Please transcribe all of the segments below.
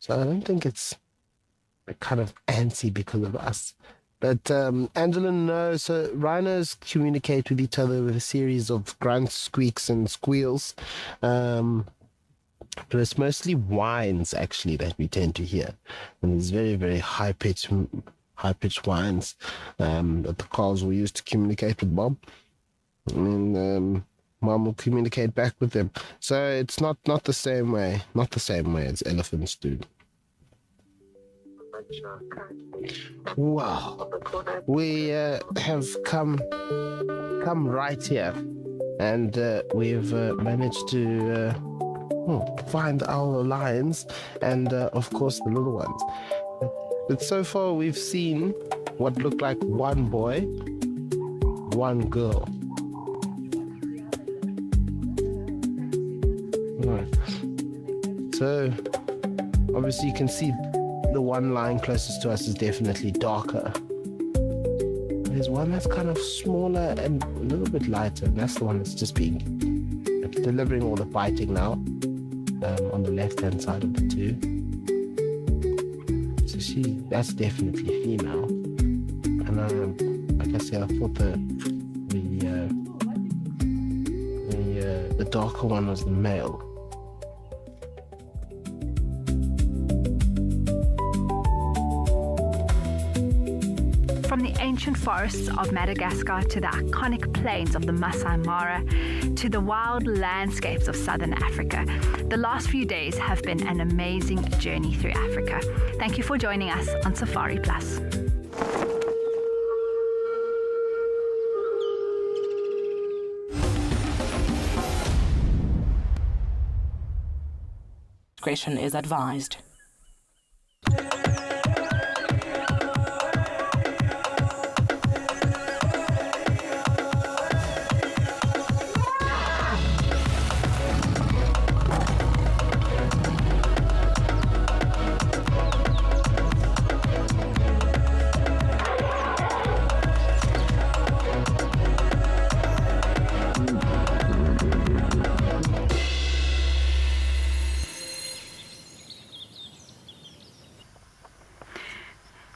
So I don't think it's kind of antsy because of us. But Angela, no. So rhinos communicate with each other with a series of grunts, squeaks, and squeals. But it's mostly whines actually that we tend to hear, and it's very, very high pitched whines that the calves will use to communicate with mom, and mom will communicate back with them. So it's not the same way, as elephants do. Wow, we have come right here, and we've managed to find our lions, and of course the little ones. But so far we've seen what looked like one boy, one girl. So obviously you can see the one lion closest to us is definitely darker. There's one that's kind of smaller and a little bit lighter, and that's the one that's just delivering all the biting now, on the left-hand side of the two. So that's definitely female. And like I said, I thought the darker one was the male. From the ancient forests of Madagascar to the iconic plains of the Masai Mara to the wild landscapes of southern Africa, the last few days have been an amazing journey through Africa. Thank you for joining us on Safari Plus. Discretion is advised.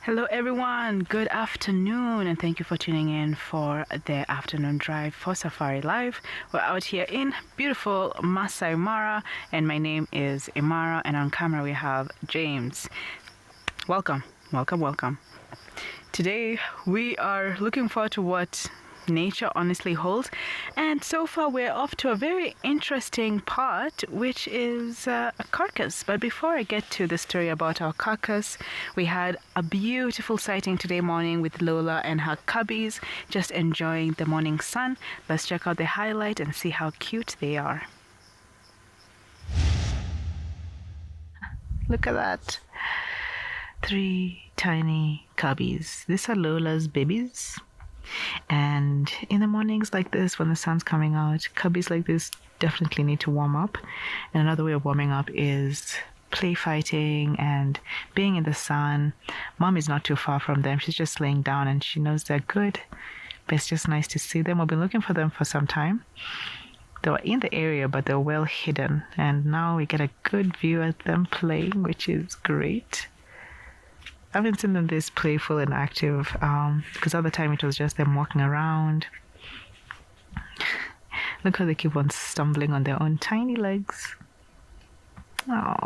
Hello everyone, good afternoon, and thank you for tuning in for the afternoon drive for Safari Live. We're out here in beautiful Masai Mara, and my name is Imara, and on camera we have James. Welcome. Today we are looking forward to what nature honestly holds, and so far we're off to a very interesting part, which is a carcass. But before I get to the story about our carcass, we had a beautiful sighting today morning with Lola and her cubbies just enjoying the morning sun. Let's check out the highlight and see how cute they are. Look at that, 3 tiny cubbies. These are Lola's babies. And in the mornings like this, when the sun's coming out, cubbies like this definitely need to warm up. And another way of warming up is play fighting and being in the sun. Mom is not too far from them. She's just laying down and she knows they're good. But it's just nice to see them. We've been looking for them for some time. They were in the area, but they're well hidden. And now we get a good view at them playing, which is great. I haven't seen them this playful and active, because other time it was just them walking around. Look how they keep on stumbling on their own tiny legs. Oh.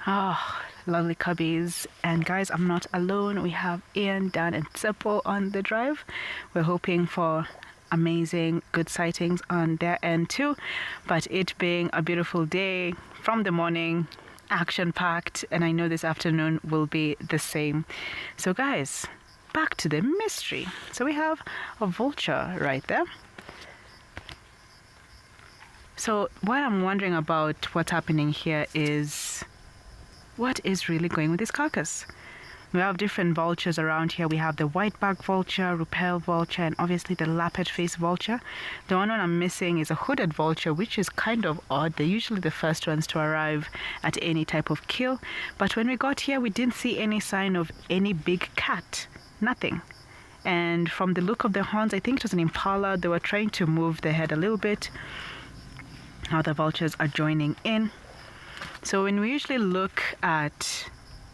Oh, lovely cubbies. And guys, I'm not alone. We have Ian, Dan, and Seppo on the drive. We're hoping for amazing good sightings on their end too, but it being a beautiful day from the morning, action packed, and I know this afternoon will be the same. So guys, back to the mystery. So we have a vulture right there. So what I'm wondering about what's happening here is what is really going with this carcass. We have different vultures around here. We have the white-backed vulture, rupel vulture, and obviously the lappet-faced vulture. The one I'm missing is a hooded vulture, which is kind of odd. They're usually the first ones to arrive at any type of kill. But when we got here, we didn't see any sign of any big cat. Nothing. And from the look of the horns, I think it was an impala. They were trying to move their head a little bit. Now the vultures are joining in. So when we usually look at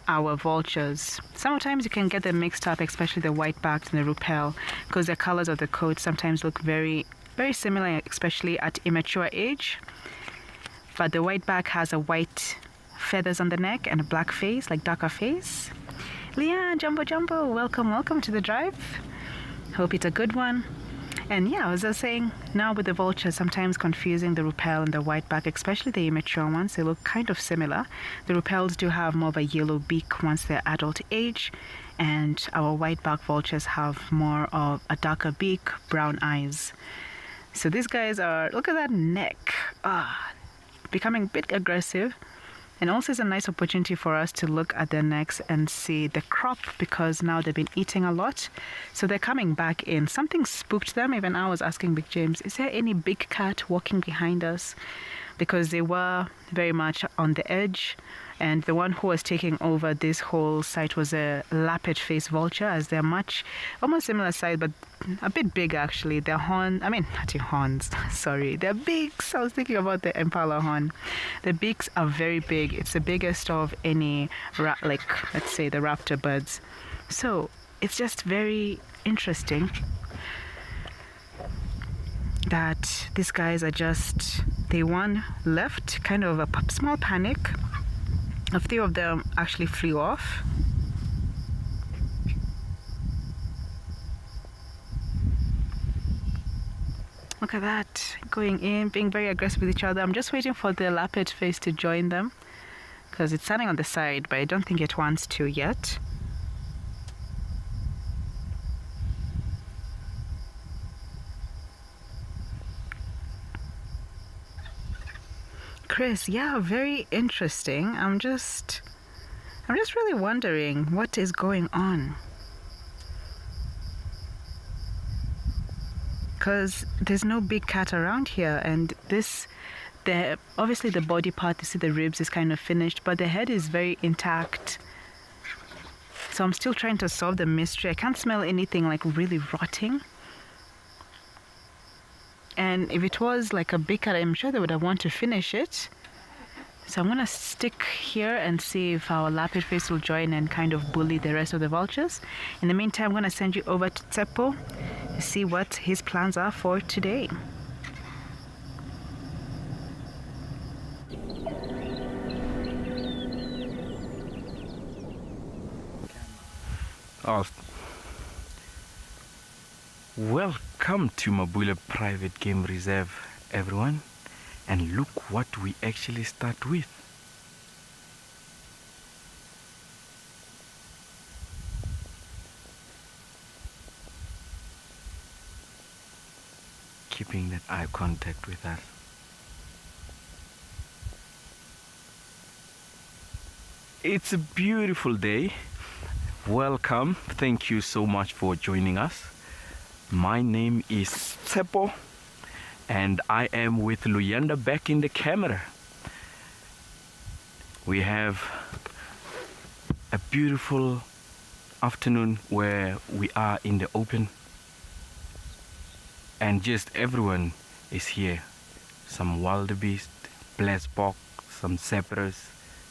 our vultures, sometimes you can get them mixed up, especially the white-backed and the rupel, because the colors of the coat sometimes look very, very similar, especially at immature age. But the white-back has a white feathers on the neck and a black face, like darker face. Leah, Jumbo, welcome to the drive. Hope it's a good one. And yeah, as I was saying, now with the vultures, sometimes confusing the rupel and the whiteback, especially the immature ones, they look kind of similar. The rupels do have more of a yellow beak once they're adult age, and our whiteback vultures have more of a darker beak, brown eyes. So these guys are, look at that neck, becoming a bit aggressive. And also it's a nice opportunity for us to look at their necks and see the crop, because now they've been eating a lot. So they're coming back in. Something spooked them. Even I was asking Big James, is there any big cat walking behind us? Because they were very much on the edge. And the one who was taking over this whole site was a lappet-faced vulture, as they're almost similar size, but a bit big actually. Their horns, sorry. Their beaks, I was thinking about the impala horn. The beaks are very big. It's the biggest of any, let's say the raptor birds. So it's just very interesting that these guys are they left, kind of a small panic. A few of them actually flew off. Look at that, going in, being very aggressive with each other. I'm just waiting for the lappet face to join them, because it's standing on the side, but I don't think it wants to yet. Chris, yeah, very interesting. I'm just really wondering what is going on, because there's no big cat around here, and obviously the body part, you see the ribs is kind of finished, but the head is very intact. So I'm still trying to solve the mystery. I can't smell anything like really rotting. And if it was like a big cat, I'm sure they would have wanted to finish it. So I'm going to stick here and see if our lappet face will join and kind of bully the rest of the vultures. In the meantime, I'm going to send you over to Tsepo to see what his plans are for today. Welcome to Mabula Private Game Reserve, everyone, and look what we actually start with. Keeping that eye contact with us. It's a beautiful day. Welcome. Thank you so much for joining us. My name is Tsepo, and I am with Luyanda back in the camera. We have a beautiful afternoon where we are in the open, and just everyone is here. Some wildebeest, blessbok, some zebras,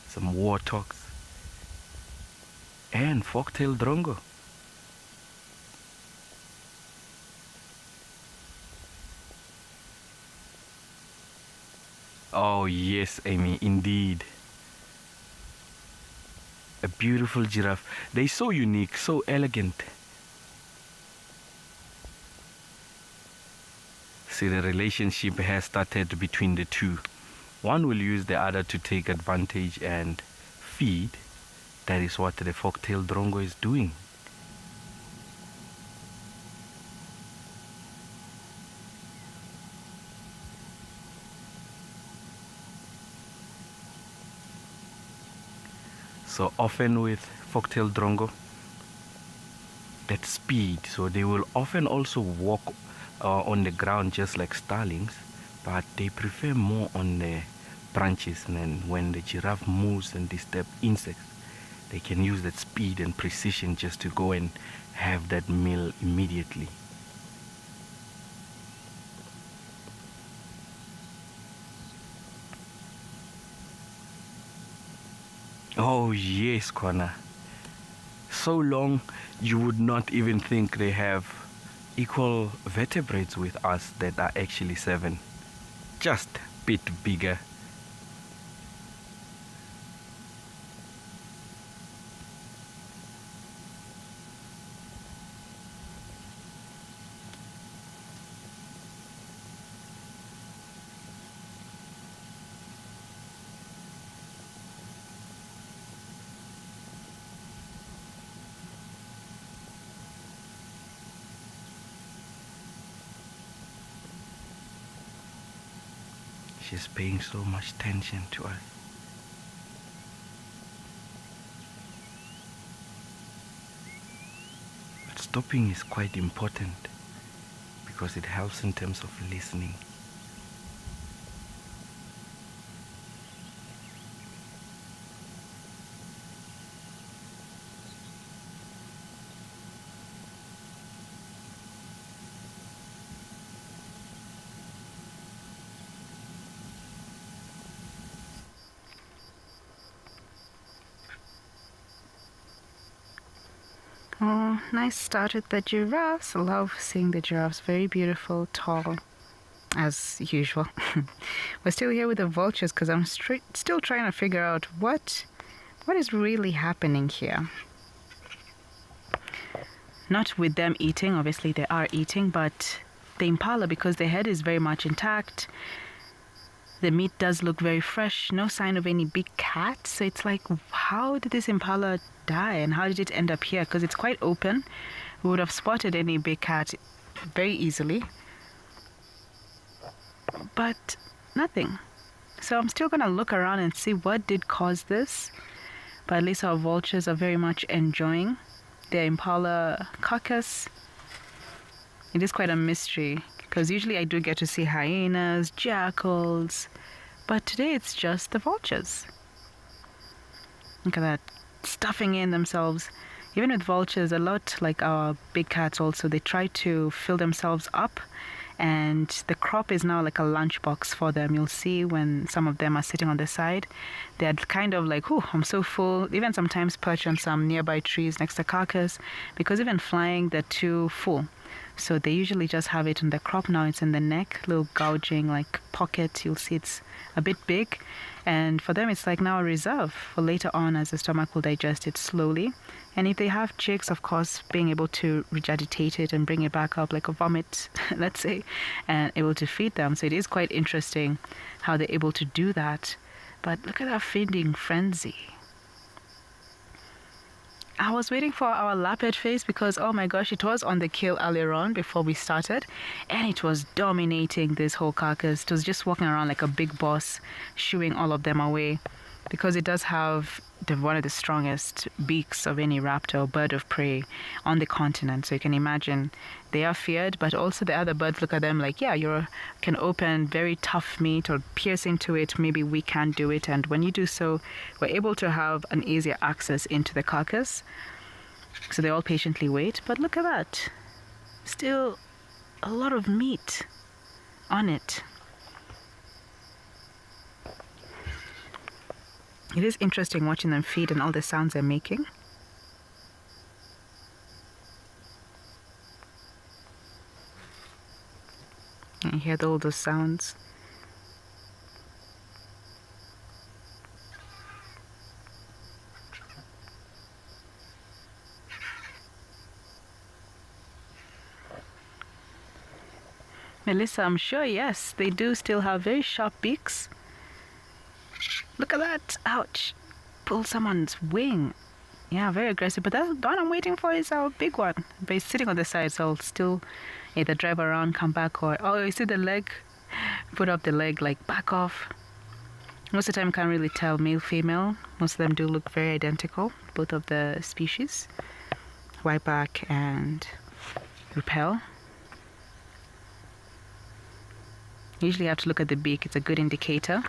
some warthogs, and fork-tailed drongo. Oh yes, Amy, indeed. A beautiful giraffe. They're so unique, so elegant. See, the relationship has started between the two. One will use the other to take advantage and feed. That is what the fork-tailed drongo is doing. So often with fork-tailed drongo, that speed, so they will often also walk on the ground just like starlings, but they prefer more on the branches. And then when the giraffe moves and disturb insects, they can use that speed and precision just to go and have that meal immediately. Oh yes, Kwana. So long you would not even think they have equal vertebrates with us that are actually 7. Just a bit bigger. She's paying so much attention to us. But stopping is quite important because it helps in terms of listening. Oh, nice start with the giraffes. I love seeing the giraffes. Very beautiful, tall, as usual. We're still here with the vultures because I'm still trying to figure out what is really happening here. Not with them eating, obviously they are eating, but the impala, because the head is very much intact, the meat does look very fresh, no sign of any big cat. So it's like, how did this impala die and how did it end up here? Because it's quite open. We would have spotted any big cat very easily. But nothing. So I'm still going to look around and see what did cause this. But at least our vultures are very much enjoying their impala carcass. It is quite a mystery because usually I do get to see hyenas, jackals, but today it's just the vultures. Look at that, stuffing in themselves. Even with vultures, a lot like our big cats also, they try to fill themselves up, and the crop is now like a lunchbox for them. You'll see when some of them are sitting on the side, they're kind of like, oh, I'm so full. Even sometimes perch on some nearby trees next to carcass, because even flying, they're too full. So they usually just have it in the crop. Now it's in the neck, little gouging like pocket. You'll see it's a bit big. And for them, it's like now a reserve for later on as the stomach will digest it slowly. And if they have chicks, of course, being able to regurgitate it and bring it back up like a vomit, let's say, and able to feed them. So it is quite interesting how they're able to do that. But look at that feeding frenzy. I was waiting for our leopard face because, oh my gosh, it was on the kill earlier on before we started, and it was dominating this whole carcass. It was just walking around like a big boss, shooing all of them away, because it does have one of the strongest beaks of any raptor or bird of prey on the continent. So you can imagine they are feared, but also the other birds look at them like, yeah, you can open very tough meat or pierce into it. Maybe we can't do it. And when you do so, we're able to have an easier access into the carcass. So they all patiently wait. But look at that. Still a lot of meat on it. It is interesting watching them feed and all the sounds they're making. And you hear all those sounds. Melissa, I'm sure, yes, they do still have very sharp beaks. Look at that. Ouch. Pull someone's wing. Yeah, very aggressive. But the one I'm waiting for is our big one. But he's sitting on the side, so I'll still either drive around, come back, or... Oh, you see the leg? Put up the leg, like, back off. Most of the time, can't really tell male, female. Most of them do look very identical, both of the species. Whiteback and repel. Usually you have to look at the beak. It's a good indicator,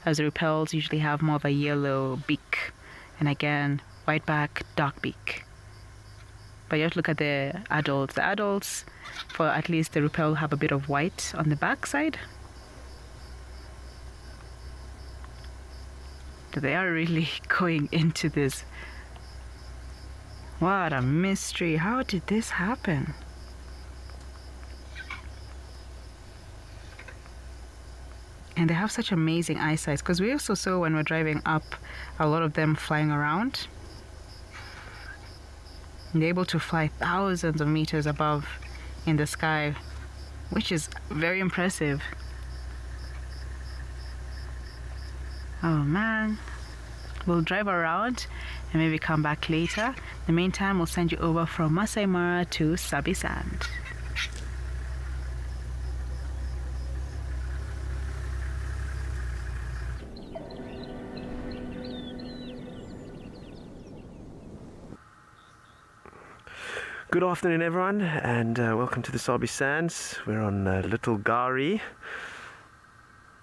as the repels usually have more of a yellow beak. And again, whiteback, dark beak. but you have to look at the adults. The adults, for at least the rupel, have a bit of white on the back side. They are really going into this. What a mystery. How did this happen? And they have such amazing eyesight, because we also saw when we're driving up a lot of them flying around. And they're able to fly thousands of meters above in the sky, which is very impressive. Oh man. We'll drive around and maybe come back later. In the meantime, we'll send you over from Masai Mara to Sabi Sand. Good afternoon, everyone, and welcome to the Sabi Sands. We're on Little Gari.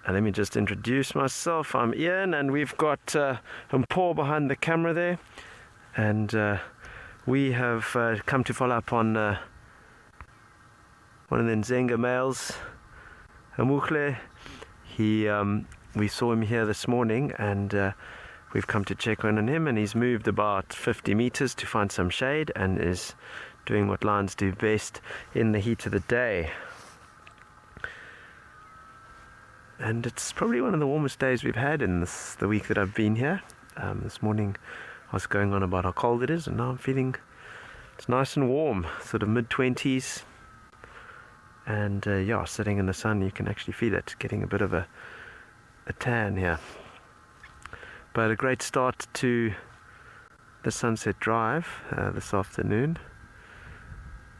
And let me just introduce myself. I'm Ian, and we've got Paul behind the camera there. And we have come to follow up on one of the Nzenga males, Hamukle. We saw him here this morning, and we've come to check on him, and he's moved about 50 meters to find some shade and is doing what lions do best in the heat of the day. And it's probably one of the warmest days we've had in the week that I've been here. This morning I was going on about how cold it is, and now I'm feeling it's nice and warm, sort of mid-20s. And yeah, sitting in the sun, you can actually feel it, getting a bit of a tan here. But a great start to the Sunset Drive this afternoon.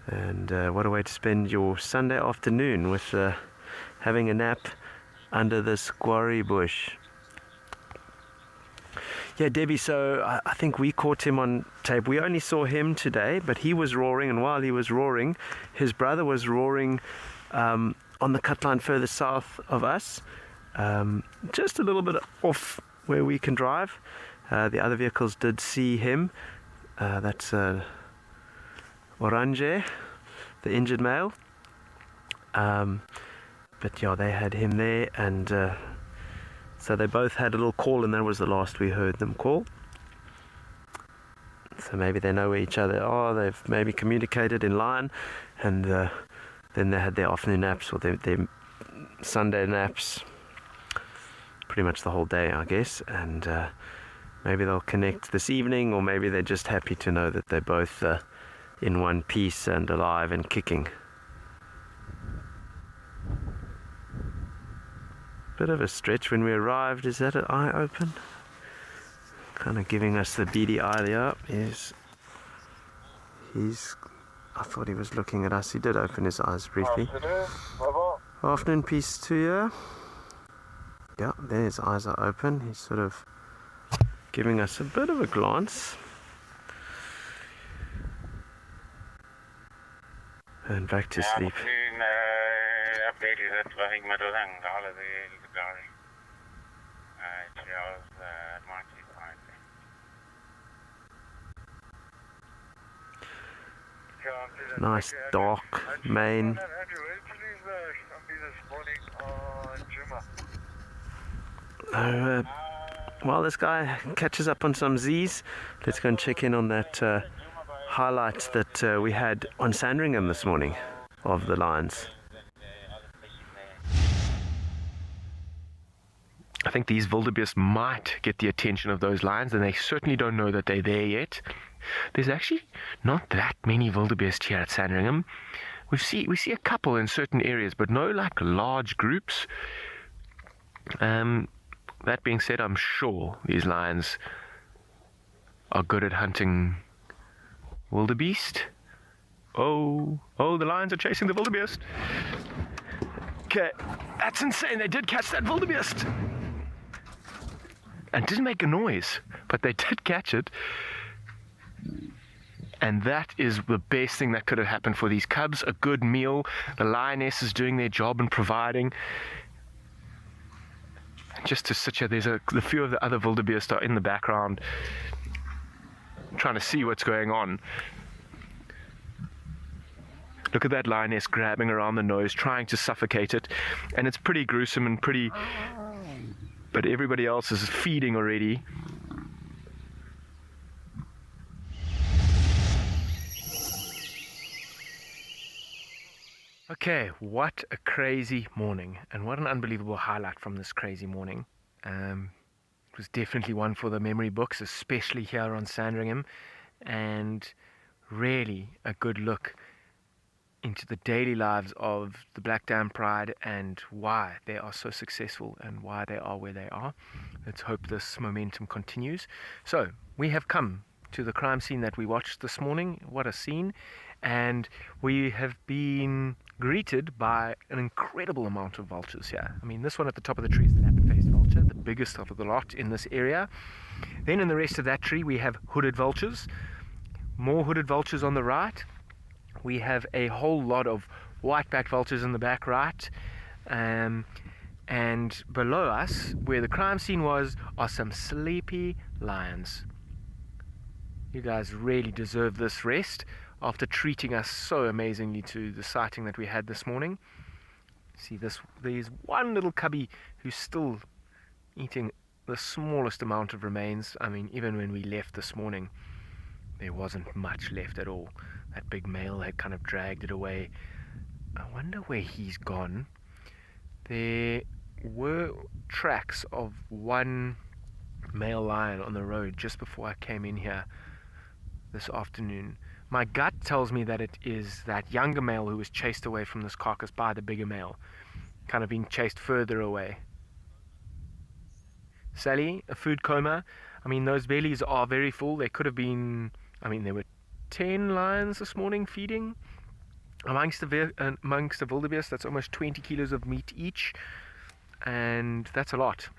And what a way to spend your Sunday afternoon, with having a nap under this guarri bush. Yeah, Debbie, so I think we caught him on tape. We only saw him today, but he was roaring, and while he was roaring, his brother was roaring on the cut line further south of us, just a little bit off where we can drive. The other vehicles did see him. That's Orange, the injured male. But yeah, they had him there, and so they both had a little call, and that was the last we heard them call. So maybe they know where each other are. They've maybe communicated in line, and then they had their afternoon naps, or their Sunday naps, pretty much the whole day, I guess. And maybe they'll connect this evening, or maybe they're just happy to know that they're both in one piece and alive and kicking. Bit of a stretch when we arrived. Is that an eye open? Kind of giving us the beady eye there. I thought he was looking at us. He did open his eyes briefly. Afternoon, peace to you. Yeah, there his eyes are open. He's sort of giving us a bit of a glance. And back to sleep. Nice dark mane. While this guy catches up on some Z's, let's go and check in on that highlight that we had on Sandringham this morning of the lions. I think these wildebeest might get the attention of those lions, and they certainly don't know that they're there yet. There's actually not that many wildebeest here at Sandringham. We see a couple in certain areas, but no like large groups. That being said, I'm sure these lions are good at hunting wildebeest. Oh, the lions are chasing the wildebeest. Okay, that's insane. They did catch that wildebeest. And didn't make a noise, but they did catch it. And that is the best thing that could have happened for these cubs. A good meal. The lioness is doing their job and providing. Just to sit here, there's a few of the other wildebeest are in the background trying to see what's going on. Look at that lioness grabbing around the nose, trying to suffocate it. And it's pretty gruesome and pretty... But everybody else is feeding already. Okay, what a crazy morning, and what an unbelievable highlight from this crazy morning. It was definitely one for the memory books, especially here on Sandringham, and really a good look into the daily lives of the Black Dam Pride and why they are so successful and why they are where they are. Let's hope this momentum continues. So, we have come to the crime scene that we watched this morning. What a scene. And we have been greeted by an incredible amount of vultures here. I mean, this one at the top of the tree is the lappet-faced vulture, the biggest of the lot in this area. Then in the rest of that tree we have hooded vultures, more hooded vultures on the right. We have a whole lot of white-backed vultures in the back right. And below us, where the crime scene was, are some sleepy lions. You guys really deserve this rest after treating us so amazingly to the sighting that we had this morning. See this, there's one little cubby who's still eating the smallest amount of remains. I mean, even when we left this morning, there wasn't much left at all. That big male had kind of dragged it away. I wonder where he's gone. There were tracks of one male lion on the road just before I came in here this afternoon. My gut tells me that it is that younger male who was chased away from this carcass by the bigger male, kind of being chased further away. Sally, a food coma. I mean, those bellies are very full. They could have been, I mean, there were 10 lions this morning feeding amongst the wildebeest. That's almost 20 kilos of meat each, and that's a lot.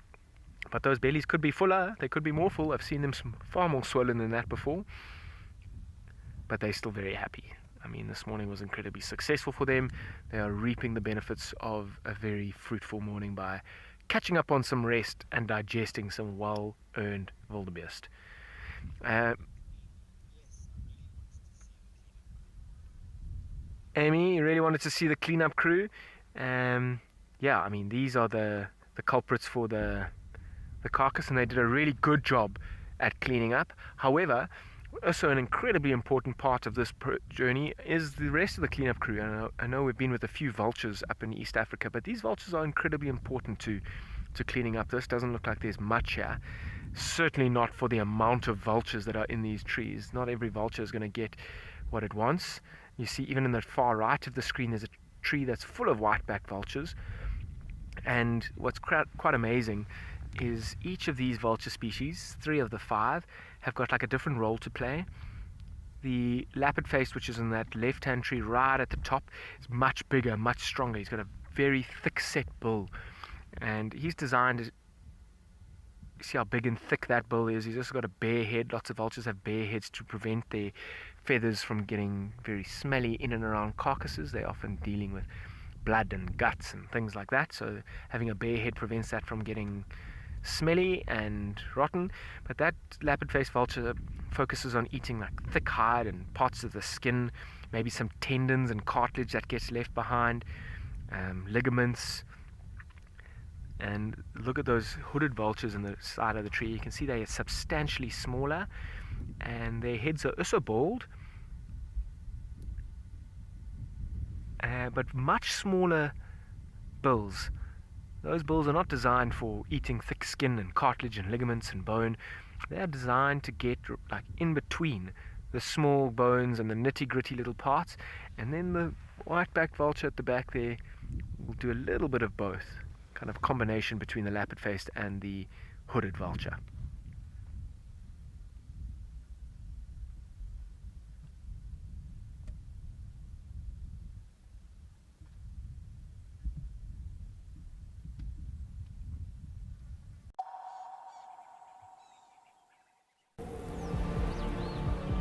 But those bellies could be fuller. They could be more full. I've seen them far more swollen than that before. But they're still very happy. I mean, this morning was incredibly successful for them. They are reaping the benefits of a very fruitful morning by catching up on some rest and digesting some well-earned wildebeest. Amy, you really wanted to see the cleanup crew. Yeah, I mean, these are the culprits for the carcass, and they did a really good job at cleaning up. However, also an incredibly important part of this journey is the rest of the cleanup crew. And I know we've been with a few vultures up in East Africa, but these vultures are incredibly important to cleaning up. This doesn't look like there's much here. Certainly not for the amount of vultures that are in these trees. Not every vulture is going to get what it wants. You see, even in the far right of the screen, there's a tree that's full of white-backed vultures. And what's quite amazing is each of these vulture species, 3 of the 5, have got like a different role to play. The lappet-faced, which is in that left-hand tree right at the top, is much bigger, much stronger. He's got a very thick-set bill, and he's designed to see how big and thick that bill is. He's also got a bare head. Lots of vultures have bare heads to prevent their feathers from getting very smelly in and around carcasses. They're often dealing with blood and guts and things like that, so having a bare head prevents that from getting smelly and rotten. But that lappet-faced vulture focuses on eating like thick hide and parts of the skin, maybe some tendons and cartilage that gets left behind, ligaments. And look at those hooded vultures on the side of the tree. You can see they are substantially smaller, and their heads are also bald, but much smaller bills. Those bills are not designed for eating thick skin and cartilage and ligaments and bone. They are designed to get like in between the small bones and the nitty-gritty little parts. And then the white-backed vulture at the back there will do a little bit of both, kind of combination between the lappet-faced and the hooded vulture.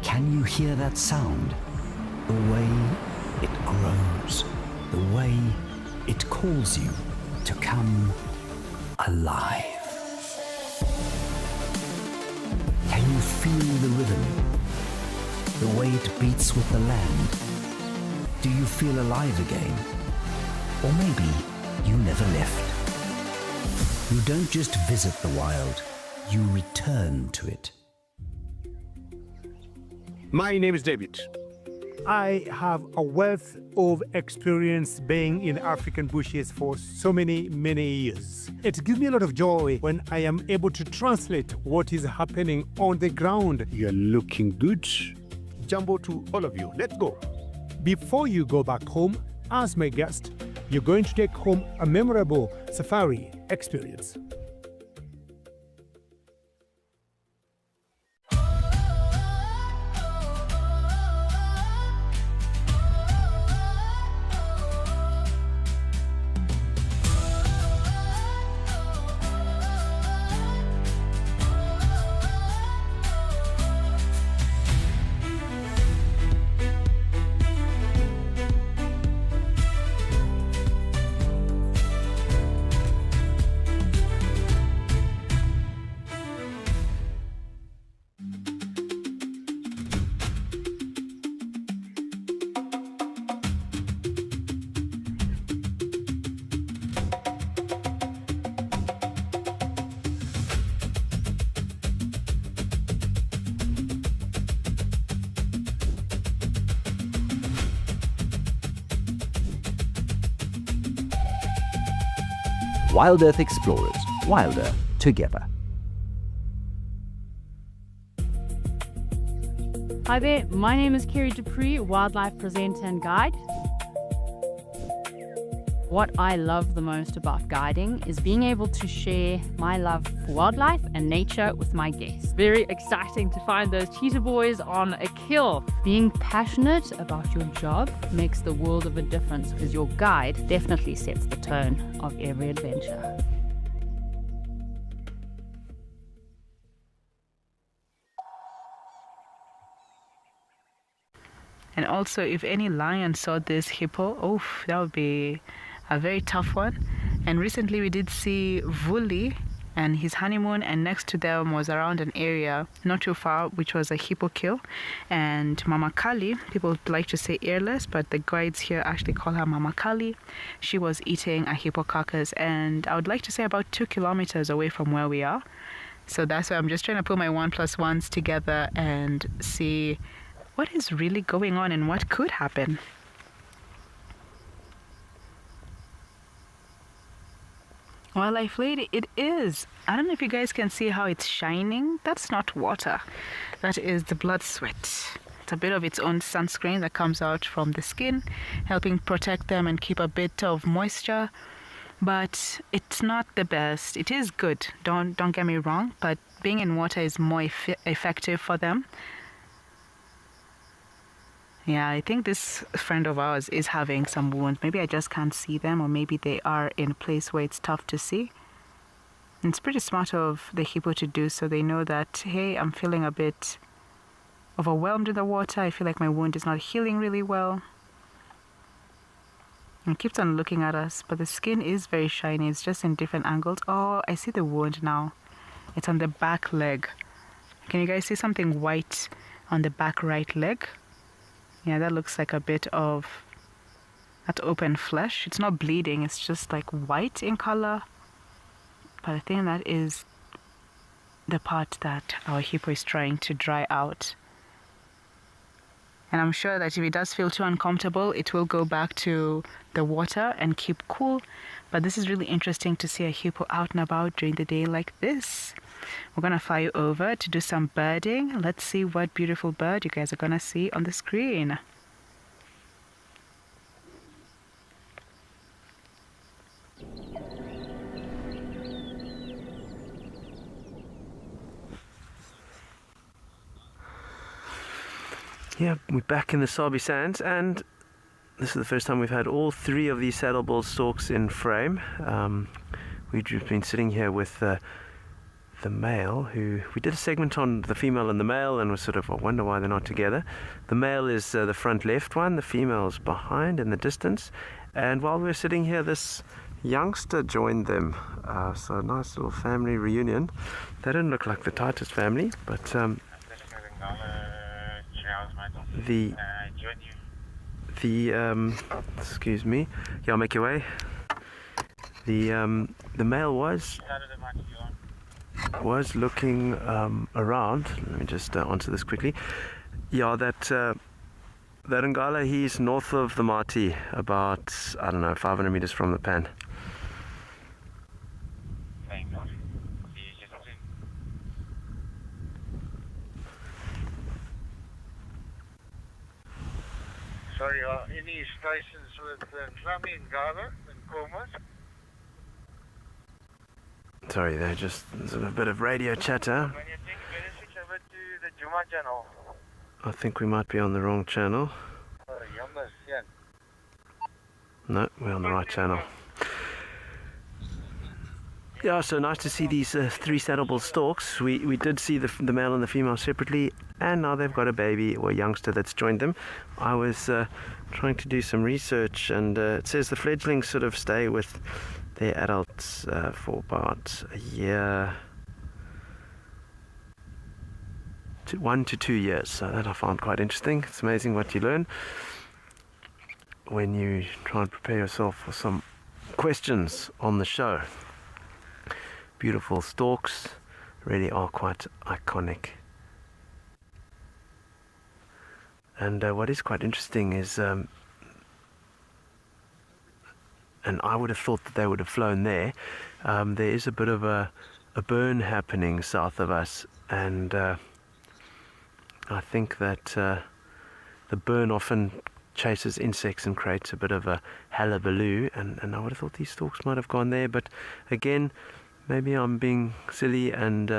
Can you hear that sound? The way it grows, the way it calls you to come alive. Can you feel the rhythm? The way it beats with the land? Do you feel alive again? Or maybe you never left. You don't just visit the wild, you return to it. My name is David. I have a wealth of experience being in African bushes for so many years. It gives me a lot of joy when I am able to translate what is happening on the ground. You're looking good. Jumbo to all of you. Let's go. Before you go back home, as my guest, you're going to take home a memorable safari experience. Wild Earth Explorers, wilder together. Hi there, my name is Kerry Dupree, wildlife presenter and guide. What I love the most about guiding is being able to share my love for wildlife and nature with my guests. Very exciting to find those cheetah boys on a kill. Being passionate about your job makes the world of a difference because your guide definitely sets the tone of every adventure. And also, if any lion saw this hippo, that would be a very tough one. And recently we did see Vuli and his honeymoon, and next to them was around an area not too far, which was a hippo kill. And Mama Kali, people like to say earless, but the guides here actually call her Mama Kali. She was eating a hippo carcass, and I would like to say about 2 kilometers away from where we are. So that's why I'm just trying to put my 1+1s together and see what is really going on and what could happen. Wildlife lady, it is. I don't know if you guys can see how it's shining. That's not water. That is the blood sweat. It's a bit of its own sunscreen that comes out from the skin, helping protect them and keep a bit of moisture. But it's not the best. It is good, don't get me wrong, but being in water is more effective for them. Yeah, I think this friend of ours is having some wounds. Maybe I just can't see them, or maybe they are in a place where it's tough to see. And it's pretty smart of the hippo to do so. They know that, hey, I'm feeling a bit overwhelmed in the water. I feel like my wound is not healing really well. And it keeps on looking at us, but the skin is very shiny. It's just in different angles. Oh, I see the wound now. It's on the back leg. Can you guys see something white on the back right leg? Yeah, that looks like a bit of that open flesh. It's not bleeding, it's just like white in color. But I think that is the part that our hippo is trying to dry out. And I'm sure that if it does feel too uncomfortable, it will go back to the water and keep cool. But this is really interesting to see a hippo out and about during the day like this. We're going to fly you over to do some birding. Let's see what beautiful bird you guys are going to see on the screen. Yeah, we're back in the Sabi Sands, and this is the first time we've had all 3 of these saddleball storks in frame. We've just been sitting here with the male, who we did a segment on the female and the male, and was sort of, I wonder why they're not together. The male is the front left one, the female's behind in the distance. And while we were sitting here, this youngster joined them. So a nice little family reunion. They didn't look like the tightest family, but the excuse me. Yeah, make your way. The male was looking around. Let me just answer this quickly. Yeah, that Ngala, he's north of the Marti, about, I don't know, 500 meters from the pan. Sorry, any stations with Nami and Ngala and Comas? Sorry, there's a bit of radio chatter. When you think better switch over to the Juma channel. I think we might be on the wrong channel. Jammer, yeah. No, we're on the right channel. Yeah, so nice to see these 3 saddleable storks. We did see the male and the female separately, and now they've got a baby or a youngster that's joined them. I was trying to do some research, and it says the fledglings sort of stay with their adults for about a year, 1 to 2 years. So that I found quite interesting. It's amazing what you learn when you try and prepare yourself for some questions on the show. Beautiful storks, really are quite iconic. And what is quite interesting is, and I would have thought that they would have flown there, there is a bit of a burn happening south of us, and I think that the burn often chases insects and creates a bit of a hullabaloo, and I would have thought these storks might have gone there, but again, maybe I'm being silly, and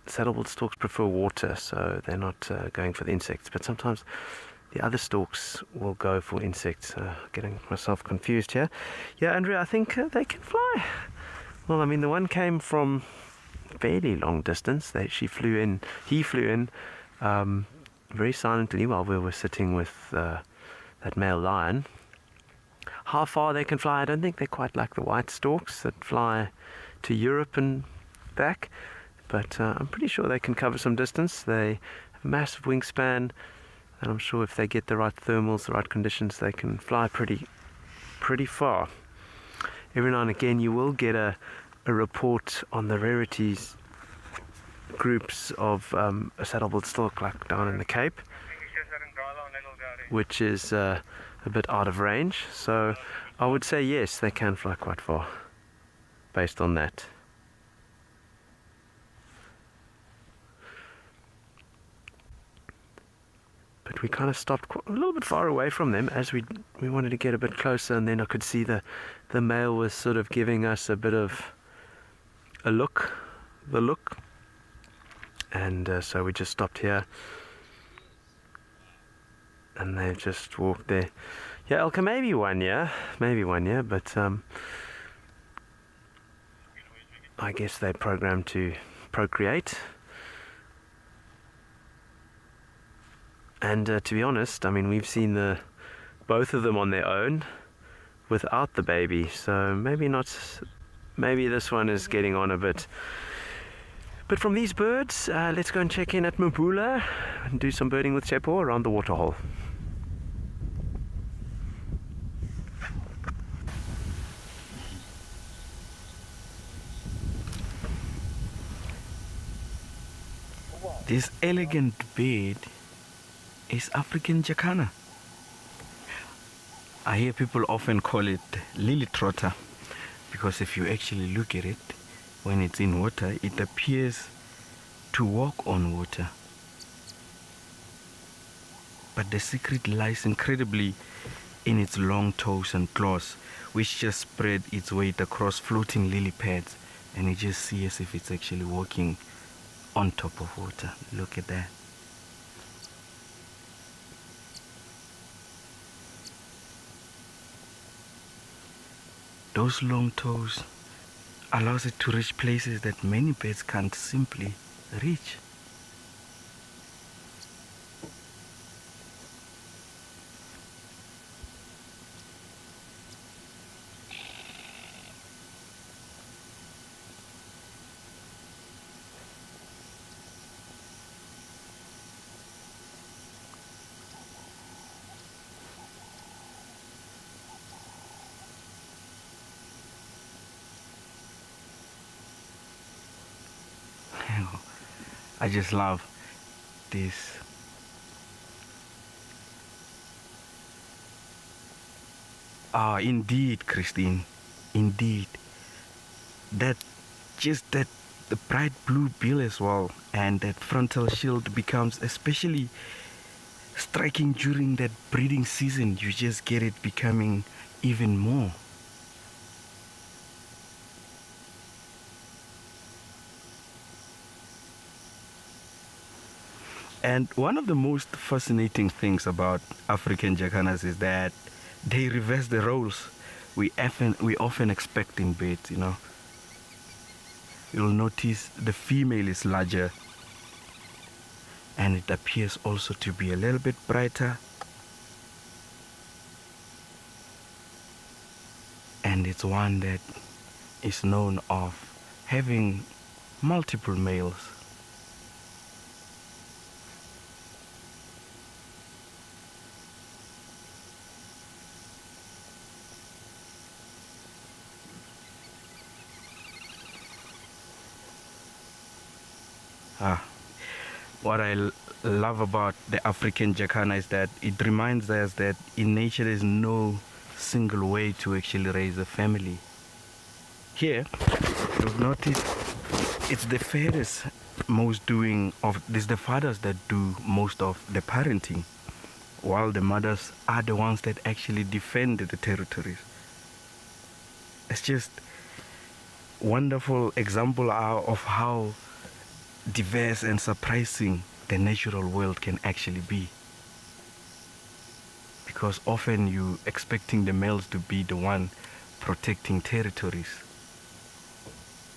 saddlewood storks prefer water, so they're not going for the insects, but sometimes the other storks will go for insects. Getting myself confused here. Yeah, Andrea, I think they can fly. Well, I mean, the one came from fairly long distance. He flew in very silently while we were sitting with that male lion. How far they can fly, I don't think they're quite like the white storks that fly to Europe and back, but I'm pretty sure they can cover some distance. They have a massive wingspan, and I'm sure if they get the right thermals, the right conditions, they can fly pretty far. Every now and again you will get a report on the rarities groups of a saddlewood stork, like down in the Cape, which is a bit out of range. So I would say yes, they can fly quite far based on that. But we kind of stopped a little bit far away from them as we wanted to get a bit closer, and then I could see the male was sort of giving us a bit of the look, and so we just stopped here, and they just walked there. Yeah, Elka, maybe one year, but I guess they're programmed to procreate. And to be honest, I mean, we've seen both of them on their own without the baby, so maybe this one is getting on a bit. But from these birds, let's go and check in at Mbula and do some birding with Chepo around the waterhole. This elegant bird is African jacana. I hear people often call it lily trotter, because if you actually look at it, when it's in water, it appears to walk on water. But the secret lies incredibly in its long toes and claws, which just spread its weight across floating lily pads, and you just see as if it's actually walking on top of water. Look at that. Those long toes allows it to reach places that many birds can't simply reach. I just love this. Ah, indeed, Christine. Indeed. That the bright blue bill as well, and that frontal shield becomes especially striking during that breeding season. You just get it becoming even more. And one of the most fascinating things about African jackanas is that they reverse the roles we often expect in birds, you know. You'll notice the female is larger, and it appears also to be a little bit brighter. And it's one that is known of having multiple males. What I love about the African jacana is that it reminds us that in nature there's no single way to actually raise a family. Here, you'll notice it's the fathers the fathers that do most of the parenting, while the mothers are the ones that actually defend the territories. It's just wonderful example of how diverse and surprising the natural world can actually be. Because often you expecting the males to be the one protecting territories.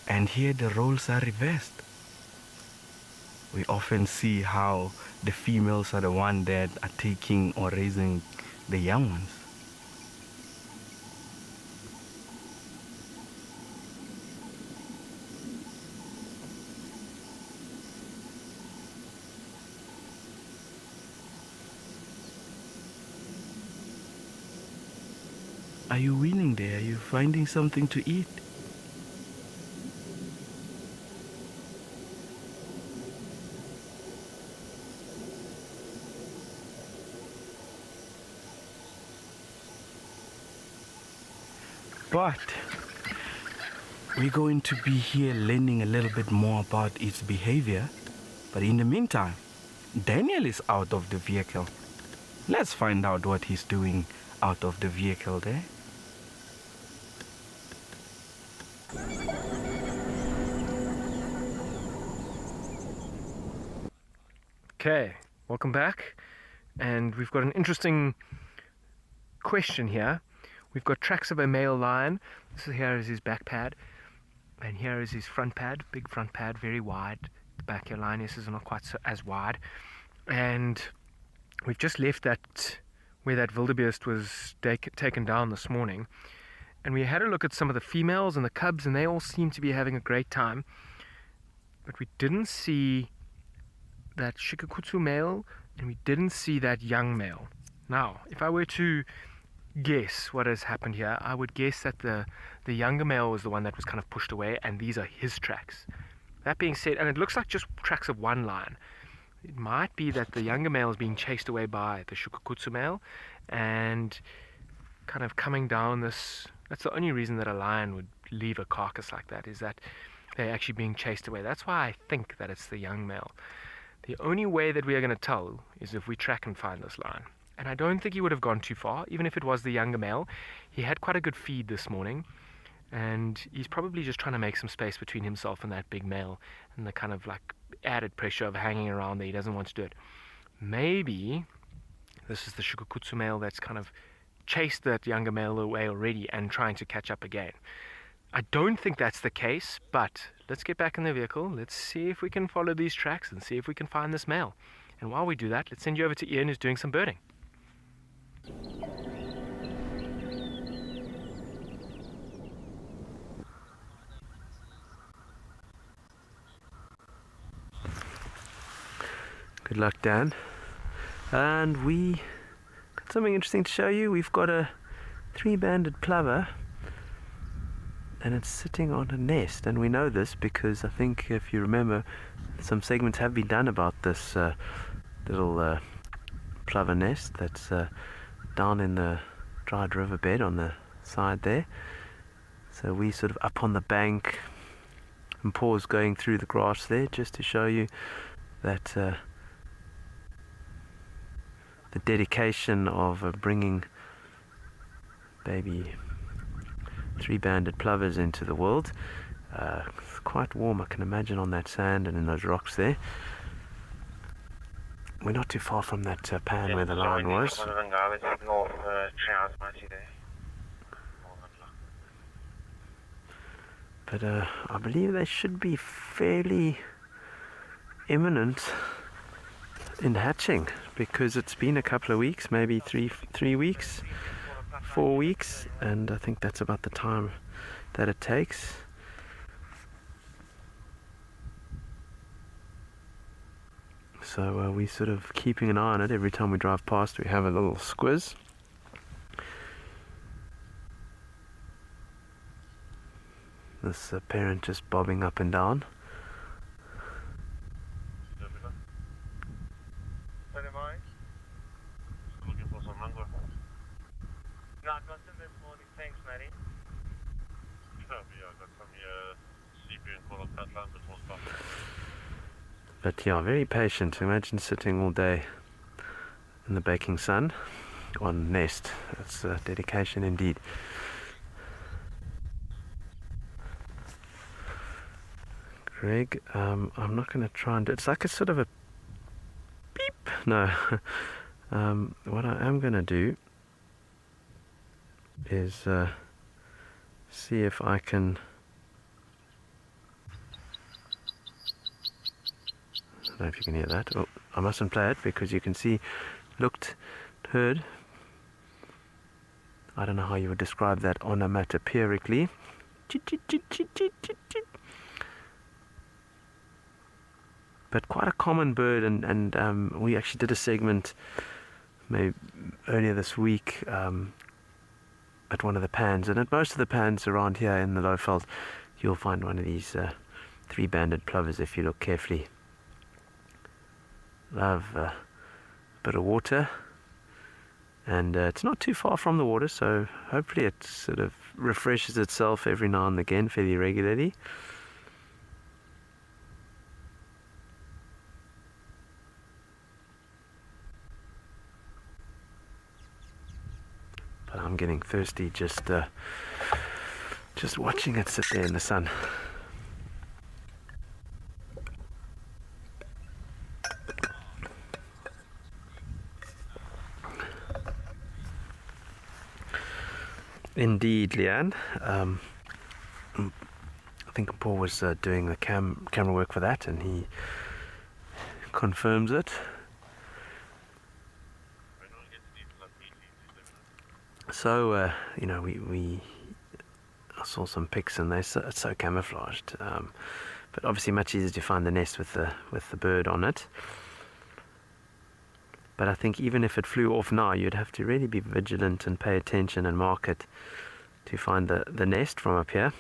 And here the roles are reversed. We often see how the females are the one that are taking or raising the young ones. Are you winning there? Are you finding something to eat? But we're going to be here learning a little bit more about its behavior. But in the meantime, Daniel is out of the vehicle. Let's find out what he's doing out of the vehicle there. Okay, welcome back. And we've got an interesting question here. We've got tracks of a male lion. Here is his back pad. And here is his front pad, big front pad, very wide. The back here lionesses are not quite as wide. And we've just left that where that wildebeest was taken down this morning. And we had a look at some of the females and the cubs, and they all seem to be having a great time. But we didn't see that shikakutsu male, and we didn't see that young male. Now, if I were to guess what has happened here, I would guess that the younger male was the one that was kind of pushed away, and these are his tracks. That being said, and it looks like just tracks of one lion. It might be that the younger male is being chased away by the shikakutsu male, and kind of coming down this. That's the only reason that a lion would leave a carcass like that, is that they're actually being chased away. That's why I think that it's the young male. The only way that we are going to tell is if we track and find this lion. And I don't think he would have gone too far, even if it was the younger male. He had quite a good feed this morning, and he's probably just trying to make some space between himself and that big male, and the kind of like added pressure of hanging around there. He doesn't want to do it. Maybe this is the shikakutsu male that's kind of chased that younger male away already and trying to catch up again. I don't think that's the case, but let's get back in the vehicle. Let's see if we can follow these tracks and see if we can find this male. And while we do that, let's send you over to Ian, who's doing some birding. Good luck, Dan. And we got something interesting to show you. We've got a 3-banded plover and it's sitting on a nest. And we know this because I think, if you remember, some segments have been done about this little plover nest that's down in the dried riverbed on the side there. So we sort of up on the bank and pause going through the grass there, just to show you that the dedication of bringing baby three-banded plovers into the world. It's quite warm, I can imagine, on that sand and in those rocks there. We're not too far from that pan where the lion was. But I believe they should be fairly imminent in hatching, because it's been a couple of weeks, maybe three weeks, 4 weeks, and I think that's about the time that it takes. So we're sort of keeping an eye on it. Every time we drive past, we have a little squiz. This parent just bobbing up and down. But yeah, very patient. Imagine sitting all day in the baking sun on nest. That's dedication indeed. Greg, I'm not going to try and do it. It's like a sort of a beep. No. What I am going to do is see if I can. I don't know if you can hear that. Oh, I mustn't play it because you can see, looked, heard. I don't know how you would describe that onomatopoeically. But quite a common bird, and we actually did a segment maybe earlier this week at one of the pans, and at most of the pans around here in the Lowveld, you'll find one of these three-banded plovers if you look carefully. Love a bit of water, and it's not too far from the water, so hopefully it sort of refreshes itself every now and again fairly regularly. But I'm getting thirsty just watching it sit there in the sun. Indeed, Leanne. I think Paul was doing the camera work for that, and he confirms it. So, you know, I saw some pics, and it's so camouflaged. But obviously much easier to find the nest with the bird on it. But I think even if it flew off now, you'd have to really be vigilant and pay attention and mark it to find the nest from up here.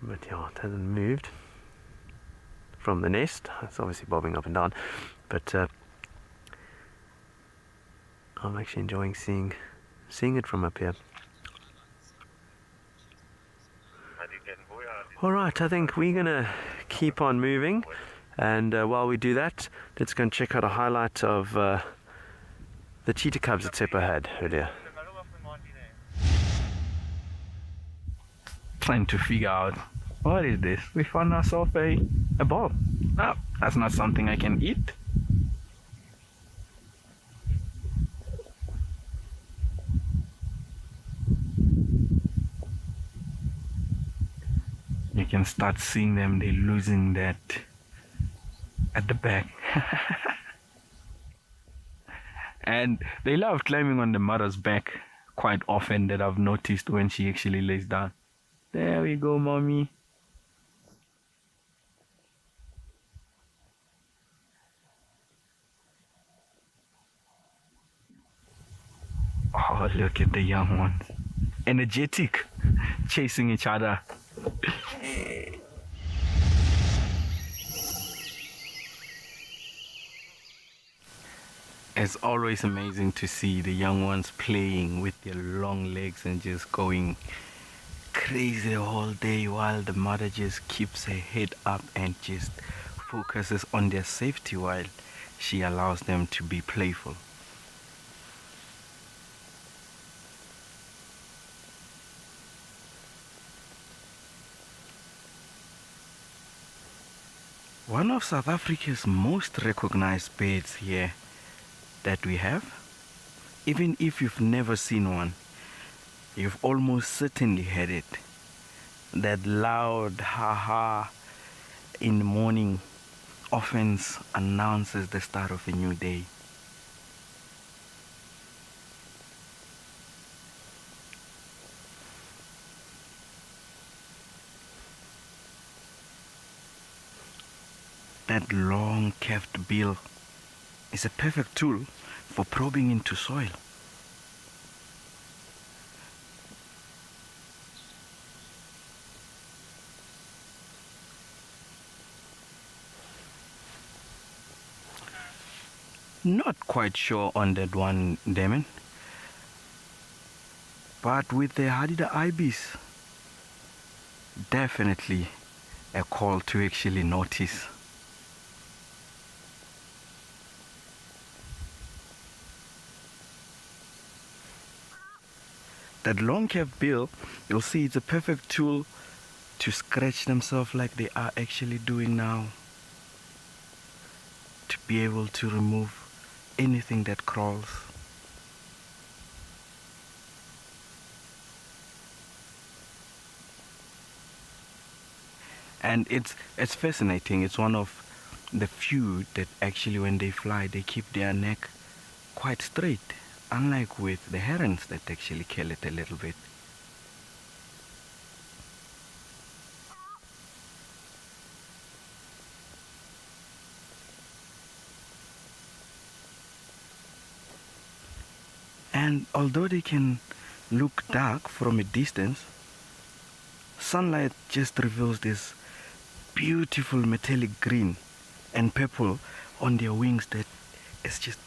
But yeah, it hasn't moved from the nest. It's obviously bobbing up and down. But I'm actually enjoying seeing it from up here. Alright, I think we're going to keep on moving, and while we do that, let's go and check out a highlight of the cheetah cubs that Seppo had earlier. Trying to figure out, what is this? We found ourselves a ball. Oh, that's not something I can eat. You can start seeing them, they're losing that at the back. And they love climbing on the mother's back quite often, that I've noticed when she actually lays down. There we go, mommy. Oh, look at the young ones. Energetic, chasing each other. It's always amazing to see the young ones playing with their long legs and just going crazy all day while the mother just keeps her head up and just focuses on their safety while she allows them to be playful. One of South Africa's most recognized birds here that we have, even if you've never seen one, you've almost certainly heard it. That loud ha-ha in the morning often announces the start of a new day. That long curved bill is a perfect tool for probing into soil. Not quite sure on that one, Damon. But with the Hadida ibis, definitely a call to actually notice. That long curved bill, you'll see it's a perfect tool to scratch themselves like they are actually doing now. To be able to remove anything that crawls. And it's fascinating. It's one of the few that actually when they fly they keep their neck quite straight, unlike with the herons that actually curl it a little bit. And although they can look dark from a distance, sunlight just reveals this beautiful metallic green and purple on their wings that is just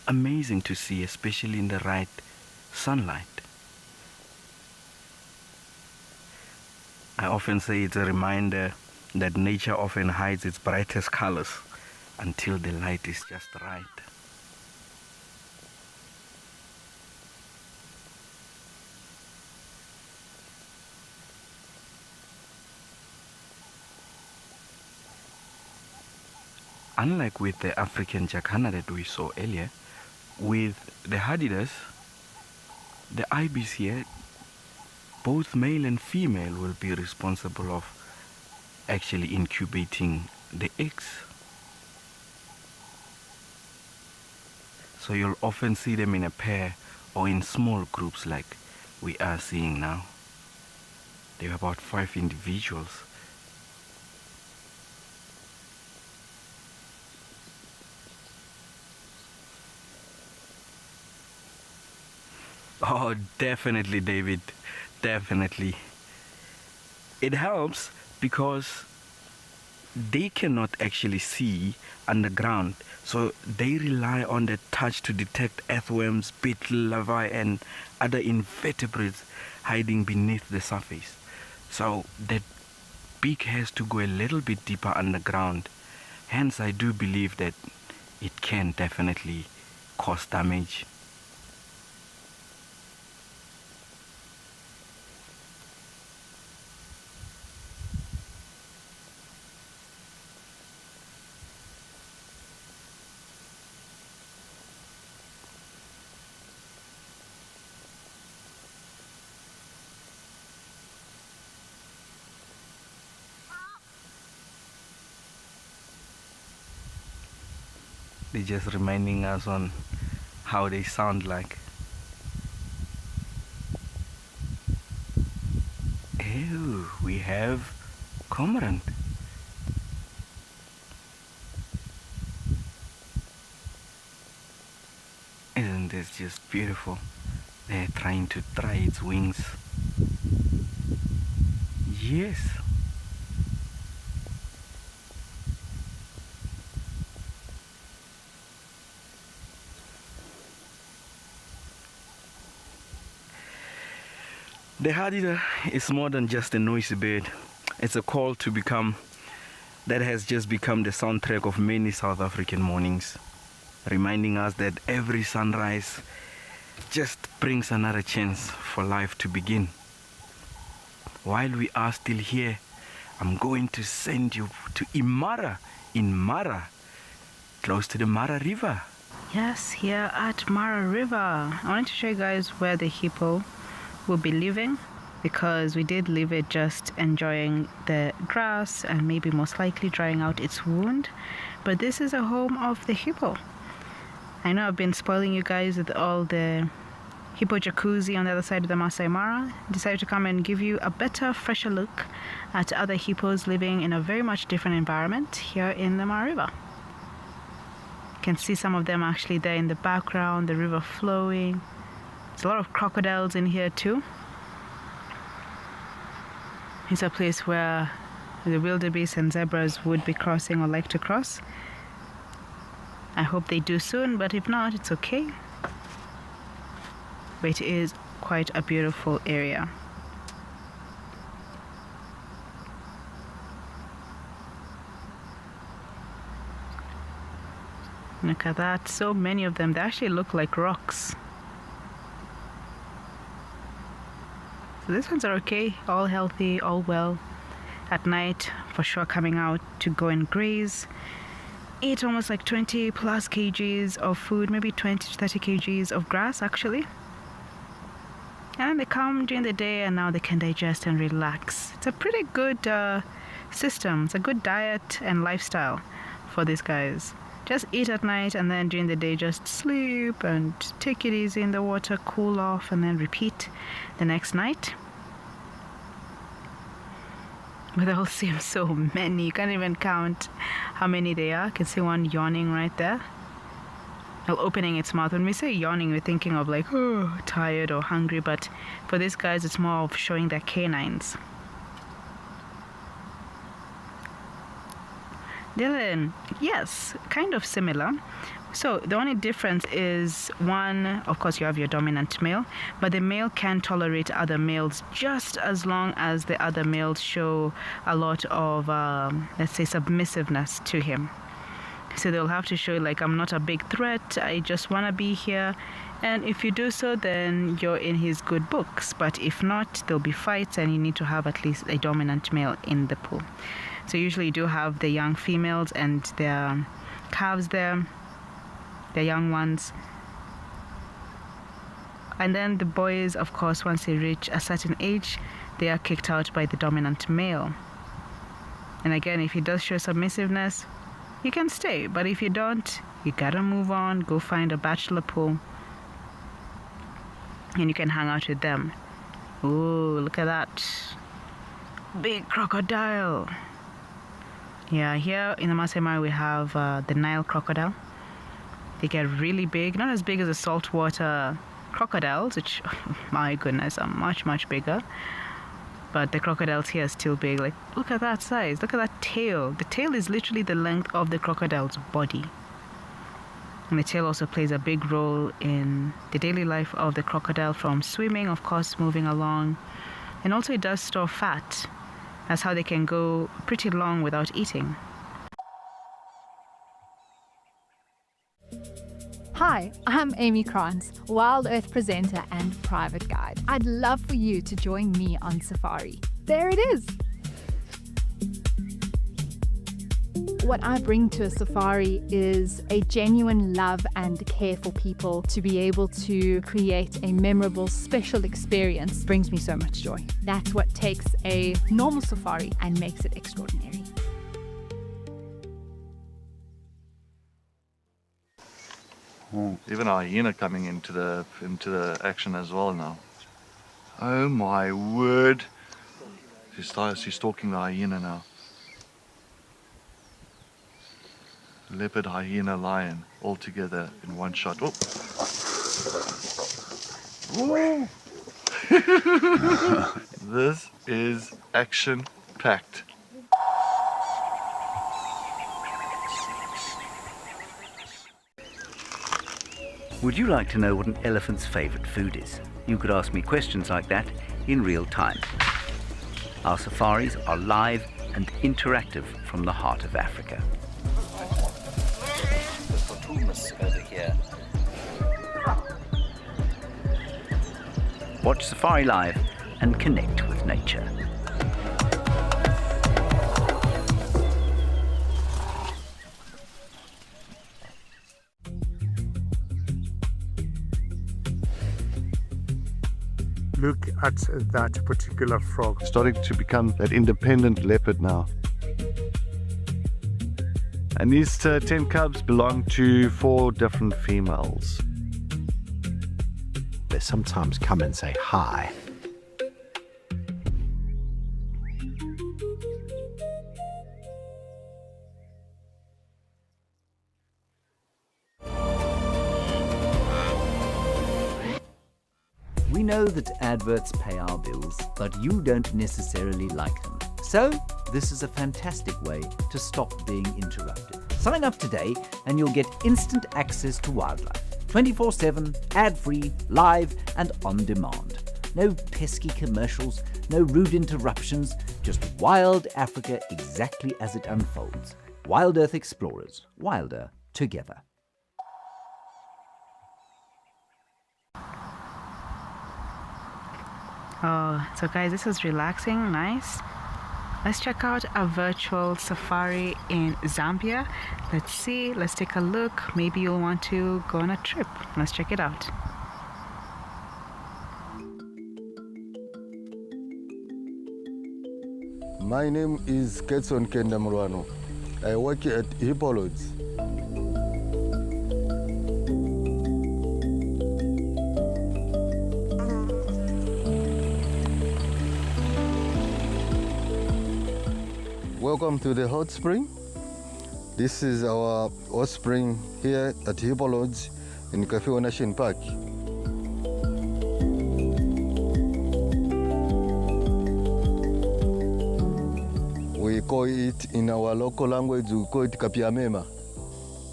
amazing to see, especially in the right sunlight. I often say it's a reminder that nature often hides its brightest colors until the light is just right. Unlike with the African jacana that we saw earlier, with the Hadidas, the ibis here, both male and female will be responsible of actually incubating the eggs. So you'll often see them in a pair or in small groups like we are seeing now. There are about 5 individuals. Oh, definitely, David. Definitely. It helps because they cannot actually see underground, so they rely on the touch to detect earthworms, beetle larvae, and other invertebrates hiding beneath the surface. So that beak has to go a little bit deeper underground. Hence, I do believe that it can definitely cause damage. They're just reminding us on how they sound like. Oh, we have cormorant. Isn't this just beautiful? trying to try its wings. Yes. The hardier is more than just a noisy bird. It's a call to become that has just become the soundtrack of many South African mornings, reminding us that every sunrise just brings another chance for life to begin. While we are still here, I'm going to send you to Imara in Mara, close to the Mara River. Yes, here at Mara River. I wanted to show you guys where the hippo will be living, because we did leave it just enjoying the grass and maybe most likely drying out its wound. But this is a home of the hippo. I know I've been spoiling you guys with all the hippo jacuzzi on the other side of the Masai Mara. Decided to come and give you a better, fresher look at other hippos living in a very much different environment here in the Mara River. You can see some of them actually there in the background, the river flowing. There's a lot of crocodiles in here too. It's a place where the wildebeest and zebras would be crossing or like to cross. I hope they do soon, but if not, it's okay. But it is quite a beautiful area. Look at that, so many of them. They actually look like rocks. So these ones are okay, all healthy, all well. At night, for sure, coming out to go and graze. Eat almost like 20 plus kgs of food, maybe 20 to 30 kgs of grass actually. And they come during the day and now they can digest and relax. It's a pretty good system. It's a good diet and lifestyle for these guys. Just eat at night and then during the day just sleep and take it easy in the water, cool off, and then repeat the next night. But they all seem so many. You can't even count how many they are. I can see one yawning right there. Well, opening its mouth. When we say yawning, we're thinking of like, oh, tired or hungry. But for these guys, it's more of showing their canines. Then, yes, kind of similar. So the only difference is one, of course, you have your dominant male, but the male can tolerate other males just as long as the other males show a lot of, let's say, submissiveness to him. So they'll have to show like, I'm not a big threat, I just want to be here. And if you do so, then you're in his good books. But if not, there'll be fights and you need to have at least a dominant male in the pool. So usually you do have the young females and their calves there, the young ones. And then the boys, of course, once they reach a certain age, they are kicked out by the dominant male. And again, if he does show submissiveness, you can stay. But if you don't, you gotta move on, go find a bachelor pool, and you can hang out with them. Ooh, look at that. Big crocodile. Yeah, here in the Masai Mara we have the Nile crocodile. They get really big, not as big as the saltwater crocodiles, which, my goodness, are much, much bigger. But the crocodiles here are still big. Like, look at that size. Look at that tail. The tail is literally the length of the crocodile's body. And the tail also plays a big role in the daily life of the crocodile, from swimming, of course, moving along. And also it does store fat. That's how they can go pretty long without eating. Hi, I'm Amy Krantz, Wild Earth presenter and private guide. I'd love for you to join me on safari. There it is! What I bring to a safari is a genuine love and care for people. To be able to create a memorable, special experience brings me so much joy. That's what takes a normal safari and makes it extraordinary. Even a hyena coming into the action as well now. Oh my word! She's stalking the hyena now. Leopard, hyena, lion, all together in one shot. Oh! This is action-packed. Would you like to know what an elephant's favorite food is? You could ask me questions like that in real time. Our safaris are live and interactive from the heart of Africa. Over here. Watch Safari Live and connect with nature. Look at that particular frog. Starting to become that independent leopard now. And these 10 cubs belong to 4 different females. They sometimes come and say hi. We know that adverts pay our bills, but you don't necessarily like them. So, this is a fantastic way to stop being interrupted. Sign up today and you'll get instant access to wildlife. 24/7, ad-free, live and on demand. No pesky commercials, no rude interruptions, just wild Africa exactly as it unfolds. Wild Earth Explorers, wilder together. Oh, so guys, this is relaxing, nice. Let's check out a virtual safari in Zambia. Let's see, let's take a look. Maybe you'll want to go on a trip. Let's check it out. My name is Ketson Kendamurano. I work at Hippology. Welcome to the hot spring. This is our hot spring here at Hippology in Kafue National Park. We call it in our local language, we call it Kapiamema.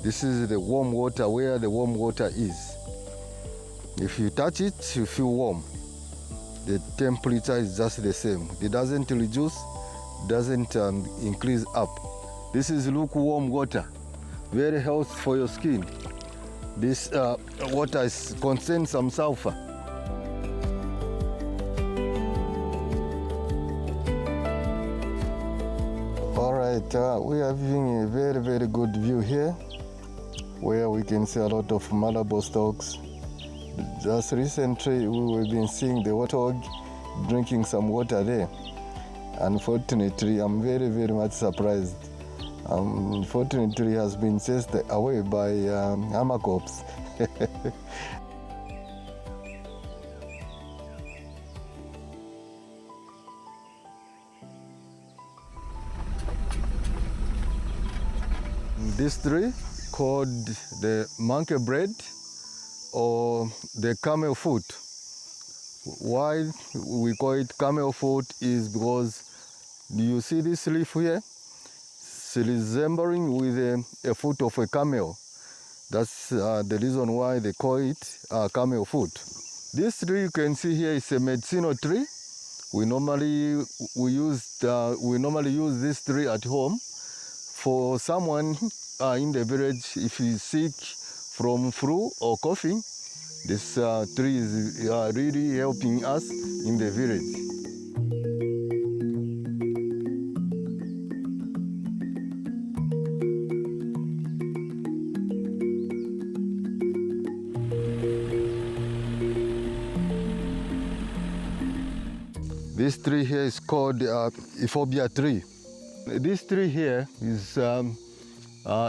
This is the warm water where the warm water is. If you touch it, you feel warm. The temperature is just the same. It doesn't reduce, doesn't increase up. This is lukewarm water, very healthy for your skin. This water contains some sulfur. All right, we are having a very, very good view here, where we can see a lot of malabo stalks. Just recently, we've been seeing the warthog drinking some water there. Unfortunately, I'm very, very much surprised. Unfortunately, has been chased away by hamacops. This tree, called the monkey bread or the camel foot. Why we call it camel foot is because you see this leaf here? It's resembling with a foot of a camel. That's the reason why they call it camel foot. This tree you can see here is a medicinal tree. We normally use this tree at home for someone in the village if he's sick from flu or coughing. This tree is really helping us in the village. This tree here is called Euphorbia tree. This tree here is a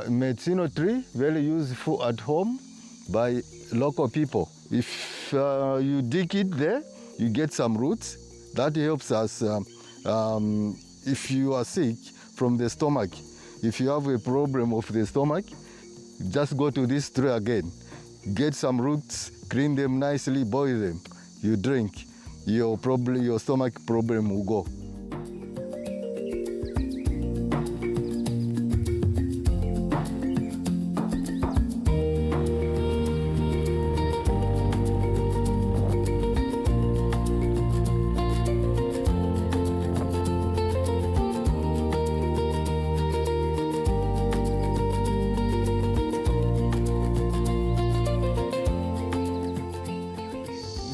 medicinal tree, very useful at home by local people. If you dig it there, you get some roots. That helps us if you are sick from the stomach. If you have a problem of the stomach, just go to this tree again. Get some roots, clean them nicely, boil them. you drink, your stomach problem will go.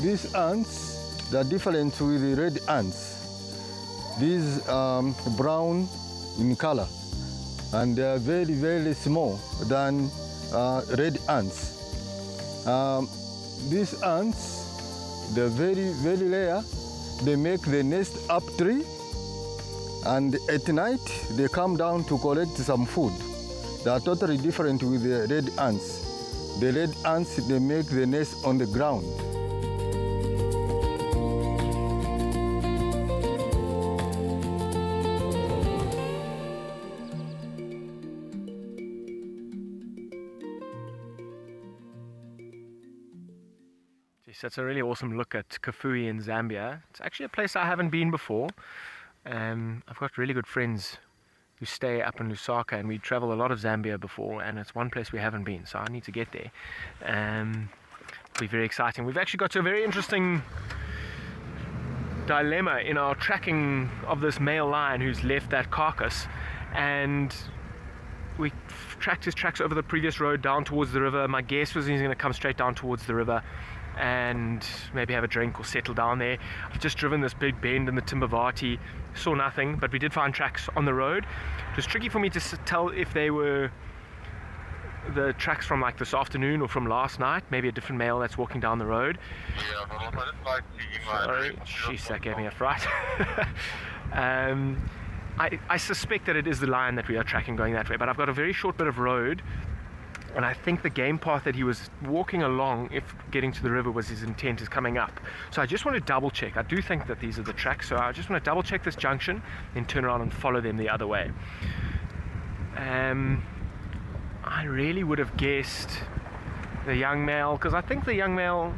These ants, they're different with the red ants. These are brown in color, and they are very, very small than red ants. These ants, they're very, very rare. They make the nest up tree, and at night they come down to collect some food. They are totally different with the red ants. The red ants, they make the nest on the ground. That's a really awesome look at Kafue in Zambia. It's actually a place I haven't been before. I've got really good friends who stay up in Lusaka, and we travel a lot of Zambia before, and it's one place we haven't been, so I need to get there. It'll be very exciting. We've actually got to a very interesting dilemma in our tracking of this male lion who's left that carcass, and we tracked his tracks over the previous road down towards the river. My guess was he's going to come straight down towards the river and maybe have a drink or settle down there. I've just driven this big bend in the Timbavati, saw nothing, but we did find tracks on the road. It was tricky for me to tell if they were the tracks from like this afternoon or from last night, maybe a different male that's walking down the road. Sorry, jeez, that gave me a fright. I suspect that it is the lion that we are tracking going that way, but I've got a very short bit of road, and I think the game path that he was walking along, if getting to the river was his intent, is coming up. So I just want to double check. I do think that these are the tracks, so I just want to double check this junction, then turn around and follow them the other way. I really would have guessed the young male, because I think the young male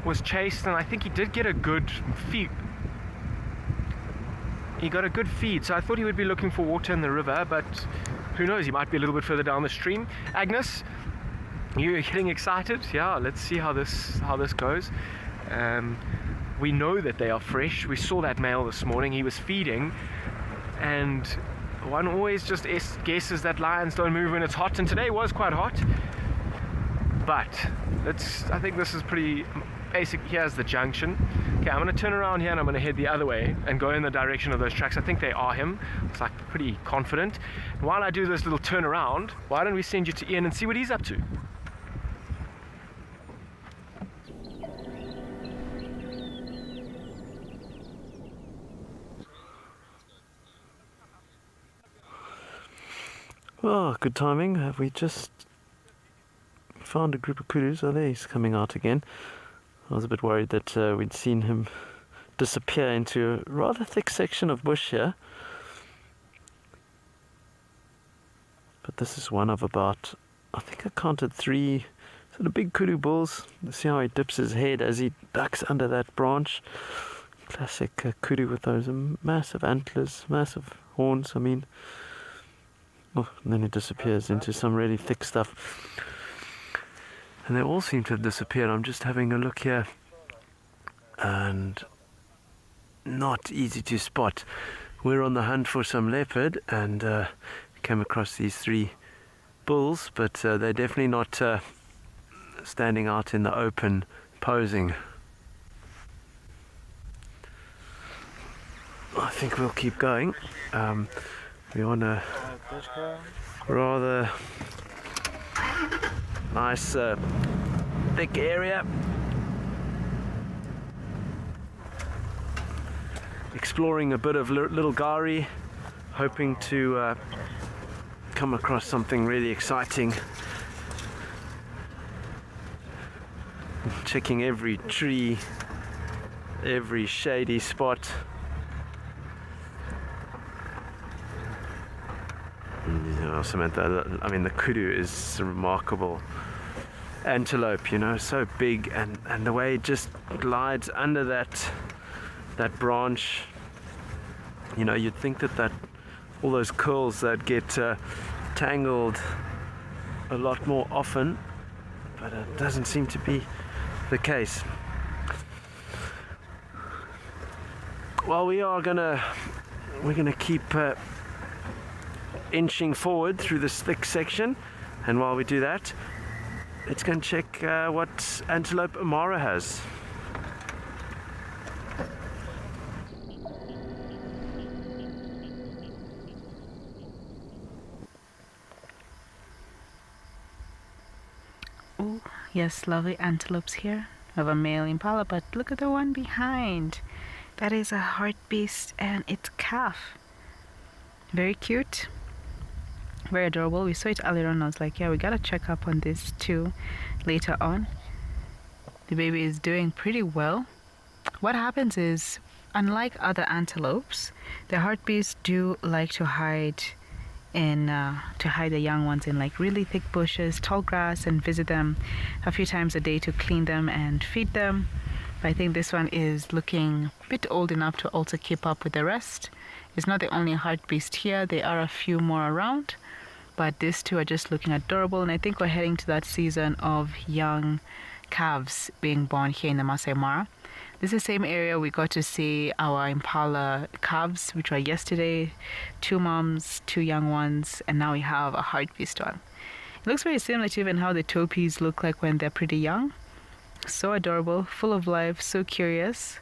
was chased, and I think he did get a good feed. He got a good feed, so I thought he would be looking for water in the river, but who knows, he might be a little bit further down the stream. Agnes, you're getting excited? Yeah, let's see how this goes. We know that they are fresh. We saw that male this morning. He was feeding, and one always just guesses that lions don't move when it's hot, and today was quite hot. But I think this is pretty basic. Here's the junction. Okay, I'm going to turn around here and I'm going to head the other way and go in the direction of those tracks. I think they are him. It's like pretty confident. And while I do this little turn around, why don't we send you to Ian and see what he's up to? Oh, good timing. We just found a group of kudus. Oh, there he's coming out again. I was a bit worried that we'd seen him disappear into a rather thick section of bush here. But this is one of about, I think I counted 3 sort of big kudu bulls. See how he dips his head as he ducks under that branch. Classic kudu with those massive antlers, massive horns, I mean. Oh, and then it disappears into some really thick stuff. And they all seem to have disappeared. I'm just having a look here, and not easy to spot. We're on the hunt for some leopard, and came across these 3 bulls, but they're definitely not standing out in the open posing. I think we'll keep going. We're on a rather nice thick area. Exploring a bit of Little Gari, hoping to come across something really exciting. Checking every tree, every shady spot. Samantha, I mean, the kudu is remarkable. antelope, you know, so big, and the way it just glides under that branch. You know, you'd think that all those curls that get tangled a lot more often, but it doesn't seem to be the case. Well, we're gonna keep inching forward through this thick section, and while we do that, let's go and check what antelope Amara has. Oh, yes, lovely antelopes here. We have a male impala, but look at the one behind. That is a hartebeest and its calf. Very cute. Very adorable. We saw it earlier on. I was like, yeah, we gotta check up on this too later on. The baby is doing pretty well. What happens is, unlike other antelopes, the hartebeests do like to hide the young ones in like really thick bushes, tall grass, and visit them a few times a day to clean them and feed them. But I think this one is looking a bit old enough to also keep up with the rest. It's not the only hartebeest here. There are a few more around, but these two are just looking adorable, and I think we're heading to that season of young calves being born here in the Masai Mara. This is the same area we got to see our impala calves, which were yesterday. 2 moms, 2 young ones, and now we have a hartebeest one. It looks very similar to even how the topies look like when they're pretty young. So adorable, full of life, so curious.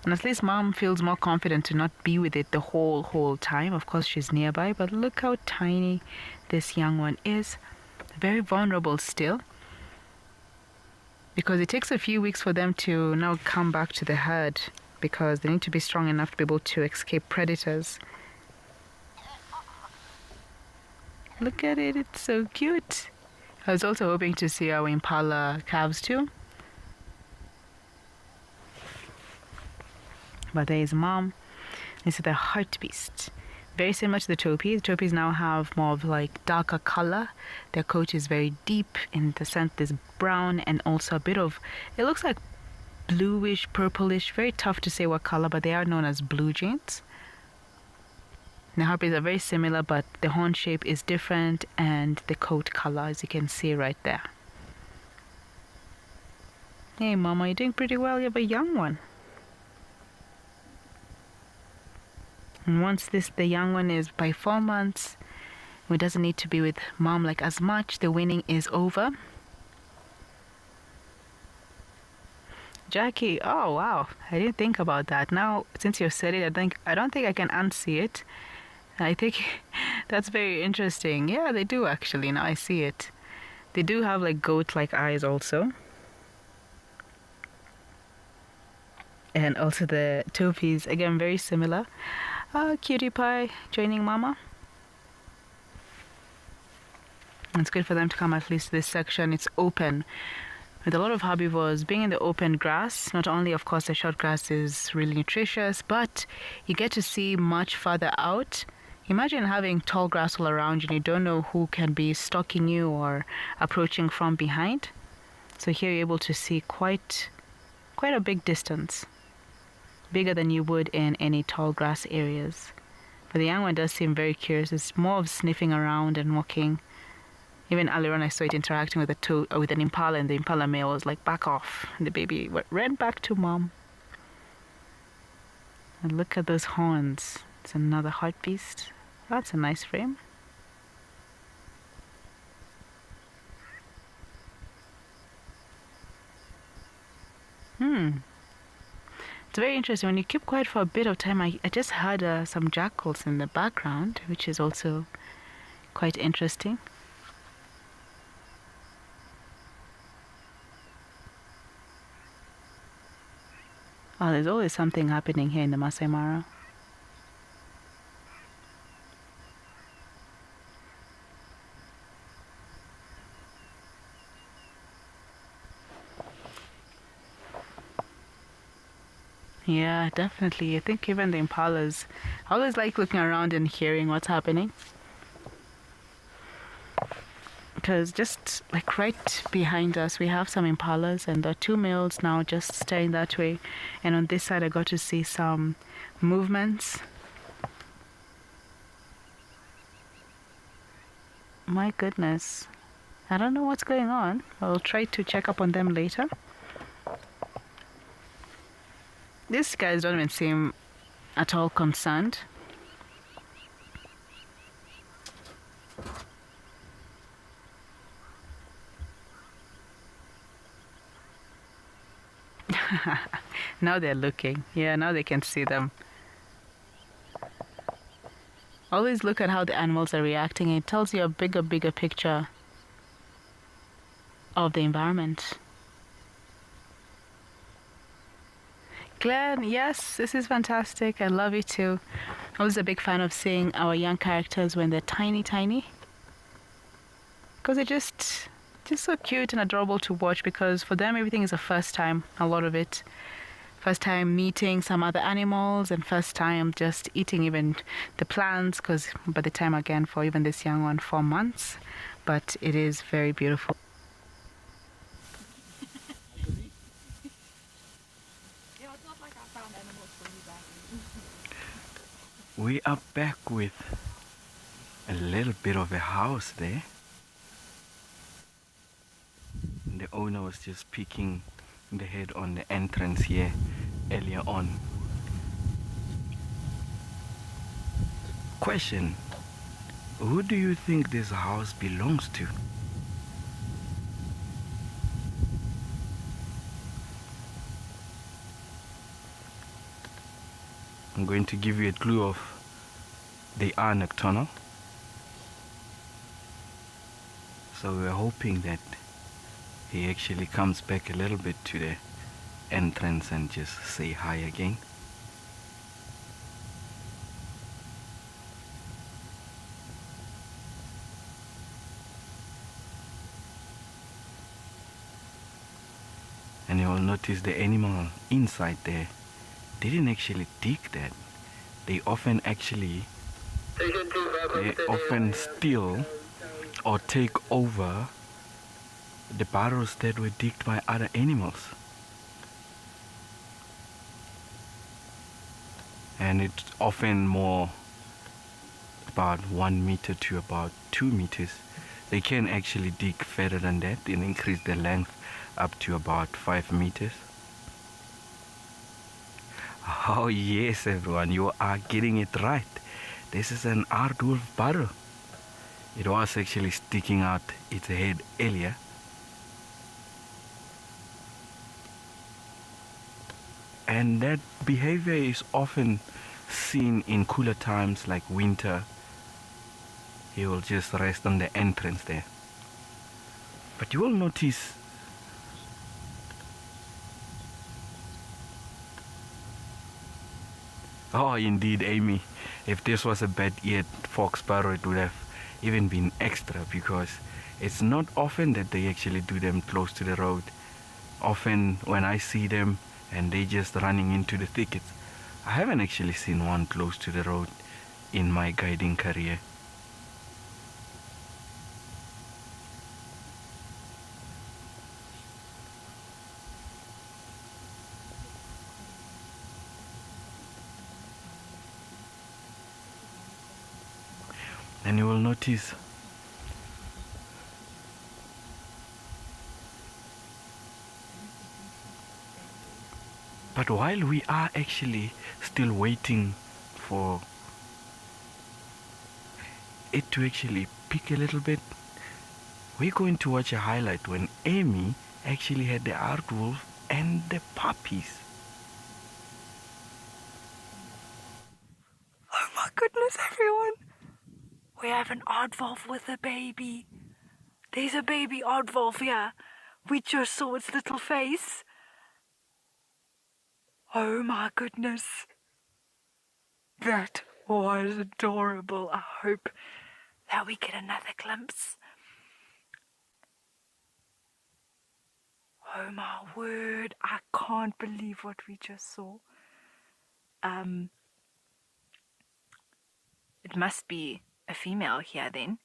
And at least mom feels more confident to not be with it the whole time. Of course, she's nearby, but look how tiny this young one is. Very vulnerable still, because it takes a few weeks for them to now come back to the herd, because they need to be strong enough to be able to escape predators. Look at it, it's so cute. I was also hoping to see our impala calves too. But there is mom. This is the hartebeest. Very similar to the topies. The topies now have more of like darker color. Their coat is very deep in the scent is brown, and also a bit of, it looks like bluish, purplish. Very tough to say what color, but they are known as blue jeans. The harpies are very similar, but the horn shape is different, and the coat color, as you can see right there. Hey mama, you're doing pretty well. You have a young one. And once the young one is by 4 months, it doesn't need to be with mom like as much, the weaning is over. Jackie, oh wow, I didn't think about that. Now, since you've said it, I don't think I can unsee it. I think that's very interesting. Yeah, they do actually. Now I see it. They do have like goat-like eyes also. And also the topies, again, very similar. Cutie pie joining mama. It's good for them to come at least this section. It's open. With a lot of herbivores, being in the open grass, not only, of course, the short grass is really nutritious, but you get to see much farther out. Imagine having tall grass all around you and you don't know who can be stalking you or approaching from behind. So here you're able to see quite a big distance. Bigger than you would in any tall grass areas. But the young one does seem very curious. It's more of sniffing around and walking. Even earlier on I saw it interacting with an impala, and the impala male was like, back off. And the baby ran back to mom. And look at those horns. It's another hartebeest. That's a nice frame. It's very interesting. When you keep quiet for a bit of time, I just heard some jackals in the background, which is also quite interesting. Oh, there's always something happening here in the Masai Mara. Yeah, definitely. I think even the impalas, I always like looking around and hearing what's happening. because just like right behind us we have some impalas, and there are two males now just staring that way, and on this side I got to see some movements. My goodness, I don't know what's going on. I'll try to check up on them later. These guys don't even seem at all concerned. Now they're looking. Yeah, now they can see them. Always look at how the animals are reacting. It tells you a bigger picture of the environment. Glenn, yes, this is fantastic. I love it too. I was a big fan of seeing our young characters when they're tiny. Because they're just so cute and adorable to watch, because for them everything is a first time, a lot of it. First time meeting some other animals, and first time just eating even the plants, because by the time again for even this young one, 4 months. But it is very beautiful. We are back with a little bit of a house there. The owner was just peeking the head on the entrance here earlier on. Question: who do you think this house belongs to? I'm going to give you a clue of they are nocturnal. So we're hoping that he actually comes back a little bit to the entrance and just say hi again. And you will notice the animal inside there didn't actually dig that. They often steal or take over the burrows that were digged by other animals. And it's often more about 1 meter to about 2 meters. They can actually dig further than that and increase the length up to about 5 meters. Oh yes, everyone, you are getting it right. This is an aardwolf burrow. It was actually sticking out its head earlier. And that behavior is often seen in cooler times like winter. He will just rest on the entrance there. But you will notice oh indeed, Amy, if this was a bad-eared fox sparrow it would have even been extra, because it's not often that they actually do them close to the road. Often when I see them and they just running into the thickets, I haven't actually seen one close to the road in my guiding career. And you will notice but while we are actually still waiting for it to actually peak a little bit, we're going to watch a highlight when Amy actually had the aardwolf and the puppies. Oh my goodness, everyone! We have an aardwolf with a baby. There's a baby aardwolf here. We just saw its little face. Oh my goodness. That was adorable. I hope that we get another glimpse. Oh my word, I can't believe what we just saw. It must be a female here then.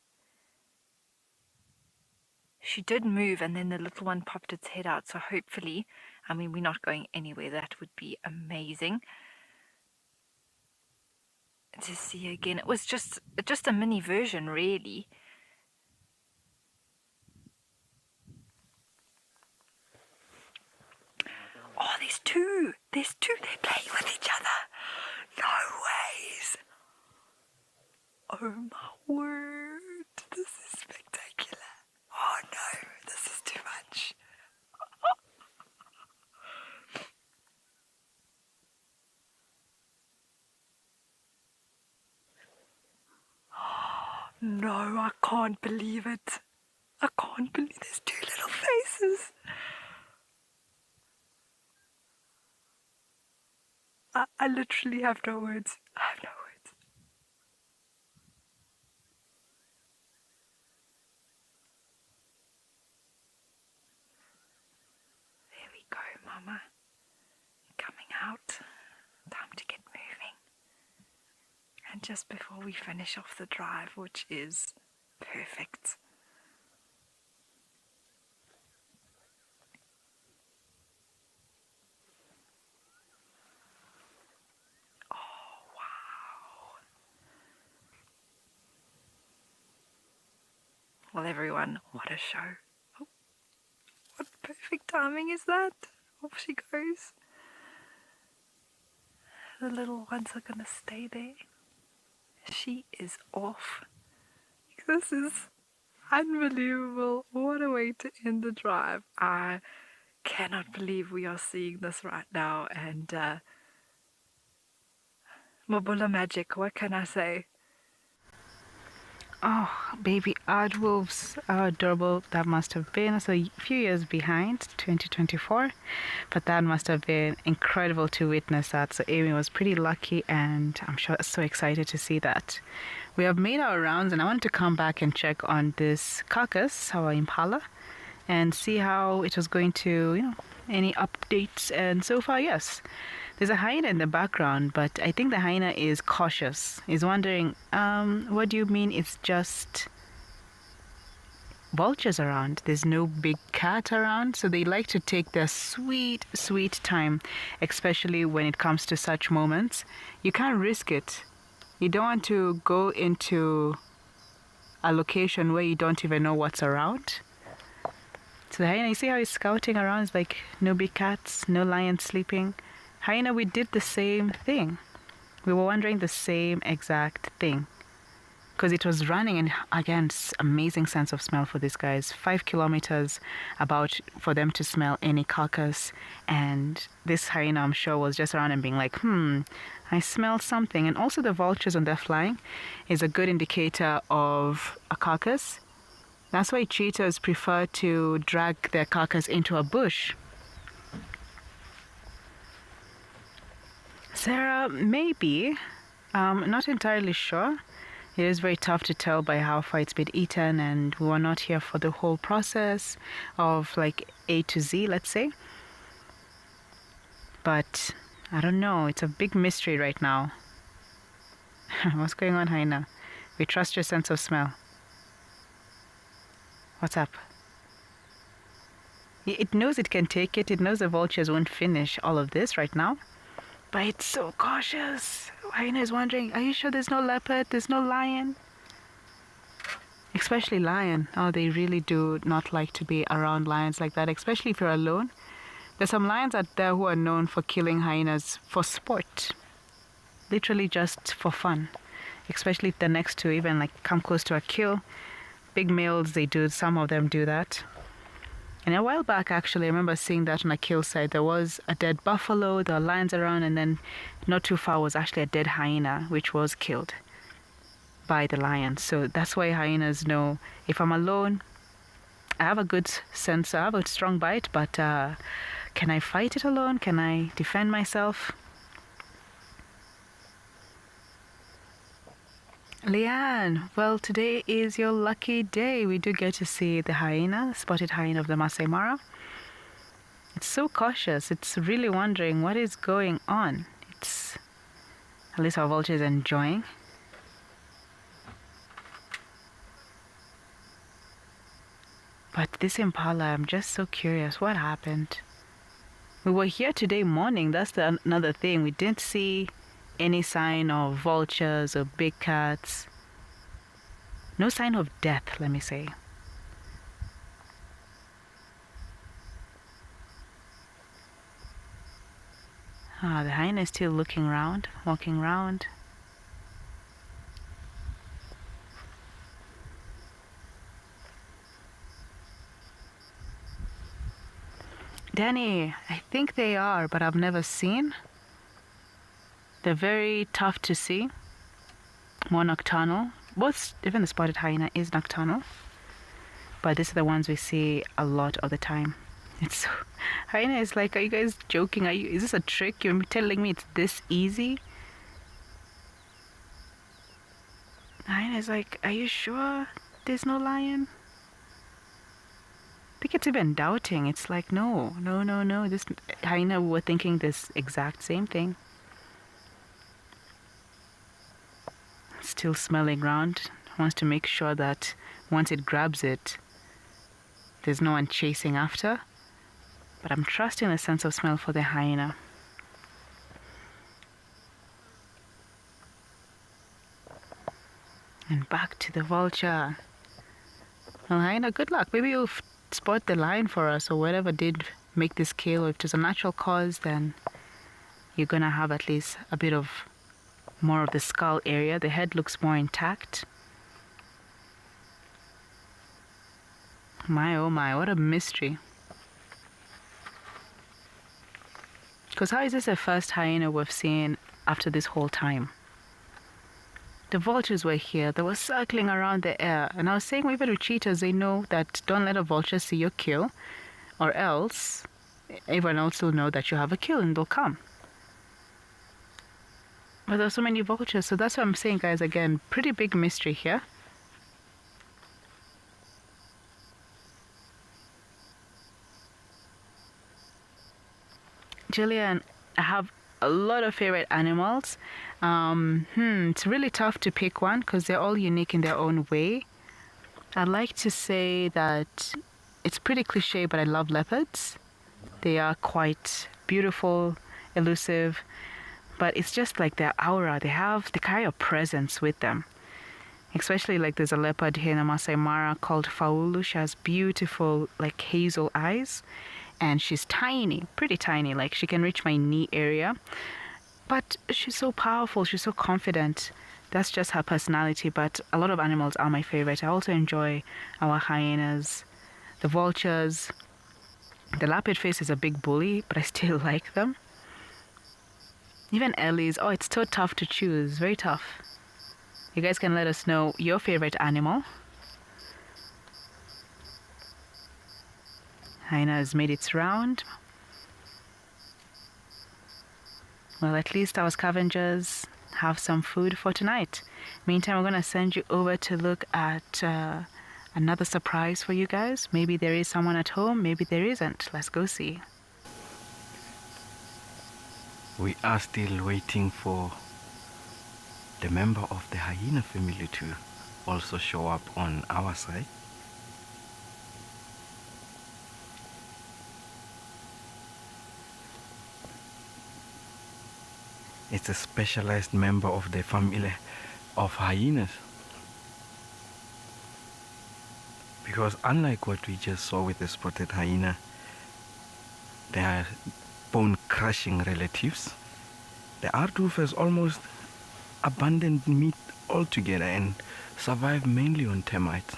she did move, and then the little one popped its head out. So hopefully, I mean, we're not going anywhere. That would be amazing to see again. It was just a mini version, really. Oh, there's two. There's two. They're playing with each other. No ways. Oh my word. This is spectacular. Oh no, this is too much. No, I can't believe it. I can't believe there's two little faces. I literally have no words. I have no words. There we go, Mama. Coming out. Time to get moving. And just before we finish off the drive, which is perfect. Well, everyone, what a show. Oh, what perfect timing is that? Off she goes. The little ones are going to stay there. She is off. This is unbelievable. What a way to end the drive. I cannot believe we are seeing this right now. And Mabula magic, what can I say? Oh, baby aardwolves are adorable. That must have been so a few years behind, 2024, but that must have been incredible to witness that. So Amy was pretty lucky, and I'm sure so excited to see that. We have made our rounds, and I wanted to come back and check on this carcass, our impala, and see how it was going to, any updates. And so far, yes. There's a hyena in the background, but I think the hyena is cautious. He's wondering, what do you mean it's just vultures around? There's no big cat around, so they like to take their sweet, sweet time, especially when it comes to such moments. You can't risk it. You don't want to go into a location where you don't even know what's around. So the hyena, you see how he's scouting around? It's like no big cats, no lions sleeping. Hyena, we did the same thing. We were wondering the same exact thing. Because it was running, and again, amazing sense of smell for these guys. 5 kilometers about for them to smell any carcass. And this hyena, I'm sure, was just around and being like, I smell something. And also the vultures when they're flying is a good indicator of a carcass. That's why cheetahs prefer to drag their carcass into a bush. Sarah, maybe. Not entirely sure. It is very tough to tell by how far it's been eaten, and we were not here for the whole process of like A to Z, let's say. But I don't know. It's a big mystery right now. What's going on, hyena? We trust your sense of smell. What's up? It knows it can take it. It knows the vultures won't finish all of this right now. But it's so cautious. Hyena is wondering, are you sure there's no leopard? There's no lion? Especially lion. Oh, they really do not like to be around lions like that, especially if you're alone. There's some lions out there who are known for killing hyenas for sport. Literally just for fun. Especially if they're next to, even like come close to a kill. Big males, they do, some of them do that. And a while back, actually, I remember seeing that on a kill site. There was a dead buffalo, there were lions around, and then not too far was actually a dead hyena, which was killed by the lion. So that's why hyenas know if I'm alone, I have a good sense, I have a strong bite, but can I fight it alone? Can I defend myself? Leanne, well, today is your lucky day. We do get to see the hyena, spotted hyena of the Masai Mara. It's so cautious. It's really wondering what is going on. It's, at least our vulture is enjoying. But this impala, I'm just so curious. What happened? We were here today morning. That's another thing. We didn't see any sign of vultures or big cats. No sign of death, let me say. The hyena is still looking around, walking around. Danny, I think they are, but I've never seen. They're very tough to see. More nocturnal. Even the spotted hyena is nocturnal. But these are the ones we see a lot of the time. Hyena is like, are you guys joking? Is this a trick? You're telling me it's this easy? Hyena is like, are you sure there's no lion? I think it's even doubting. It's like, no. This hyena, we were thinking this exact same thing. Still smelling around. Wants to make sure that once it grabs it, there's no one chasing after. But I'm trusting the sense of smell for the hyena. And back to the vulture. Well, hyena, good luck. Maybe you'll spot the lion for us, or whatever did make this kill. Or if there's a natural cause, then you're gonna have at least a bit of more of the skull area. The head looks more intact. My oh my, what a mystery. Because how is this the first hyena we've seen after this whole time? The vultures were here. They were circling around the air. And I was saying, even with cheetahs, they know that don't let a vulture see your kill, or else everyone else will know that you have a kill and they'll come. But there's so many vultures. So that's what I'm saying, guys. Again, pretty big mystery here. Julian, I have a lot of favorite animals. It's really tough to pick one because they're all unique in their own way. I'd like to say that it's pretty cliche, but I love leopards. They are quite beautiful, elusive, but it's just like their aura. They carry a presence with them. Especially like there's a leopard here in the Masai Mara called Faulu. She has beautiful like hazel eyes. And she's tiny, pretty tiny, like she can reach my knee area. But she's so powerful, she's so confident. That's just her personality, but a lot of animals are my favorite. I also enjoy our hyenas, the vultures. The leopard face is a big bully, but I still like them. Even Ellie's, it's so tough to choose, very tough. You guys can let us know your favorite animal. Hyena has made its round. Well, at least our scavengers have some food for tonight. Meantime, I'm going to send you over to look at another surprise for you guys. Maybe there is someone at home, maybe there isn't. Let's go see. We are still waiting for the member of the hyena family to also show up on our side. It's a specialized member of the family of hyenas. Because unlike what we just saw with the spotted hyena, they are bone-crushing relatives. The aardwolf has almost abandoned meat altogether and survive mainly on termites.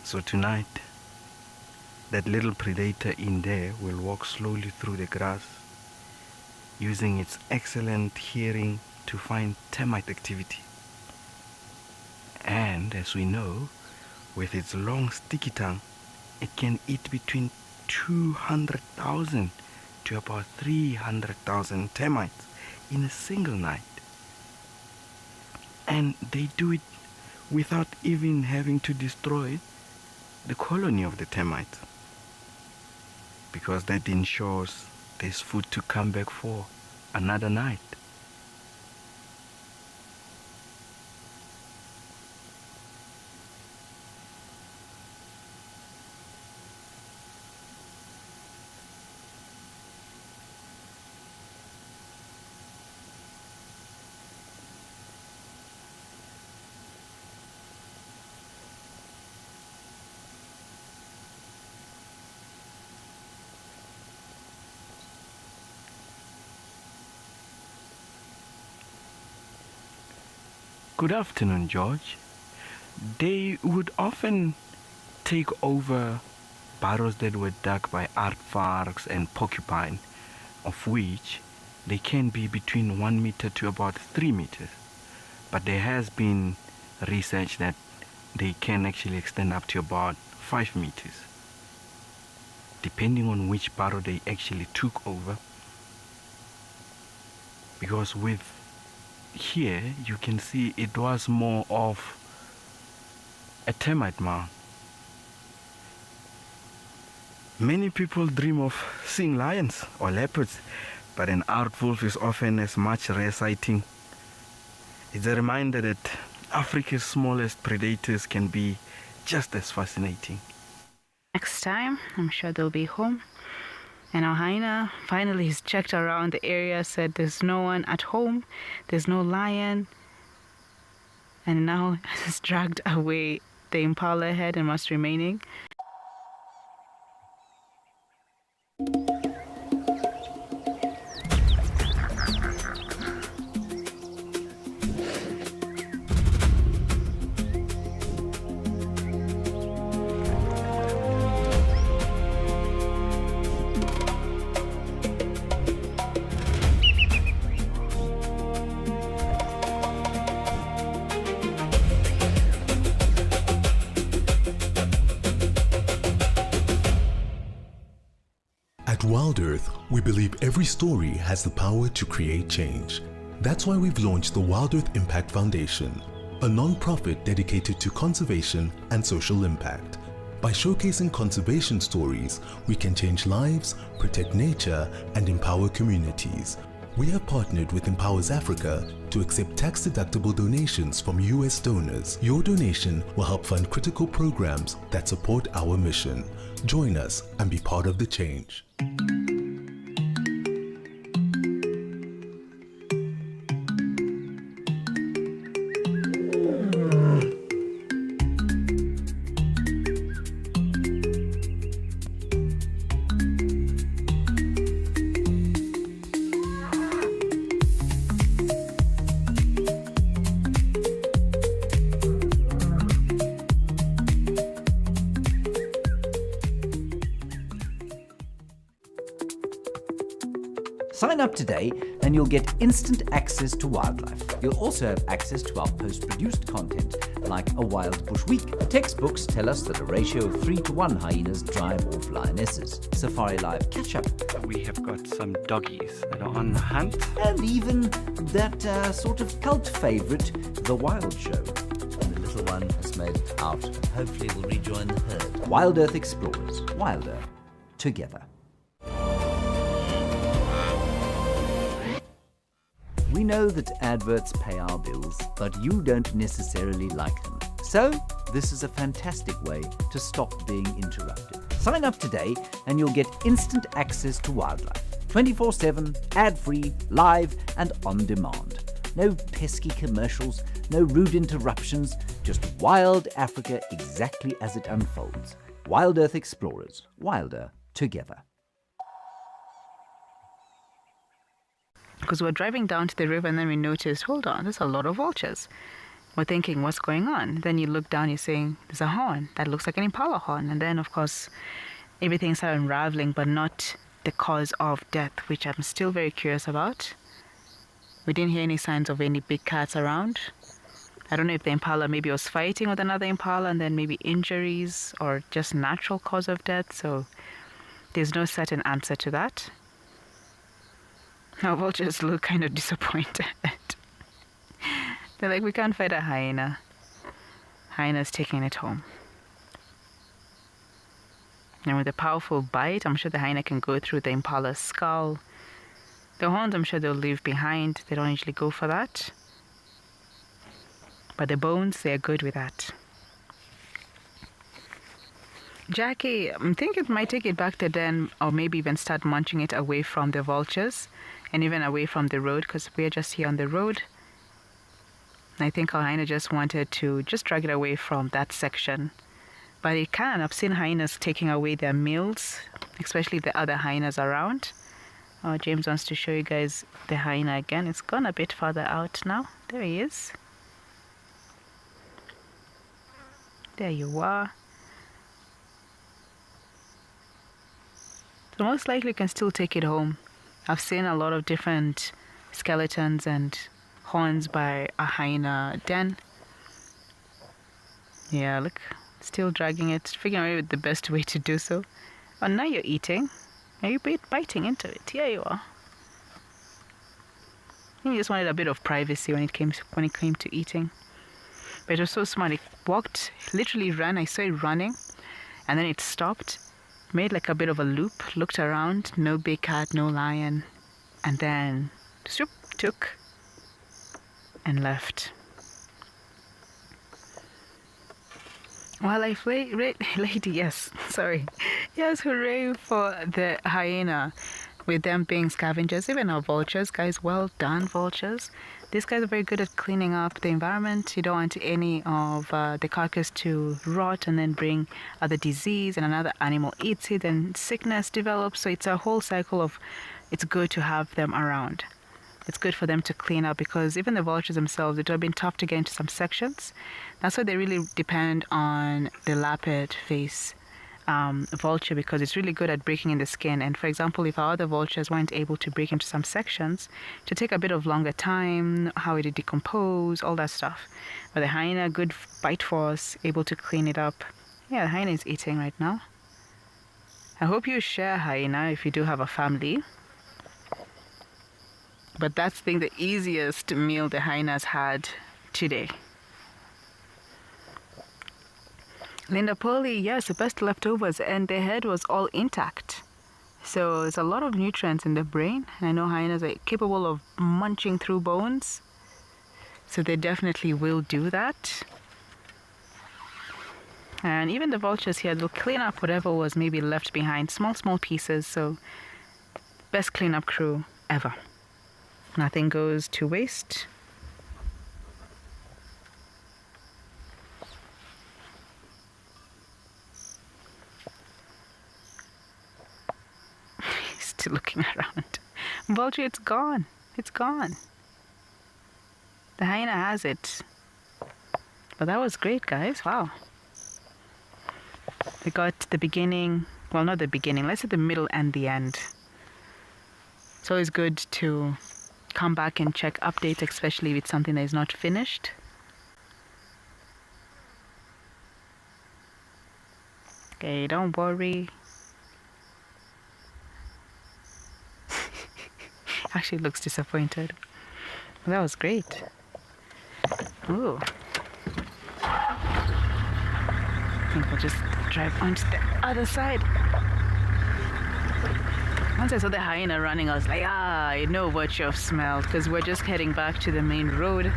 So tonight, that little predator in there will walk slowly through the grass, using its excellent hearing to find termite activity. And as we know, with its long sticky tongue, it can eat between 200,000 to about 300,000 termites in a single night. And they do it without even having to destroy the colony of the termites, because that ensures there's food to come back for another night. Good afternoon, George. They would often take over burrows that were dug by aardvarks and porcupine, of which they can be between 1 meter to about 3 meters. But there has been research that they can actually extend up to about 5 meters, depending on which burrow they actually took over. Because with here, you can see it was more of a termite mound. Many people dream of seeing lions or leopards, but an aardwolf is often as much rare sighting. It's a reminder that Africa's smallest predators can be just as fascinating. Next time, I'm sure they'll be home. And our hyena finally has checked around the area, said there's no one at home, there's no lion, and now has dragged away the impala head and what's remaining. At Wild Earth, we believe every story has the power to create change. That's why we've launched the Wild Earth Impact Foundation, a non-profit dedicated to conservation and social impact. By showcasing conservation stories, we can change lives, protect nature, and empower communities. We have partnered with Empowers Africa to accept tax-deductible donations from US donors. Your donation will help fund critical programs that support our mission. Join us and be part of the change. Sign up today and you'll get instant access to wildlife. You'll also have access to our post-produced content, like a Wild Bush Week. Textbooks tell us that a ratio of 3-to-1 hyenas drive off lionesses. SafariLIVE Catch-Up. We have got some doggies that are on the hunt. And even that sort of cult favorite, The Wild Show. And the little one has made it out and hopefully will rejoin the herd. Wild Earth Explorers. Wilder. Together. We know that adverts pay our bills, but you don't necessarily like them. So, this is a fantastic way to stop being interrupted. Sign up today and you'll get instant access to wildlife. 24/7, ad-free, live and on demand. No pesky commercials, no rude interruptions, just wild Africa exactly as it unfolds. Wild Earth Explorers. Wilder. Together. Because we're driving down to the river and then we noticed, hold on, there's a lot of vultures. We're thinking, what's going on? Then you look down, you're saying, there's a horn. That looks like an impala horn. And then, of course, everything started unraveling, but not the cause of death, which I'm still very curious about. We didn't hear any signs of any big cats around. I don't know if the impala maybe was fighting with another impala and then maybe injuries or just natural cause of death. So there's no certain answer to that. Our vultures look kind of disappointed. They're like, we can't fight a hyena. Hyena's taking it home. And with a powerful bite, I'm sure the hyena can go through the impala's skull. The horns, I'm sure they'll leave behind. They don't usually go for that. But the bones, they're good with that. Jackie, I think it might take it back to den, or maybe even start munching it away from the vultures and even away from the road, because we're just here on the road. I think our hyena just wanted to just drag it away from that section. But it can. I've seen hyenas taking away their meals, especially the other hyenas around. Oh, James wants to show you guys the hyena again. It's gone a bit farther out now. There he is. There you are. So most likely you can still take it home. I've seen a lot of different skeletons and horns by a hyena den. Yeah, look, still dragging it, figuring out the best way to do so. Oh, now you're eating. Are you biting into it? Yeah, you are. I think he just wanted a bit of privacy when it came to eating. But it was so smart. It walked, literally ran. I saw it running, and then it stopped, made like a bit of a loop, looked around, no big cat, no lion, and then swoop, took and left. Wildlife lady, yes, sorry. Yes, hooray for the hyena, with them being scavengers, even our vultures. Guys, well done, vultures. These guys are very good at cleaning up the environment. You don't want any of the carcass to rot and then bring other disease, and another animal eats it and sickness develops. So it's a whole cycle of, it's good to have them around. It's good for them to clean up, because even the vultures themselves, it would have been tough to get into some sections. That's why they really depend on the lappet face vulture, because it's really good at breaking in the skin. And for example, if our other vultures weren't able to break into some sections, to take a bit of longer time, how it would decompose, all that stuff. But the hyena, good bite force, able to clean it up. Yeah, the hyena is eating right now. I hope you share hyena if you do have a family. But that's the easiest meal the hyenas had today. Linda Polly, yes, the best leftovers, and their head was all intact. So there's a lot of nutrients in the brain. And I know hyenas are capable of munching through bones. So they definitely will do that. And even the vultures here, they'll clean up whatever was maybe left behind. Small pieces. So best cleanup crew ever. Nothing goes to waste. He's still looking around. Vulture, it's gone. It's gone. The hyena has it. But that was great, guys. Wow. We got the beginning. Well, not the beginning. Let's say the middle and the end. It's always good to come back and check updates, especially if it's something that is not finished. Okay, don't worry. Actually looks disappointed. That was great. Ooh. I think we'll just drive onto the other side. Once I saw the hyena running, I was like, I know what you've smelled, because we're just heading back to the main road.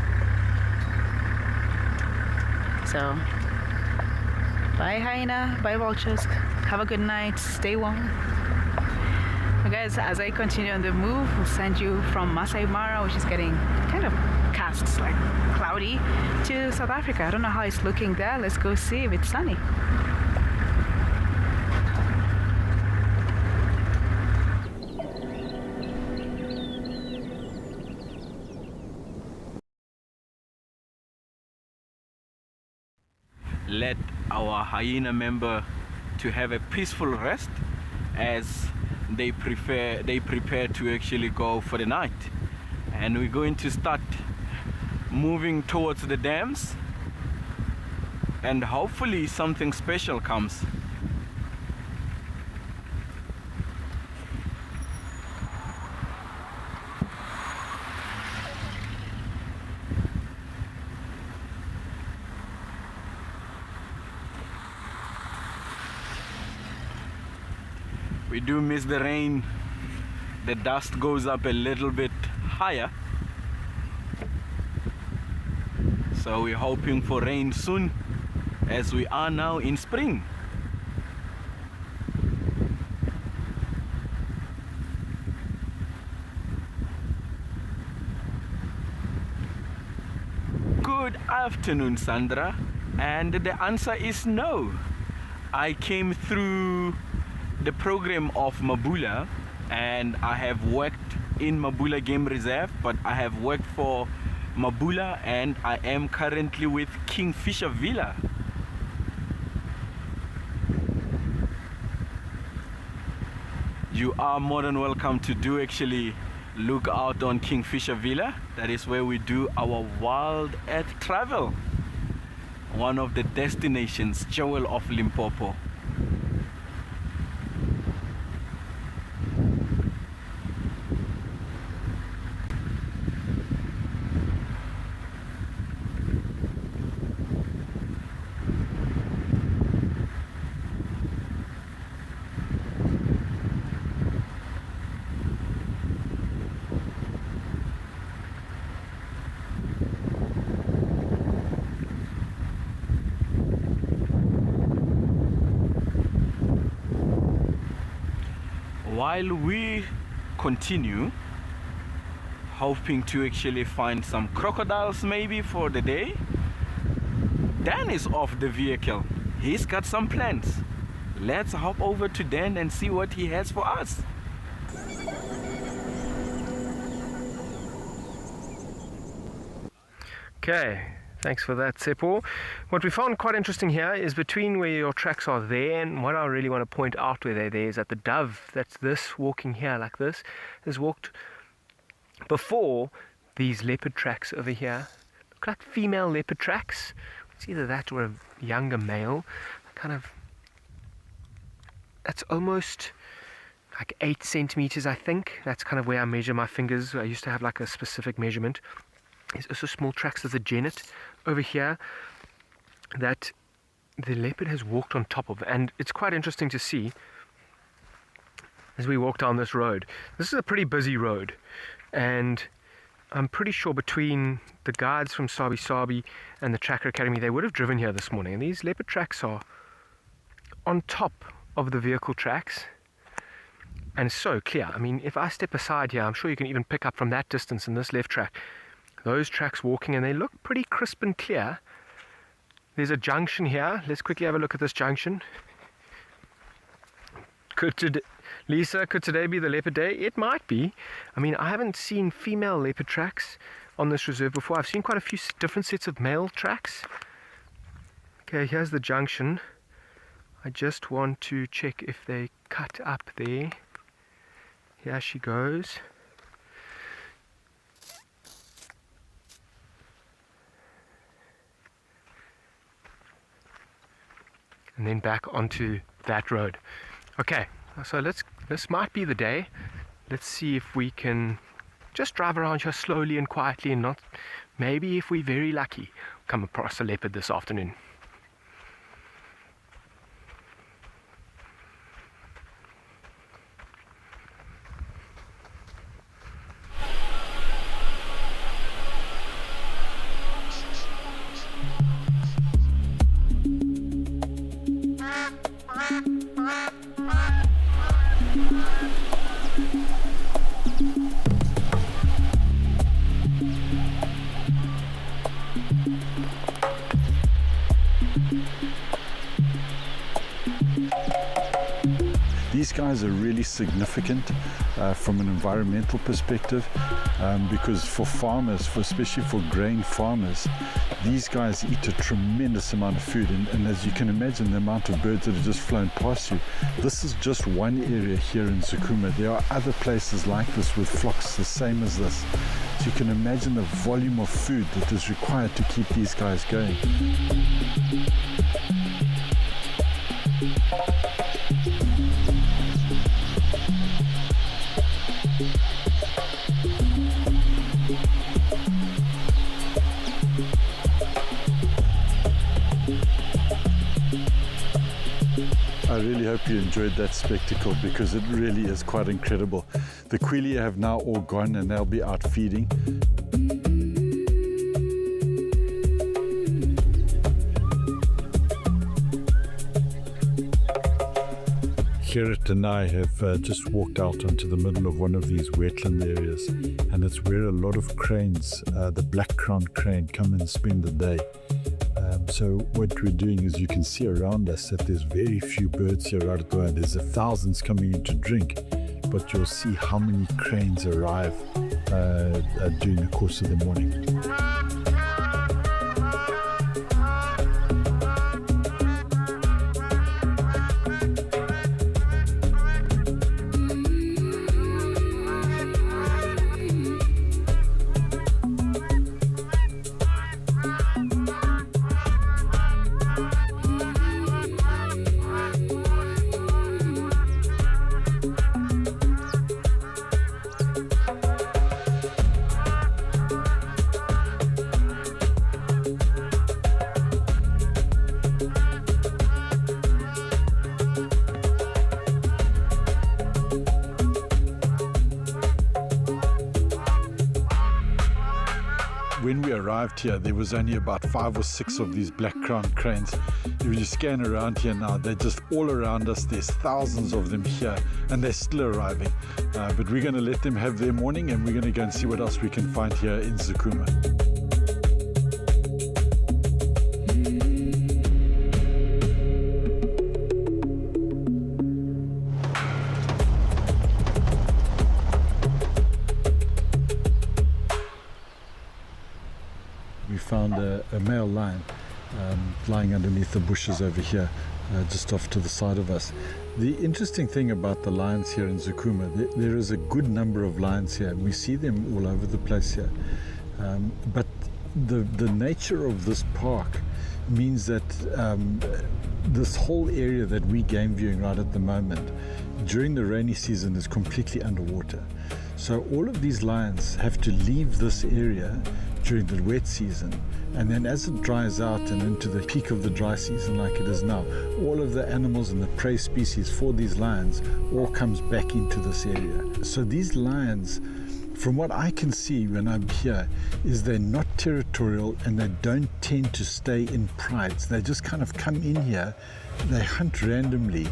So, bye hyena, bye vultures. Have a good night, stay warm. Well, guys, as I continue on the move, we'll send you from Masai Mara, which is getting kind of cast, like cloudy, to South Africa. I don't know how it's looking there. Let's go see if it's sunny. Let our hyena member to have a peaceful rest as they prepare to actually go for the night. And we're going to start moving towards the dams, and hopefully something special comes. We do miss the rain. The dust goes up a little bit higher. So we're hoping for rain soon, as we are now in spring. Good afternoon, Sandra. And the answer is no. I came through the program of Mabula, and I have worked in Mabula Game Reserve, but I have worked for Mabula, and I am currently with Kingfisher Villa. you are more than welcome to do actually look out on Kingfisher Villa. That is where we do our wild earth travel. One of the destinations, jewel of Limpopo. While we continue, hoping to actually find some crocodiles maybe for the day, Dan is off the vehicle. He's got some plans. Let's hop over to Dan and see what he has for us. Okay, thanks for that, Sepo. What we found quite interesting here is between where your tracks are there and what I really want to point out where they're there is that the dove that's this walking here like this has walked before these leopard tracks over here. Look like female leopard tracks. It's either that or a younger male. Kind of, that's almost like 8 centimeters, I think. That's kind of where I measure my fingers. I used to have like a specific measurement. There's also small tracks. There's a genet over here that the leopard has walked on top of, and it's quite interesting to see as we walk down this road. This is a pretty busy road, and I'm pretty sure between the guides from Sabi Sabi and the Tracker Academy, they would have driven here this morning, and these leopard tracks are on top of the vehicle tracks and so clear. I mean, if I step aside here, I'm sure you can even pick up from that distance in this left track those tracks walking, and they look pretty crisp and clear. There's a junction here. Let's quickly have a look at this junction. Lisa, could today be the leopard day? It might be. I mean, I haven't seen female leopard tracks on this reserve before. I've seen quite a few different sets of male tracks. Okay, here's the junction. I just want to check if they cut up there. Here she goes. And then back onto that road. Okay, so this might be the day. Let's see if we can just drive around here slowly and quietly, and not, maybe if we're very lucky, come across a leopard this afternoon. These guys are really significant from an environmental perspective because for farmers, especially for grain farmers, these guys eat a tremendous amount of food, and as you can imagine, the amount of birds that have just flown past you. This is just one area here in Zukuma. There are other places like this with flocks the same as this. So you can imagine the volume of food that is required to keep these guys going. I really hope you enjoyed that spectacle because it really is quite incredible. The Quili have now all gone and they'll be out feeding. Gerrit and I have just walked out onto the middle of one of these wetland areas, and it's where a lot of cranes, the black-crowned crane, come and spend the day. So what we're doing is, you can see around us that there's very few birds here right at the moment. There's thousands coming in to drink, but you'll see how many cranes arrive during the course of the morning. arrived here, there was only about 5 or 6 of these black-crowned cranes. If you scan around here now, they're just all around us. There's thousands of them here, and they're still arriving. But we're going to let them have their morning, and we're going to go and see what else we can find here in Zakuma. Found a male lion lying underneath the bushes over here, just off to the side of us. The interesting thing about the lions here in Zakuma, there is a good number of lions here, and we see them all over the place here. But the nature of this park means that this whole area that we're game viewing right at the moment, during the rainy season, is completely underwater. So all of these lions have to leave this area during the wet season, and then as it dries out and into the peak of the dry season like it is now, all of the animals and the prey species for these lions all comes back into this area. So these lions, from what I can see when I'm here, is they're not territorial and they don't tend to stay in prides. They just kind of come in here, they hunt randomly.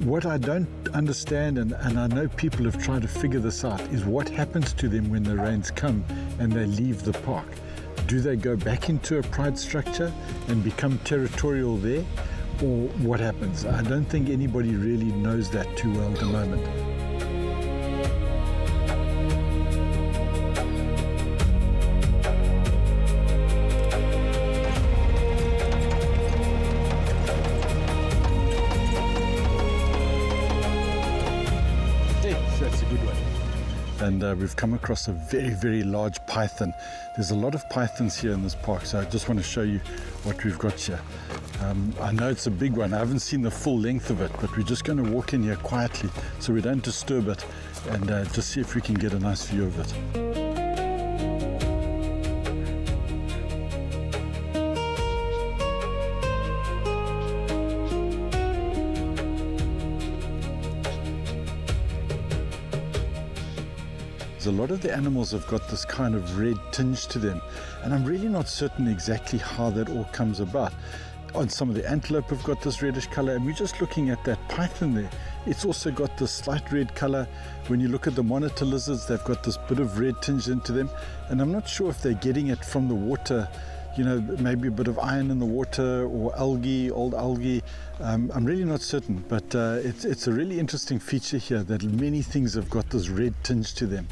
What I don't understand, and I know people have tried to figure this out, is what happens to them when the rains come and they leave the park. Do they go back into a pride structure and become territorial there? Or what happens? I don't think anybody really knows that too well at the moment. That's a good one. And we've come across a very, very large python. There's a lot of pythons here in this park, so I just want to show you what we've got here. I know it's a big one. I haven't seen the full length of it, but we're just going to walk in here quietly so we don't disturb it, and just see if we can get a nice view of it. A lot of the animals have got this kind of red tinge to them, and I'm really not certain exactly how that all comes about. On some of the antelope have got this reddish color, and we're just looking at that python there. It's also got this slight red color. When you look at the monitor lizards, they've got this bit of red tinge into them, and I'm not sure if they're getting it from the water, you know, maybe a bit of iron in the water or algae, old algae. I'm really not certain, but it's a really interesting feature here that many things have got this red tinge to them.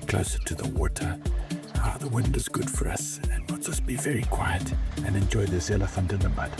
Closer to the water. The wind is good for us, and we'll just be very quiet and enjoy this elephant in the mud.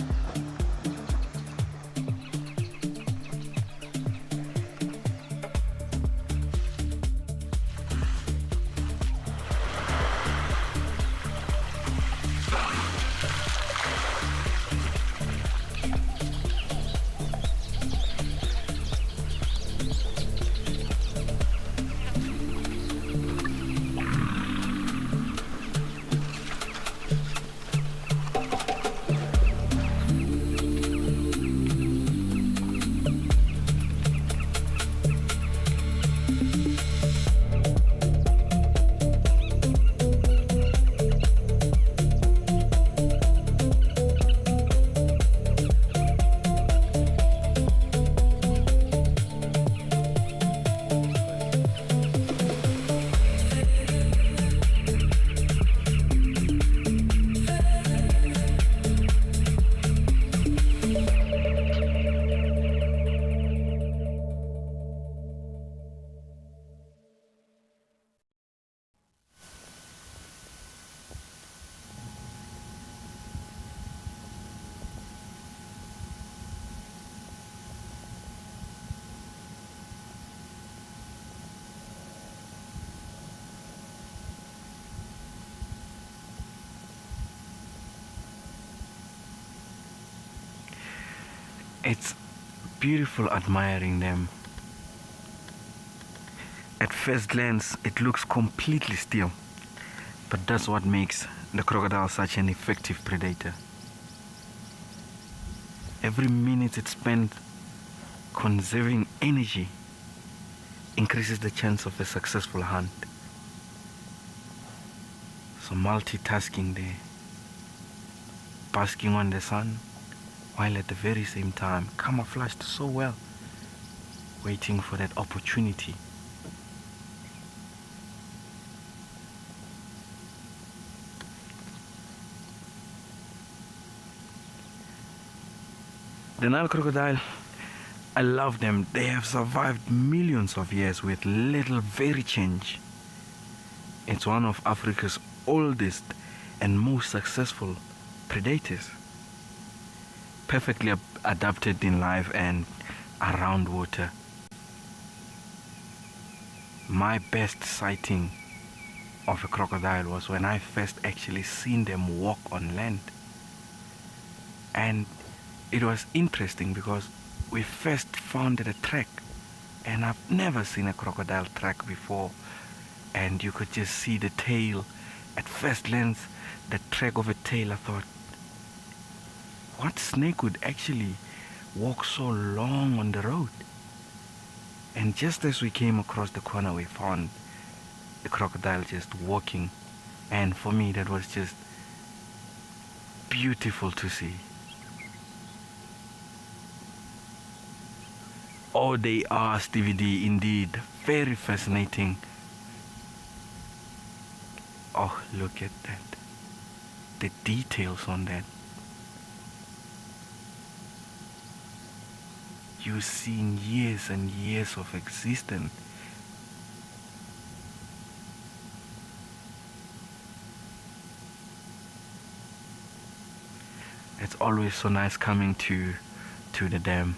It's beautiful admiring them. At first glance, it looks completely still, but that's what makes the crocodile such an effective predator. Every minute it's spent conserving energy increases the chance of a successful hunt. So multitasking there, basking on the sun, while at the very same time camouflaged so well, waiting for that opportunity. The Nile crocodile, I love them. They have survived millions of years with little very change. It's one of Africa's oldest and most successful predators. Perfectly adapted in life and around water. My best sighting of a crocodile was when I first actually seen them walk on land. And it was interesting because we first found a track, and I've never seen a crocodile track before, and you could just see the tail. At first glance, the track of a tail, I thought, what snake would actually walk so long on the road? And just as we came across the corner, we found the crocodile just walking, and for me that was just beautiful to see. Oh, they are, Stevie D, indeed. Very fascinating. Oh, look at that. The details on that. You've seen years and years of existence. It's always so nice coming to the dam.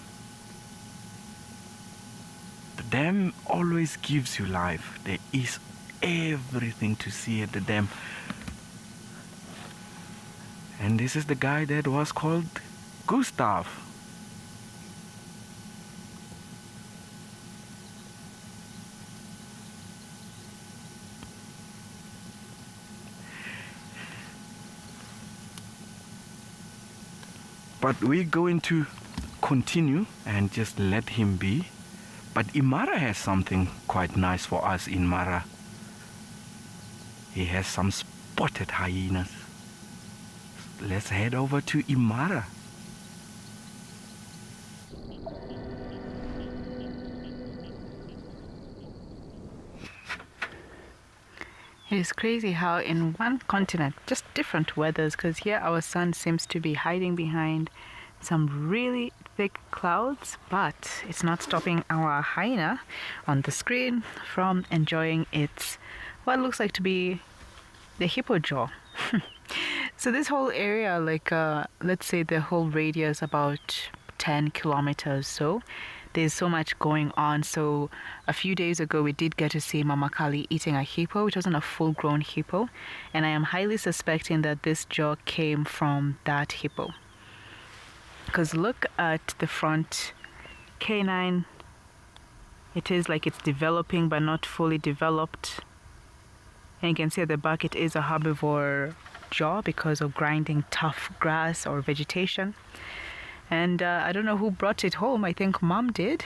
The dam always gives you life. There is everything to see at the dam. And this is the guy that was called Gustav. But we're going to continue and just let him be. But Imara has something quite nice for us in Mara. He has some spotted hyenas. Let's head over to Imara. It is crazy how in one continent, just different weathers, because here our sun seems to be hiding behind some really thick clouds, but it's not stopping our hyena on the screen from enjoying its, what looks like to be the hippo jaw. So this whole area, like let's say the whole radius about 10 kilometers, so there's so much going on. So a few days ago we did get to see Mama Kali eating a hippo, which wasn't a full-grown hippo, and I am highly suspecting that this jaw came from that hippo. Because look at the front canine. It is like it's developing but not fully developed. And you can see at the back it is a herbivore jaw because of grinding tough grass or vegetation. And I don't know who brought it home. I think Mom did,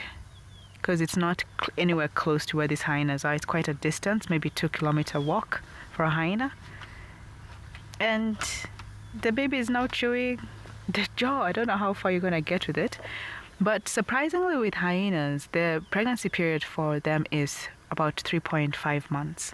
because it's not anywhere close to where these hyenas are. It's quite a distance, maybe 2-kilometer walk for a hyena. And the baby is now chewing the jaw. I don't know how far you're going to get with it. But surprisingly with hyenas, the pregnancy period for them is about 3.5 months.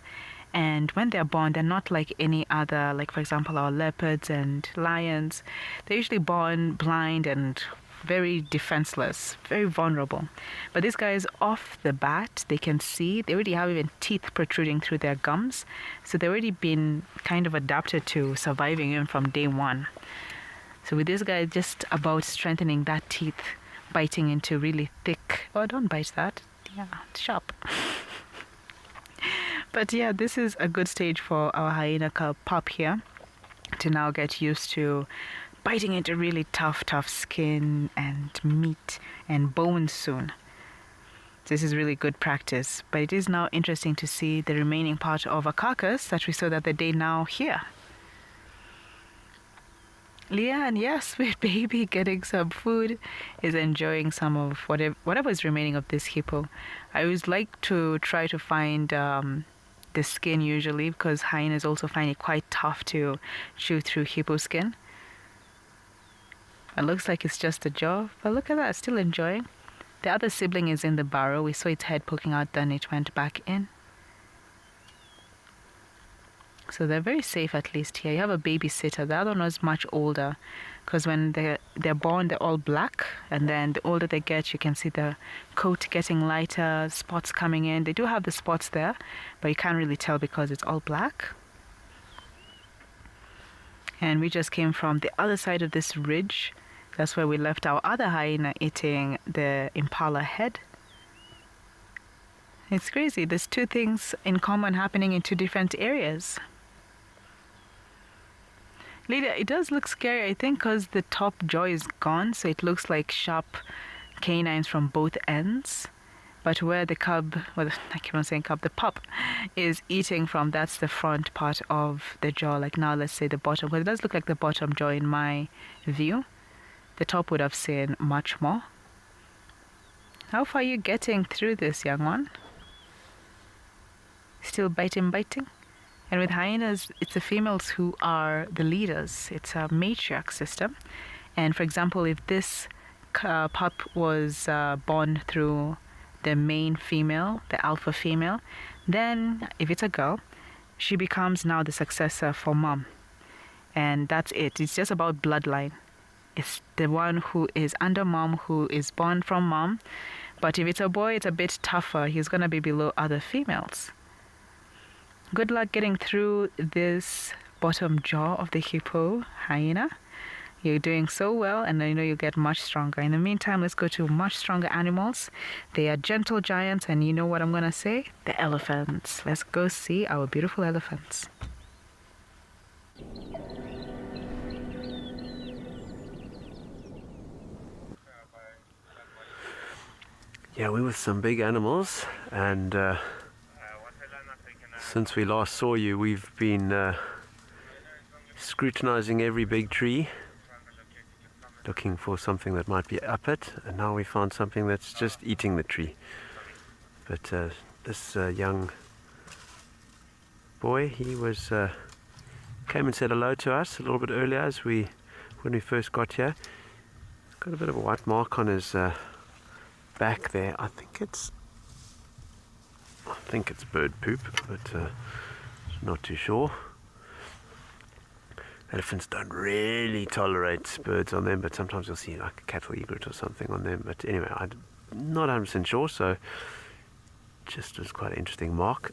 And when they're born, they're not like any other, like for example, our leopards and lions. They're usually born blind and very defenseless, very vulnerable. But these guys, off the bat, they can see. They already have even teeth protruding through their gums. So they've already been kind of adapted to surviving even from day one. So with this guy, just about strengthening that teeth, biting into really thick. Oh, don't bite that. Yeah, it's sharp. But yeah, this is a good stage for our hyena pup here to now get used to biting into really tough skin and meat and bones soon. This is really good practice, but it is now interesting to see the remaining part of a carcass that we saw the other day now here. Leah, and yes, sweet baby getting some food, is enjoying some of whatever is remaining of this hippo. I always like to try to find the skin usually, because hyenas also find it quite tough to chew through hippo skin. It looks like it's just a jaw, but look at that, still enjoying. The other sibling is in the burrow. We saw its head poking out, then it went back in. So they're very safe, at least here. You have a babysitter. The other one was much older, because when they're born, they're all black, and then the older they get, you can see the coat getting lighter, spots coming in. They do have the spots there, but you can't really tell because it's all black. And we just came from the other side of this ridge. That's where we left our other hyena eating the impala head. It's crazy. There's two things in common happening in two different areas. Lydia, it does look scary, I think, because the top jaw is gone, so it looks like sharp canines from both ends. But where the cub, well, I keep on saying cub, the pup is eating from, that's the front part of the jaw. Like now, let's say the bottom, because it does look like the bottom jaw in my view. The top would have seen much more. How far are you getting through this, young one? Still biting. And with hyenas, it's the females who are the leaders. It's a matriarch system. And for example, if this pup was born through the main female, the alpha female, then if it's a girl, she becomes now the successor for mom. And that's it. It's just about bloodline. It's the one who is under mom, who is born from mom. But if it's a boy, it's a bit tougher. He's going to be below other females. Good luck getting through this bottom jaw of the hippo hyena. You're doing so well, and I know you'll get much stronger. In the meantime, let's go to much stronger animals. They are gentle giants, and you know what I'm going to say? The elephants. Let's go see our beautiful elephants. Yeah, we're with some big animals, and since we last saw you, we've been scrutinizing every big tree, looking for something that might be up it, and now we found something that's just eating the tree. But this young boy, he was came and said hello to us a little bit earlier when we first got here. Got a bit of a white mark on his back there. I think it's bird poop, but not too sure. Elephants don't really tolerate birds on them, but sometimes you'll see like a cattle egret or something on them. But anyway, I'm not 100% sure, so just was quite an interesting mark.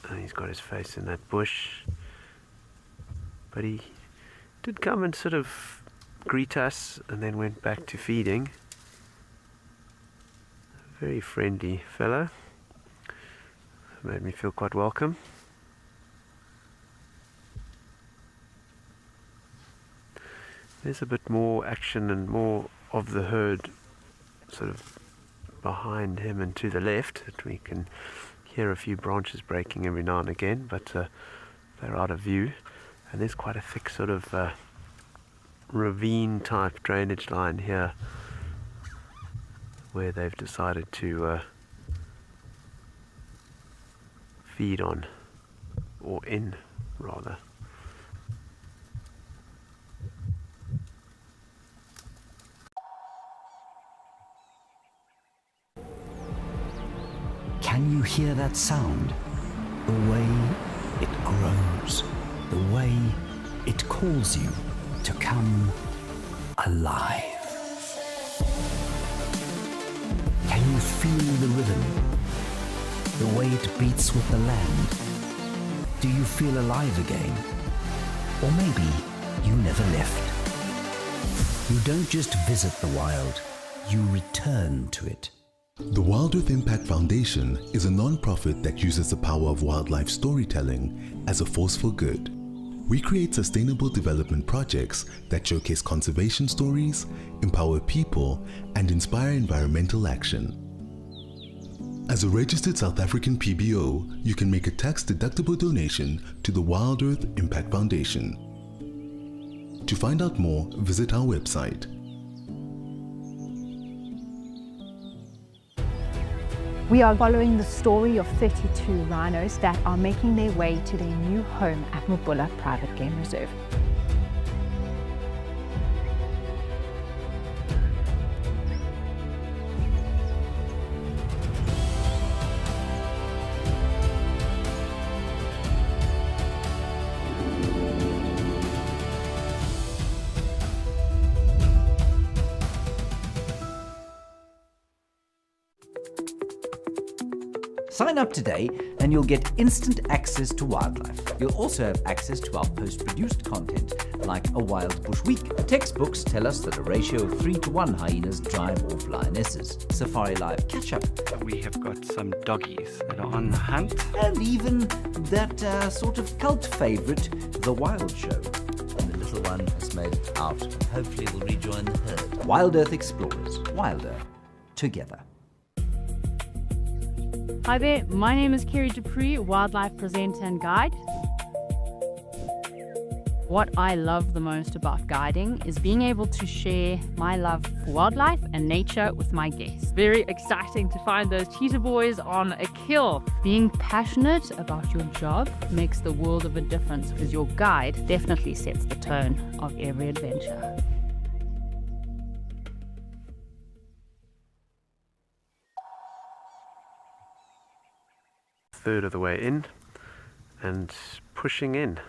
And he's got his face in that bush, but he did come and sort of greet us and then went back to feeding. Very friendly fellow. Made me feel quite welcome. There's a bit more action and more of the herd sort of behind him and to the left, that we can hear a few branches breaking every now and again, but they're out of view. And there's quite a thick sort of ravine type drainage line here, where they've decided to feed on, or in rather. Can you hear that sound? The way it grows, the way it calls you to come alive. Can you feel the rhythm? The way it beats with the land? Do you feel alive again? Or maybe you never left. You don't just visit the wild, you return to it. The Wild Earth Impact Foundation is a non-profit that uses the power of wildlife storytelling as a force for good. we create sustainable development projects that showcase conservation stories, empower people, and inspire environmental action. As a registered South African PBO, you can make a tax-deductible donation to the Wild Earth Impact Foundation. To find out more, visit our website. We are following the story of 32 rhinos that are making their way to their new home at Mubula Private Game Reserve. Sign up today and you'll get instant access to wildlife. You'll also have access to our post-produced content, like a Wild Bush Week. Textbooks tell us that a ratio of 3-to-1 hyenas drive off lionesses. SafariLIVE catch-up. We have got some doggies that are on the hunt. And even that sort of cult favourite, The Wild Show. And the little one has made it out and hopefully will rejoin the herd. Wild Earth Explorers. Wilder. Together. Hi there, my name is Kerry Dupree, wildlife presenter and guide. What I love the most about guiding is being able to share my love for wildlife and nature with my guests. Very exciting to find those cheetah boys on a kill. Being passionate about your job makes the world of a difference because your guide definitely sets the tone of every adventure. Third of the way in and pushing in.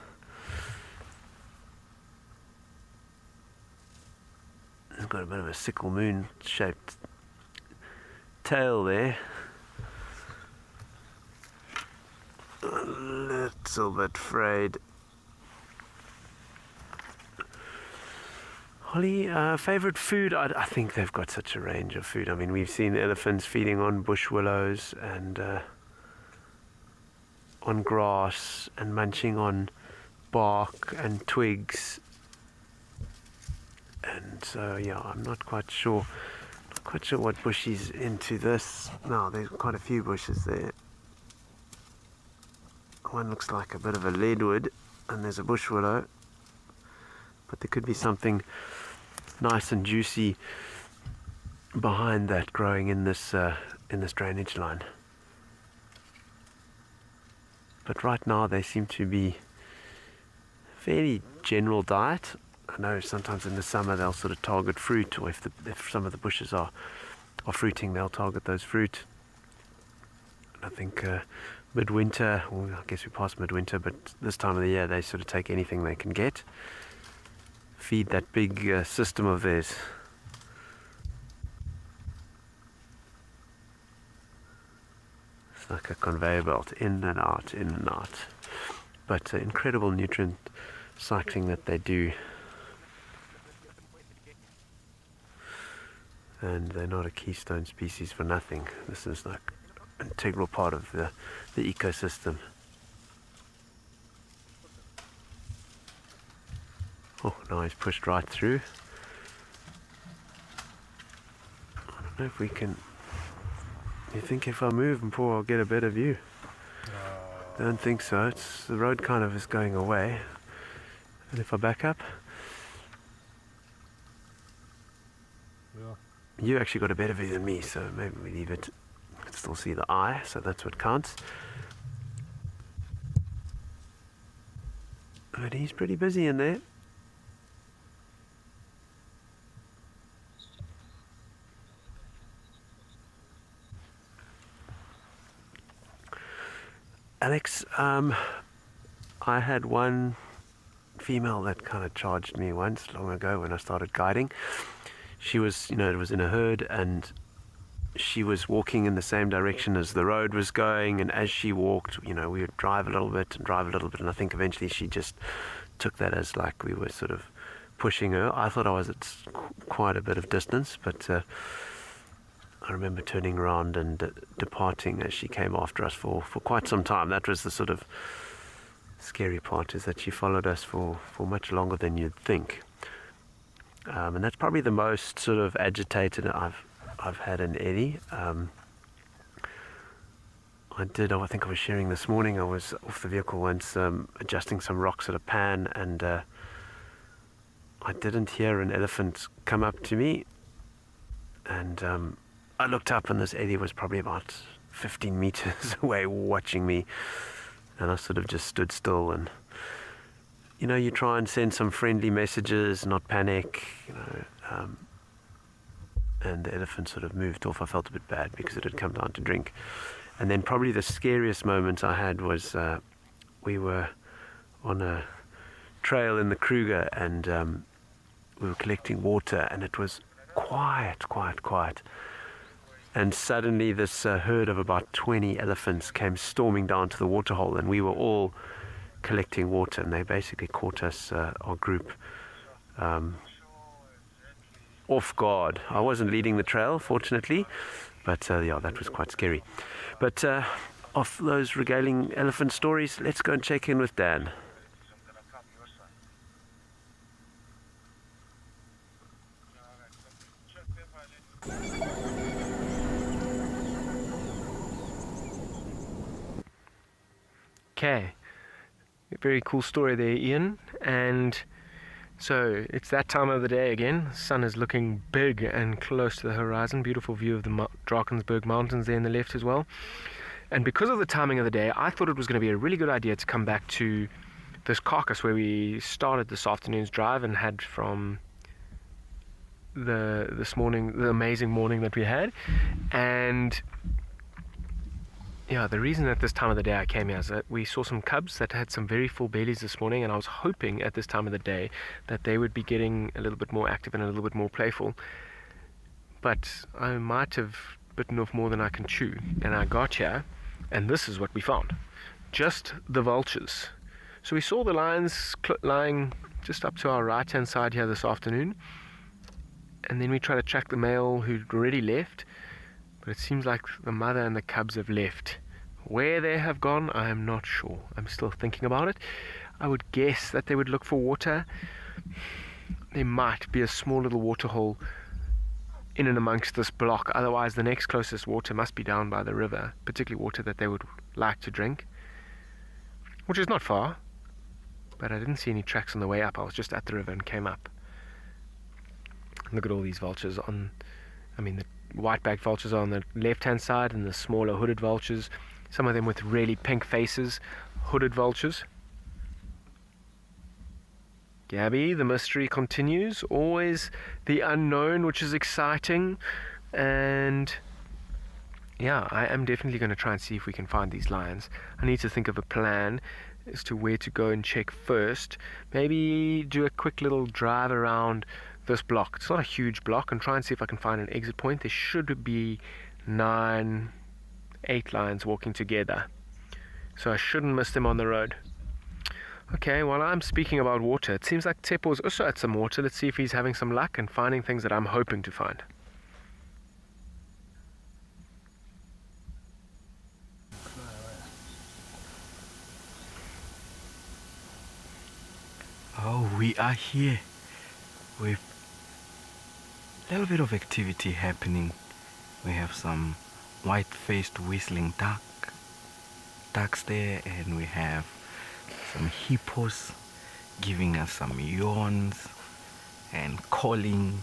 It's got a bit of a sickle moon shaped tail there. A little bit frayed. Holly, favourite food? I think they've got such a range of food. I mean, we've seen elephants feeding on bush willows and on grass and munching on bark and twigs, and so yeah, I'm not quite sure what bush he's into this. No, there's quite a few bushes there. One looks like a bit of a leadwood and there's a bush willow, but there could be something nice and juicy behind that growing in this drainage line. But right now they seem to be fairly general diet. I know sometimes in the summer they'll sort of target fruit, or if some of the bushes are fruiting, they'll target those fruit. And I think midwinter, well, I guess we passed midwinter, but this time of the year they sort of take anything they can get. Feed that big system of theirs. Like a conveyor belt, in and out, in and out. But incredible nutrient cycling that they do. And they're not a keystone species for nothing. This is like an integral part of the ecosystem. Oh, now he's pushed right through. I don't know if we can... You think if I move and pull, I'll get a better view? I don't think so. The road kind of is going away. And if I back up, you actually got a better view than me, so maybe we leave it. You can still see the eye, so that's what counts. But he's pretty busy in there. Alex, I had one female that kind of charged me once long ago when I started guiding. She was, it was in a herd, and she was walking in the same direction as the road was going, and as she walked, we would drive a little bit, and I think eventually she just took that as like we were sort of pushing her. I thought I was at quite a bit of distance, but I remember turning around and departing as she came after us for quite some time. That was the sort of scary part is that she followed us for much longer than you'd think. And that's probably the most sort of agitated I've had an Eddie. I think I was sharing this morning, I was off the vehicle once adjusting some rocks at a pan, and I didn't hear an elephant come up to me, and I looked up and this Eddie was probably about 15 meters away watching me, and I sort of just stood still, and you try and send some friendly messages, not panic, and the elephant sort of moved off. I felt a bit bad because it had come down to drink. And then probably the scariest moment I had was we were on a trail in the Kruger, and we were collecting water, and it was quiet. And suddenly this herd of about 20 elephants came storming down to the waterhole, and we were all collecting water, and they basically caught us, our group, off guard. I wasn't leading the trail, fortunately, but that was quite scary. But of those regaling elephant stories, let's go and check in with Dan. Okay, very cool story there, Ian. And so it's that time of the day again. The sun is looking big and close to the horizon. Beautiful view of the Drakensberg Mountains there in the left as well. And because of the timing of the day, I thought it was going to be a really good idea to come back to this carcass where we started this afternoon's drive and had from this morning, the amazing morning that we had. And yeah, the reason at this time of the day I came here is that we saw some cubs that had some very full bellies this morning, and I was hoping at this time of the day that they would be getting a little bit more active and a little bit more playful. But I might have bitten off more than I can chew, and I got here, and this is what we found. Just the vultures. So we saw the lions lying just up to our right-hand side here this afternoon, and then we tried to track the male who'd already left, but it seems like the mother and the cubs have left. Where they have gone, I am not sure. I'm still thinking about it. I would guess that they would look for water. There might be a small little water hole in and amongst this block. Otherwise, the next closest water must be down by the river, particularly water that they would like to drink, which is not far. But I didn't see any tracks on the way up. I was just at the river and came up. Look at all these vultures the white-backed vultures are on the left-hand side, and the smaller hooded vultures, some of them with really pink faces, hooded vultures. Gabby, the mystery continues, always the unknown, which is exciting. And yeah, I am definitely going to try and see if we can find these lions. I need to think of a plan as to where to go and check first. Maybe do a quick little drive around this block. It's not a huge block, and try and see if I can find an exit point. There should be 8 lions walking together, so I shouldn't miss them on the road. Okay, while I'm speaking about water, it seems like Tepo's also at some water. Let's see if he's having some luck and finding things that I'm hoping to find. Oh, we are here with a little bit of activity happening. We have some white-faced whistling ducks there, and we have some hippos giving us some yawns and calling.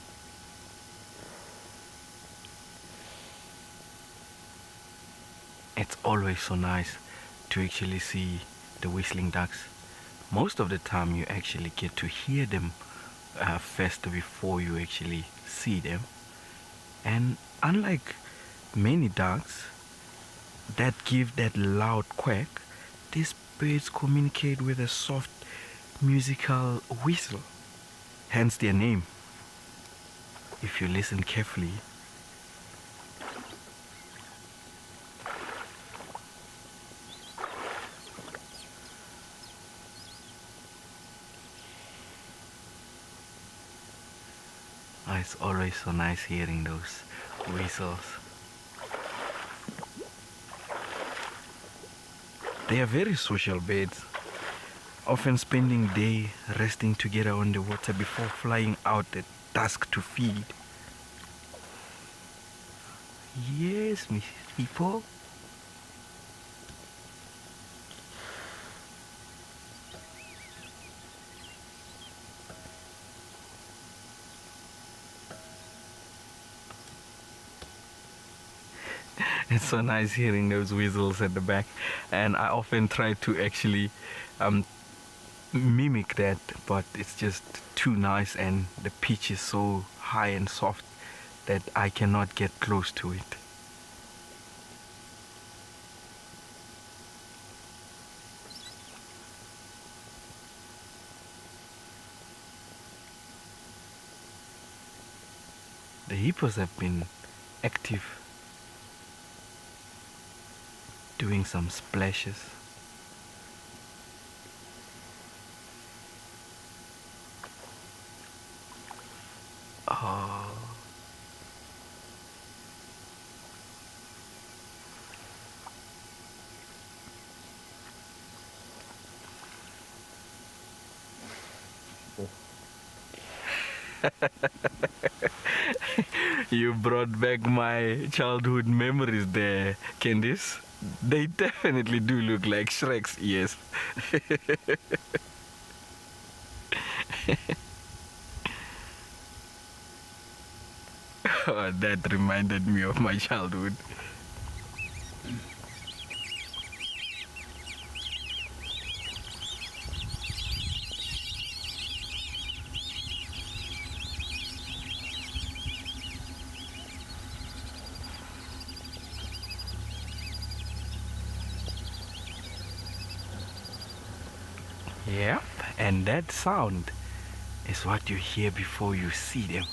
It's always so nice to actually see the whistling ducks. Most of the time you actually get to hear them first before you actually see them. And unlike many ducks that give that loud quack, these birds communicate with a soft musical whistle, hence their name. If you listen carefully, it's always so nice hearing those whistles. They are very social birds. often spending day resting together on the water before flying out at dusk to feed. Yes, Miss Hippo. It's so nice hearing those whistles at the back, and I often try to actually mimic that, but it's just too nice, and the pitch is so high and soft that I cannot get close to it. The hippos have been active, doing some splashes. Oh. You brought back my childhood memories there, Candice. They definitely do look like Shrek's ears. Oh, that reminded me of my childhood. Yep, and that sound is what you hear before you see them.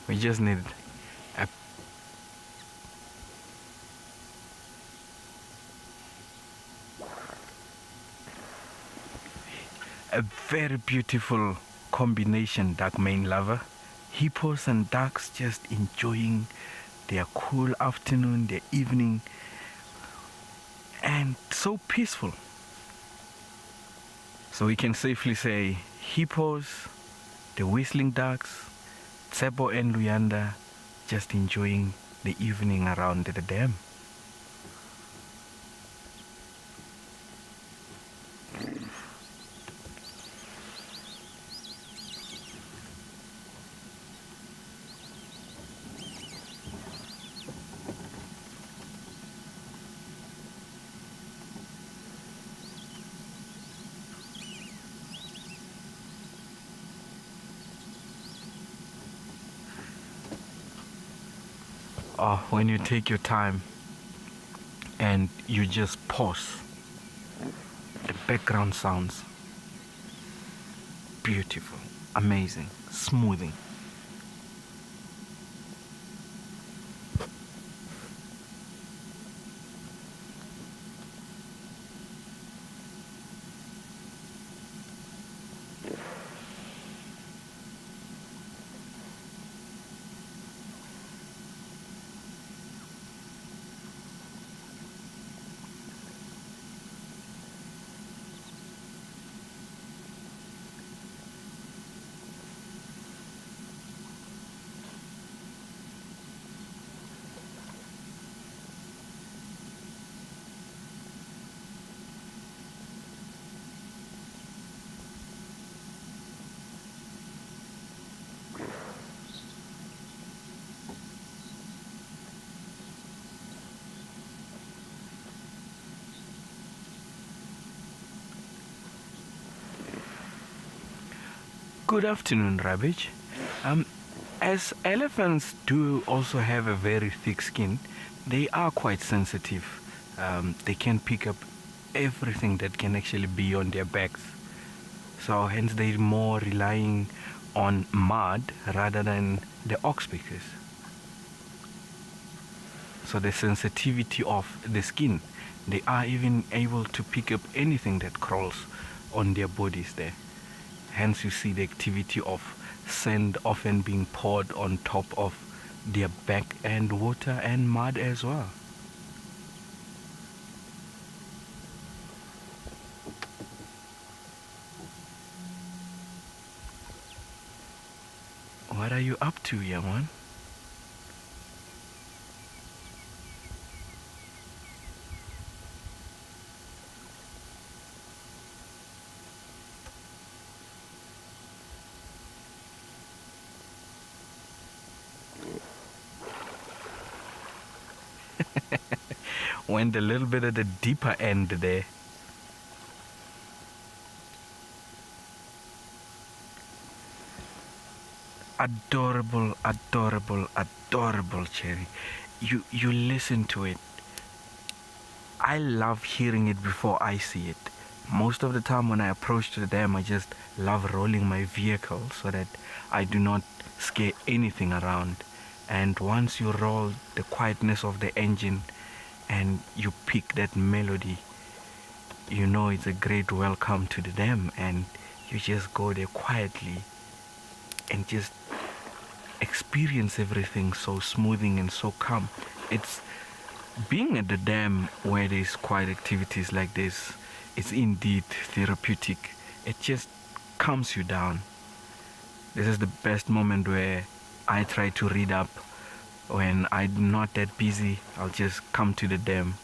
We just need a very beautiful combination, duck mane lover. Hippos and ducks just enjoying their cool afternoon, their evening, and so peaceful. So we can safely say hippos, the whistling ducks, Tsebo and Luyanda just enjoying the evening around the dam. When you take your time and you just pause, the background sounds beautiful, amazing, smoothing. Good afternoon, Rabbage. As elephants do also have a very thick skin, they are quite sensitive. They can pick up everything that can actually be on their backs. So hence they're more relying on mud rather than the ox pickers. So the sensitivity of the skin, they are even able to pick up anything that crawls on their bodies there. Hence you see the activity of sand often being poured on top of their back, and water and mud as well. What are you up to, young one? Went a little bit at the deeper end there. Adorable, adorable, adorable, Cherry. You listen to it. I love hearing it before I see it. Most of the time when I approach to the dam, I just love rolling my vehicle so that I do not scare anything around. And once you roll the quietness of the engine and you pick that melody, you know it's a great welcome to the dam, and you just go there quietly and just experience everything so smoothing and so calm. It's being at the dam where there's quiet activities like this. It's indeed therapeutic. It just calms you down. This is the best moment where I try to read up. When I'm not that busy, I'll just come to the dam.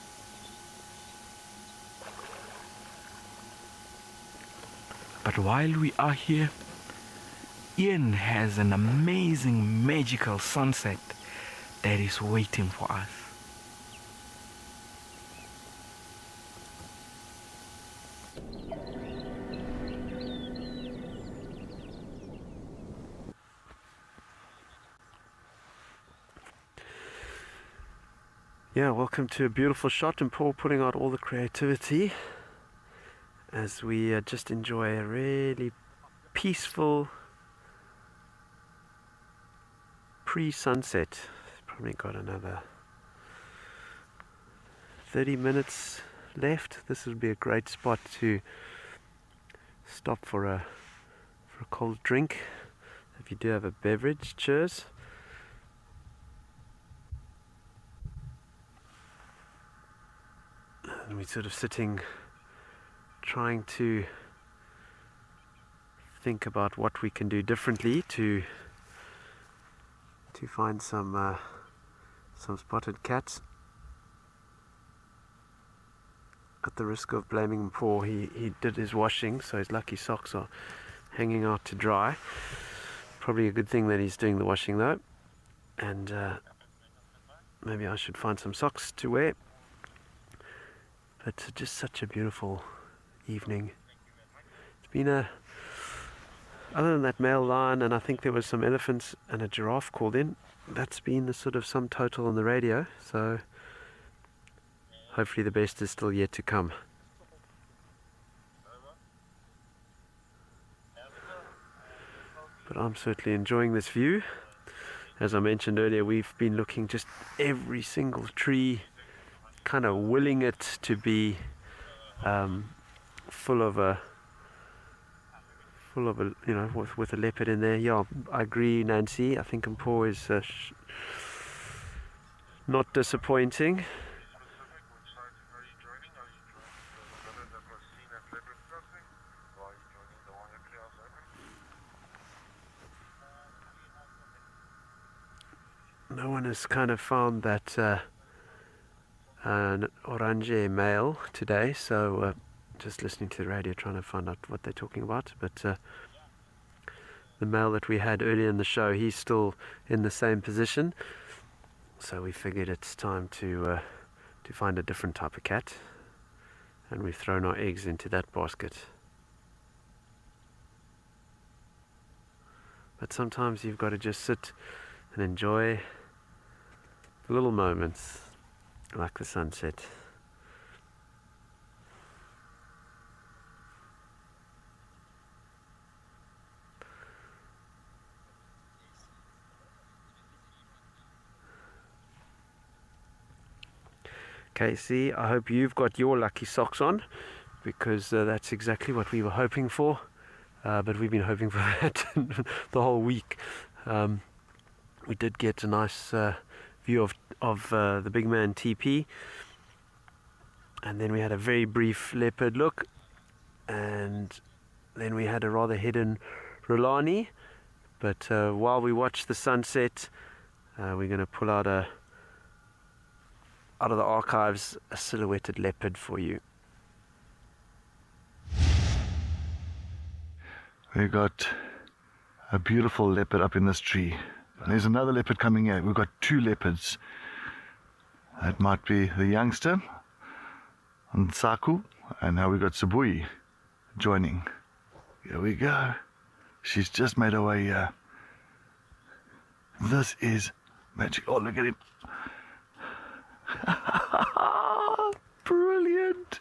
But while we are here, Ian has an amazing magical sunset that is waiting for us. Yeah, welcome to a beautiful shot, and Paul putting out all the creativity as we just enjoy a really peaceful pre-sunset. Probably got another 30 minutes left. This would be a great spot to stop for a cold drink. If you do have a beverage, cheers. And we're sort of sitting, trying to think about what we can do differently to find some spotted cats. At the risk of blaming Paul, he did his washing, so his lucky socks are hanging out to dry. Probably a good thing that he's doing the washing though, and maybe I should find some socks to wear. But just such a beautiful evening. It's been other than that male lion, and I think there was some elephants and a giraffe called in, that's been the sort of sum total on the radio, so hopefully the best is still yet to come. But I'm certainly enjoying this view. As I mentioned earlier, we've been looking just every single tree, kind of willing it to be full of a you know, with a leopard in there. Yeah, I agree, Nancy. I think Mpho is not disappointing. No one has kind of found that an orange male today, so just listening to the radio trying to find out what they're talking about. But the male that we had earlier in the show, he's still in the same position, so we figured it's time to find a different type of cat, and we've thrown our eggs into that basket. But sometimes you've got to just sit and enjoy the little moments like the sunset. Casey, I hope you've got your lucky socks on, because that's exactly what we were hoping for. But we've been hoping for that the whole week. We did get a nice view of the big man TP, and then we had a very brief leopard look, and then we had a rather hidden Rolani. But while we watch the sunset, we're going to pull out of the archives a silhouetted leopard for you. We got a beautiful leopard up in this tree. And there's another leopard coming here. We've got 2 leopards. That might be the youngster, and Saku, and now we've got Sabui joining. Here we go. She's just made her way here. This is magic. Oh, look at him. Brilliant.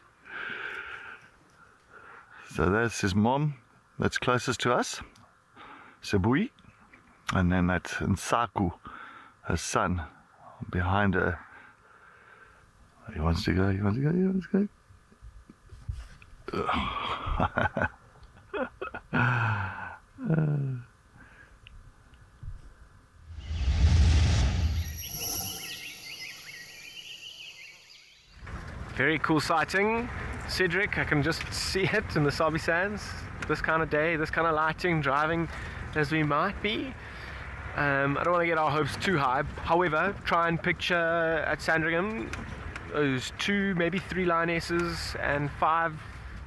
So that's his mom. That's closest to us, Sabui, and then that's Nsaku, her son, behind her. He wants to go, he wants to go, he wants to go. Very cool sighting. Cedric, I can just see it in the Sabi Sands. This kind of day, this kind of lighting, driving as we might be. I don't want to get our hopes too high. However, try and picture at Sandringham those 2, maybe 3 lionesses and 5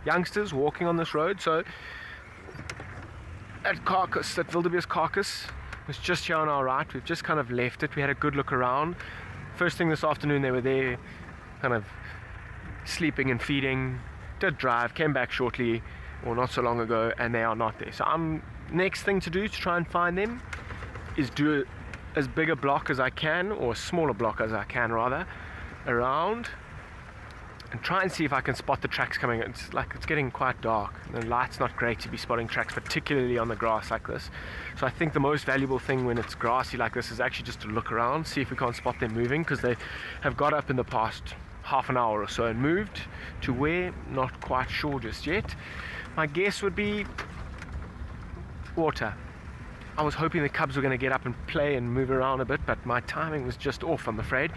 youngsters walking on this road. So that carcass, that wildebeest carcass, was just here on our right. We've just kind of left it. We had a good look around. First thing this afternoon, they were there, kind of sleeping and feeding. Did drive, came back shortly, or not so long ago, and they are not there. So next thing to do to try and find them is do as big a block as I can, or a smaller block as I can rather, around, and try and see if I can spot the tracks coming. It's getting quite dark. The light's not great to be spotting tracks, particularly on the grass like this. So I think the most valuable thing when it's grassy like this is actually just to look around, see if we can't spot them moving, because they have got up in the past half an hour or so and moved to where, not quite sure just yet. My guess would be water. I was hoping the cubs were going to get up and play and move around a bit, but my timing was just off, I'm afraid.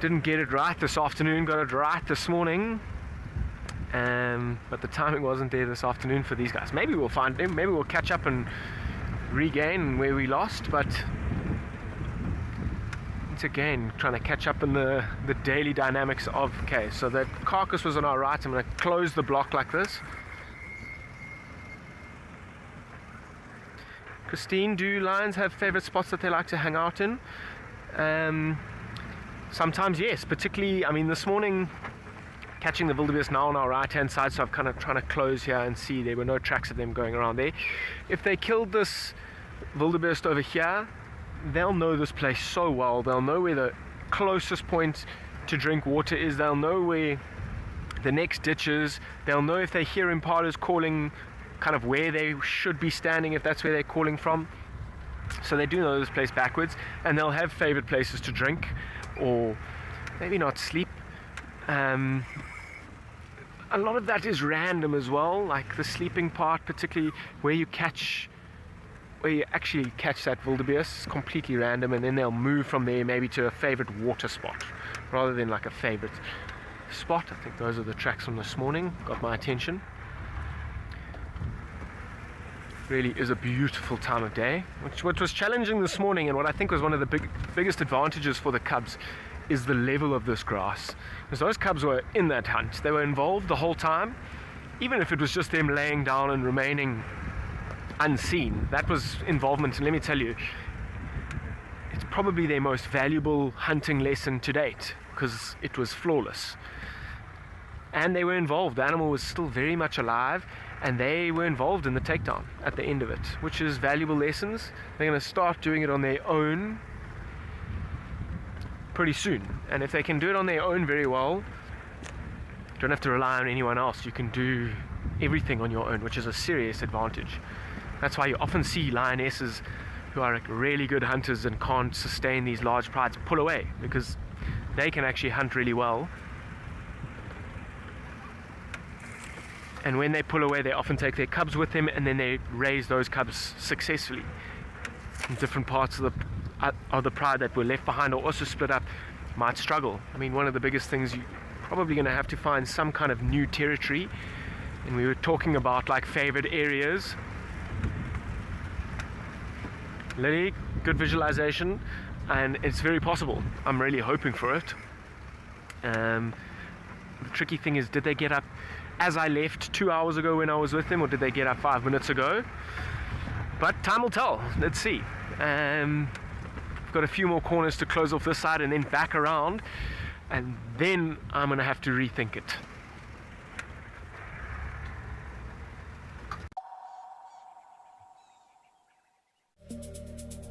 Didn't get it right this afternoon, got it right this morning, but the timing wasn't there this afternoon for these guys. Maybe we'll find them, maybe we'll catch up and regain where we lost, but it's again trying to catch up in the daily dynamics of, okay, so that carcass was on our right. I'm going to close the block like this. Christine, do lions have favorite spots that they like to hang out in? Sometimes yes, particularly, I mean, this morning catching the wildebeest now on our right hand side, so I'm kind of trying to close here and see there were no tracks of them going around there. If they killed this wildebeest over here, they'll know this place so well. They'll know where the closest point to drink water is. They'll know where the next ditch is. They'll know if they hear impalas calling, kind of where they should be standing, if that's where they're calling from. So they do know this place backwards, and they'll have favorite places to drink, or maybe not sleep. A lot of that is random as well, like the sleeping part, particularly where you actually catch that wildebeest, is completely random, and then they'll move from there maybe to a favorite water spot rather than like a favorite spot. I think those are the tracks from this morning, got my attention. Really is a beautiful time of day. What was challenging this morning, and what I think was one of the biggest advantages for the cubs, is the level of this grass. Because those cubs were in that hunt, they were involved the whole time, even if it was just them laying down and remaining unseen. That was involvement, and let me tell you, it's probably their most valuable hunting lesson to date, because it was flawless. And they were involved. The animal was still very much alive, and they were involved in the takedown at the end of it, which is valuable lessons. They're going to start doing it on their own pretty soon, and if they can do it on their own very well, you don't have to rely on anyone else. You can do everything on your own, which is a serious advantage. That's why you often see lionesses who are really good hunters and can't sustain these large prides pull away, because they can actually hunt really well. And when they pull away, they often take their cubs with them, and then they raise those cubs successfully. And different parts of the pride that were left behind or also split up might struggle. I mean, one of the biggest things, you're probably going to have to find some kind of new territory. And we were talking about like favored areas. Lily, good visualization, and it's very possible. I'm really hoping for it. The tricky thing is, did they get up as I left 2 hours ago when I was with them, or did they get up 5 minutes ago? But time will tell. Let's see. Got a few more corners to close off this side and then back around, and then I'm going to have to rethink it.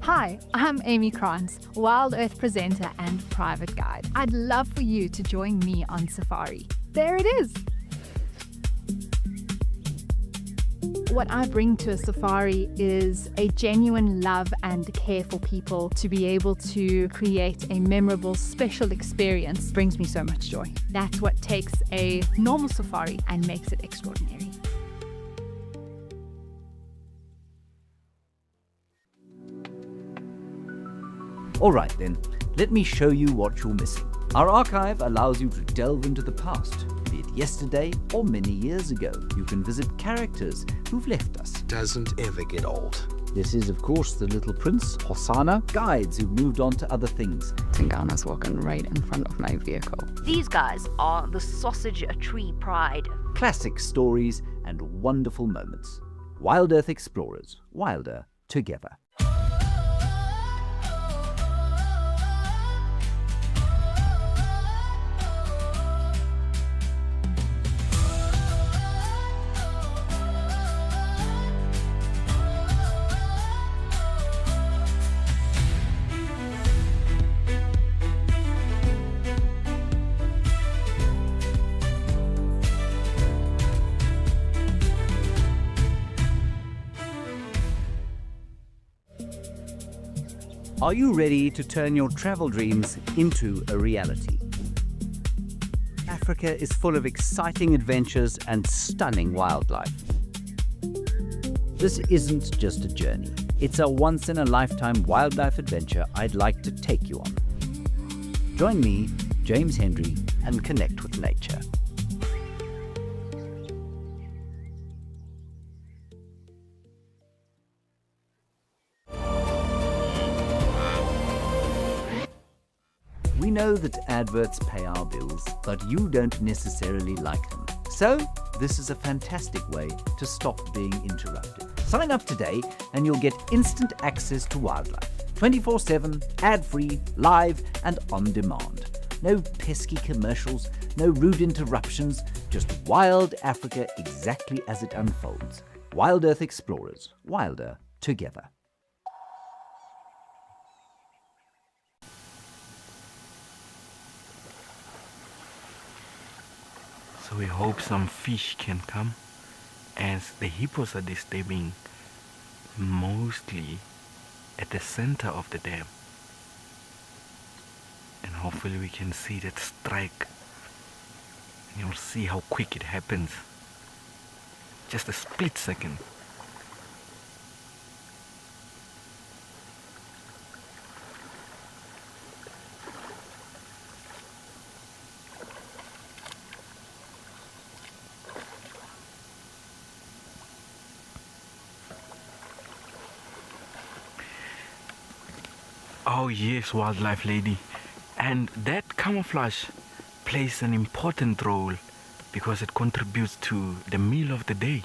Hi, I'm Amy Krantz, Wild Earth presenter and private guide. I'd love for you to join me on safari. There it is! What I bring to a safari is a genuine love and care for people. To be able to create a memorable, special experience brings me so much joy. That's what takes a normal safari and makes it extraordinary. Alright then, let me show you what you're missing. Our archive allows you to delve into the past, be it yesterday or many years ago. You can visit characters who've left us. Doesn't ever get old. This is, of course, the Little Prince, Hosanna, guides who've moved on to other things. Tingana's walking right in front of my vehicle. These guys are the sausage tree pride. Classic stories and wonderful moments. Wild Earth Explorers, wilder together. Are you ready to turn your travel dreams into a reality? Africa is full of exciting adventures and stunning wildlife. This isn't just a journey. It's a once-in-a-lifetime wildlife adventure I'd like to take you on. Join me, James Hendry, and connect with nature. We know that adverts pay our bills, but you don't necessarily like them. So, this is a fantastic way to stop being interrupted. Sign up today and you'll get instant access to wildlife. 24/7, ad-free, live and on demand. No pesky commercials, no rude interruptions, just wild Africa exactly as it unfolds. Wild Earth Explorers, wilder together. So we hope some fish can come, as the hippos are disturbing mostly at the center of the dam. And hopefully we can see that strike. And you'll see how quick it happens. Just a split second. Oh yes, wildlife lady. And that camouflage plays an important role because it contributes to the meal of the day.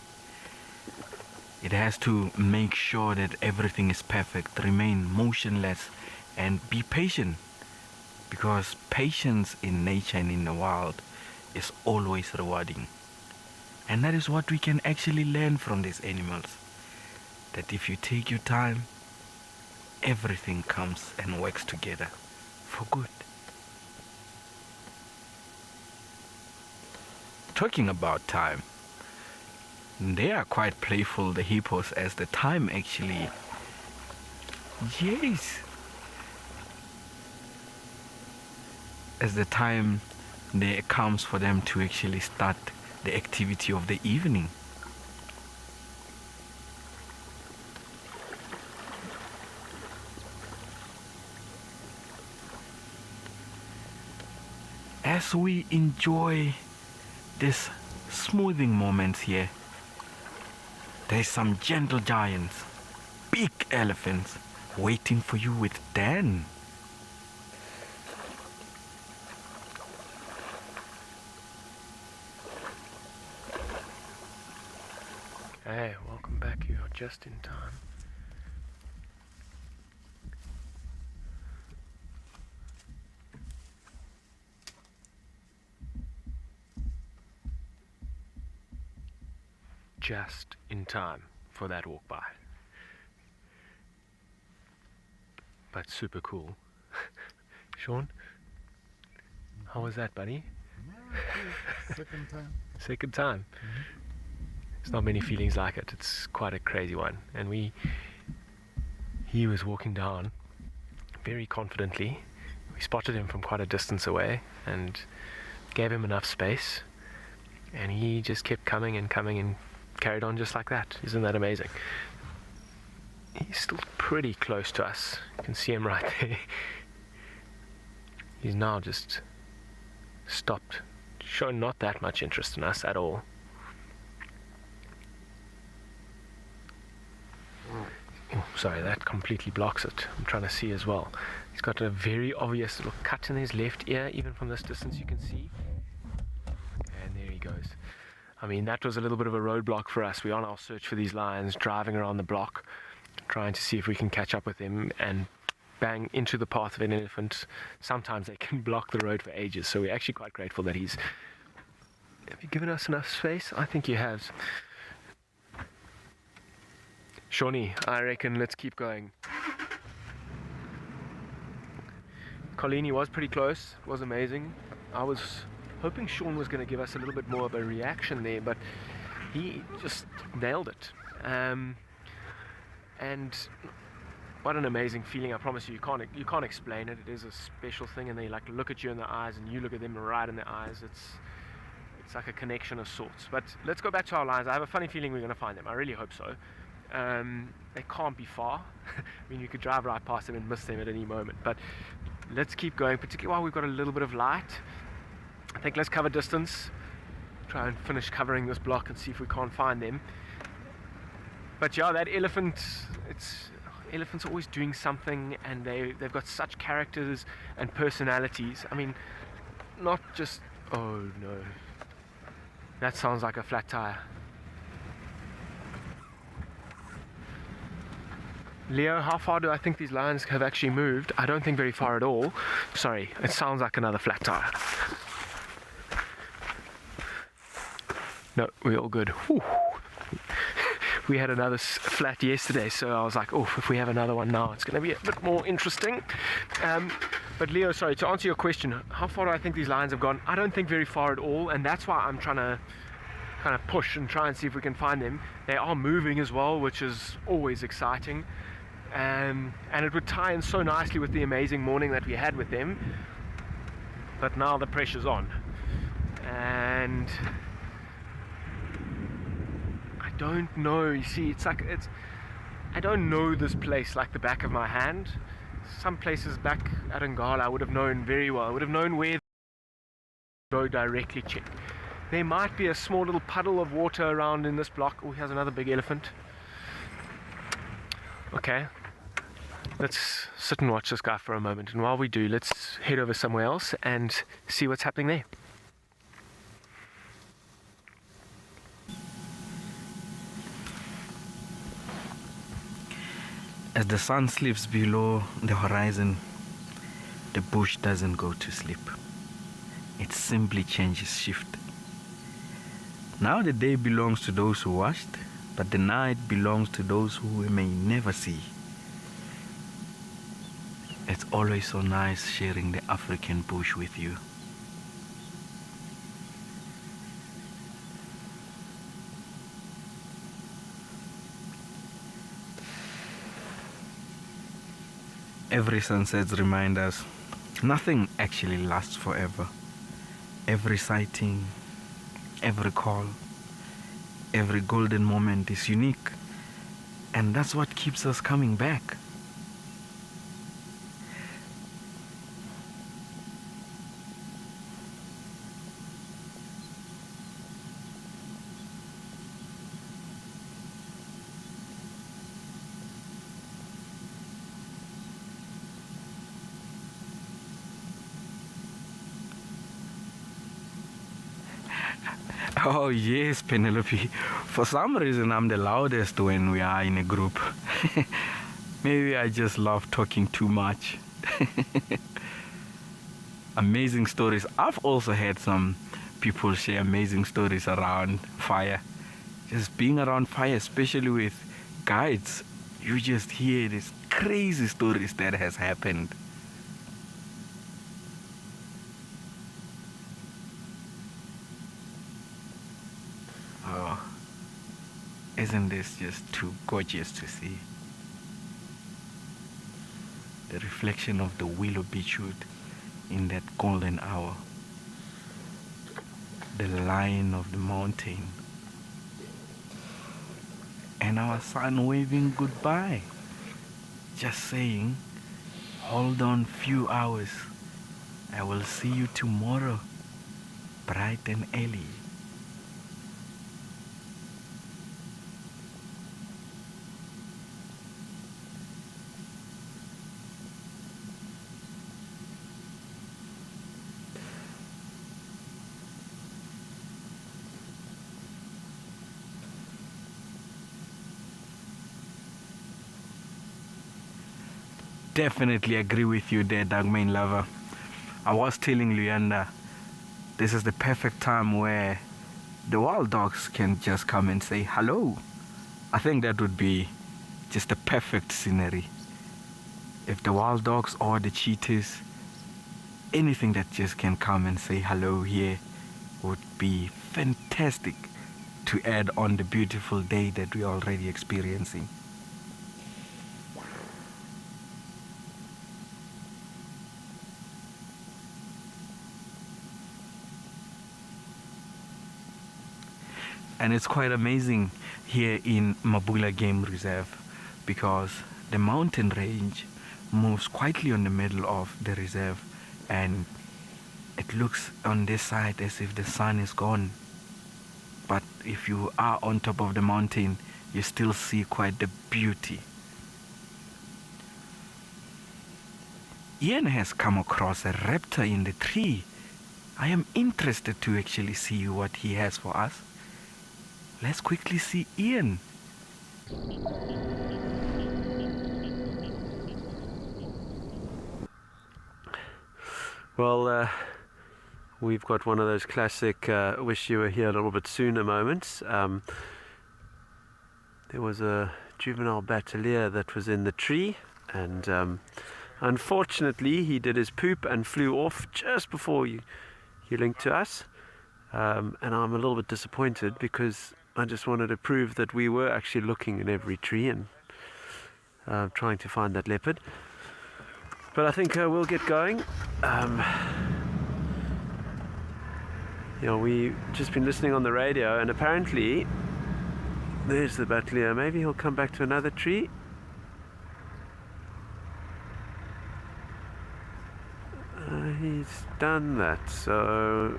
It has to make sure that everything is perfect, remain motionless and be patient, because patience in nature and in the wild is always rewarding. And that is what we can actually learn from these animals, that if you take your time, everything comes and works together for good. Talking about time, they are quite playful, the hippos, as the time actually, yes, as the time there comes for them to actually start the activity of the evening. As we enjoy this smoothing moments here, there's some gentle giants, big elephants waiting for you with Dan. Hey, welcome back. You are just in time. Just in time for that walk by. But super cool. Sean, how was that, buddy? Second time. Second time. There's not many feelings like it. It's quite a crazy one. And he was walking down very confidently. We spotted him from quite a distance away and gave him enough space. And he just kept coming and carried on just like that. Isn't that amazing? He's still pretty close to us. You can see him right there. He's now just stopped, shown not that much interest in us at all. Oh, sorry, that completely blocks it. I'm trying to see as well. He's got a very obvious little cut in his left ear, even from this distance you can see. And there he goes. I mean, that was a little bit of a roadblock for us. We're on our search for these lions, driving around the block, trying to see if we can catch up with him, and bang into the path of an elephant. Sometimes they can block the road for ages, so we're actually quite grateful that he's... Have you given us enough space? I think you have. Shawnee, I reckon let's keep going. Colleen was pretty close. It was amazing. I was hoping Sean was going to give us a little bit more of a reaction there, but he just nailed it. And what an amazing feeling! I promise you, you can't explain it. It is a special thing, and they like look at you in the eyes, and you look at them right in the eyes. It's like a connection of sorts. But let's go back to our lions. I have a funny feeling we're going to find them. I really hope so. They can't be far. I mean, you could drive right past them and miss them at any moment. But let's keep going, particularly while we've got a little bit of light. I think let's cover distance. Try and finish covering this block and see if we can't find them. But yeah, that elephant, elephants are always doing something, and they've got such characters and personalities. I mean, not just... Oh no. That sounds like a flat tire. Leo, how far do I think these lions have actually moved? I don't think very far at all. Sorry, it sounds like another flat tire. No, we're all good. Whew. We had another flat yesterday, so I was like, oh, if we have another one now, it's going to be a bit more interesting. But Leo, sorry, to answer your question, how far do I think these lions have gone? I don't think very far at all, and that's why I'm trying to kind of push and try and see if we can find them. They are moving as well, which is always exciting. And it would tie in so nicely with the amazing morning that we had with them. But now the pressure's on. And I don't know, you see, I don't know this place like the back of my hand. Some places back at Ngala I would have known very well. I would have known where to go directly check. There might be a small little puddle of water around in this block. Oh, here's another big elephant. Okay, let's sit and watch this guy for a moment, and while we do, let's head over somewhere else and see what's happening there. As the sun sleeps below the horizon, the bush doesn't go to sleep. It simply changes shift. Now the day belongs to those who watched, but the night belongs to those who we may never see. It's always so nice sharing the African bush with you. Every sunset reminds us Nothing actually lasts forever. Every sighting, every call, every golden moment is unique. And that's what keeps us coming back. Oh yes, Penelope. For some reason, I'm the loudest when we are in a group. Maybe I just love talking too much. Amazing stories. I've also had some people share amazing stories around fire. Just being around fire, especially with guides, you just hear these crazy stories that has happened. Oh, isn't this just too gorgeous to see? The reflection of the willow beechwood in that golden hour. The line of the mountain. And our sun waving goodbye. Just saying, hold on few hours. I will see you tomorrow, bright and early. Definitely agree with you there, Dagmain lover. I was telling Luyanda, this is the perfect time where the wild dogs can just come and say hello. I think that would be just a perfect scenery. If the wild dogs or the cheetahs, anything that just can come and say hello here would be fantastic to add on the beautiful day that we're already experiencing. And it's quite amazing here in Mabula Game Reserve because the mountain range moves quietly on the middle of the reserve, and it looks on this side as if the sun is gone. But if you are on top of the mountain, you still see quite the beauty. Ian has come across a raptor in the tree. I am interested to actually see what he has for us. Let's quickly see Ian. Well, we've got one of those classic wish you were here a little bit sooner moments. There was a juvenile batelier that was in the tree, and unfortunately he did his poop and flew off just before you linked to us. And I'm a little bit disappointed because I just wanted to prove that we were actually looking in every tree and trying to find that leopard. But I think we'll get going. We've just been listening on the radio, and apparently there's the batelier. Maybe he'll come back to another tree. He's done that, so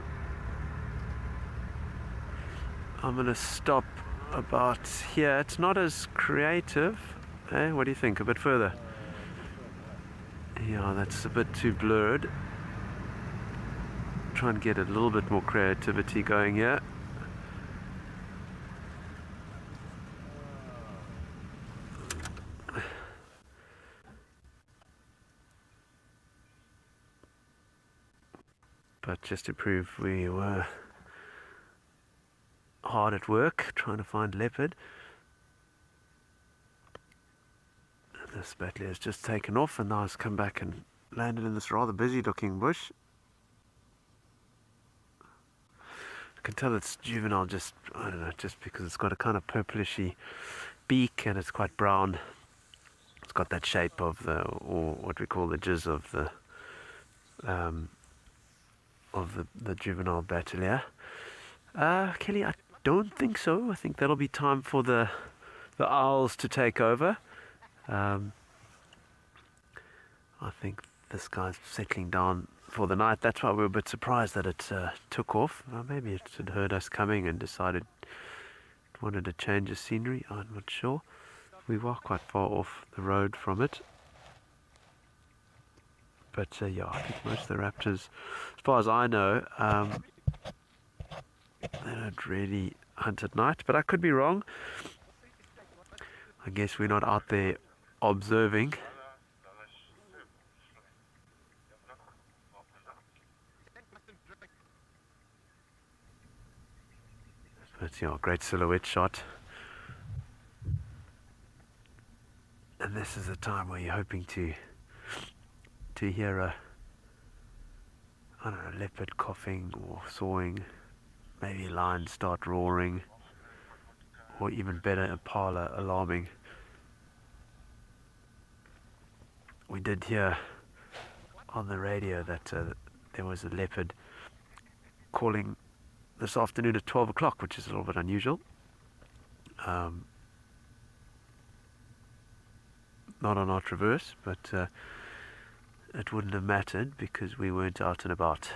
I'm going to stop about here. It's not as creative. What do you think? A bit further? Yeah, that's a bit too blurred. Try and get a little bit more creativity going here. But just to prove we were hard at work trying to find leopard. And this batelier has just taken off and now has come back and landed in this rather busy looking bush. I can tell it's juvenile just, I don't know, just because it's got a kind of purplishy beak and it's quite brown. It's got that shape of the, or what we call the jizz of of the juvenile bateleur. Kelly, I don't think so. I think that'll be time for the owls to take over. I think this guy's settling down for the night. That's why we're a bit surprised that it took off. Maybe it had heard us coming and decided it wanted to change the scenery. I'm not sure. We were quite far off the road from it. But yeah, I think most of the raptors, as far as I know, they don't really hunt at night. But I could be wrong. I guess we're not out there observing. But yeah, great silhouette shot. And this is a time where you're hoping to hear a leopard coughing or sawing, maybe a lion start roaring, or even better, impala alarming. We did hear on the radio that there was a leopard calling this afternoon at 12 o'clock, which is a little bit unusual. Not on our traverse, but it wouldn't have mattered because we weren't out and about.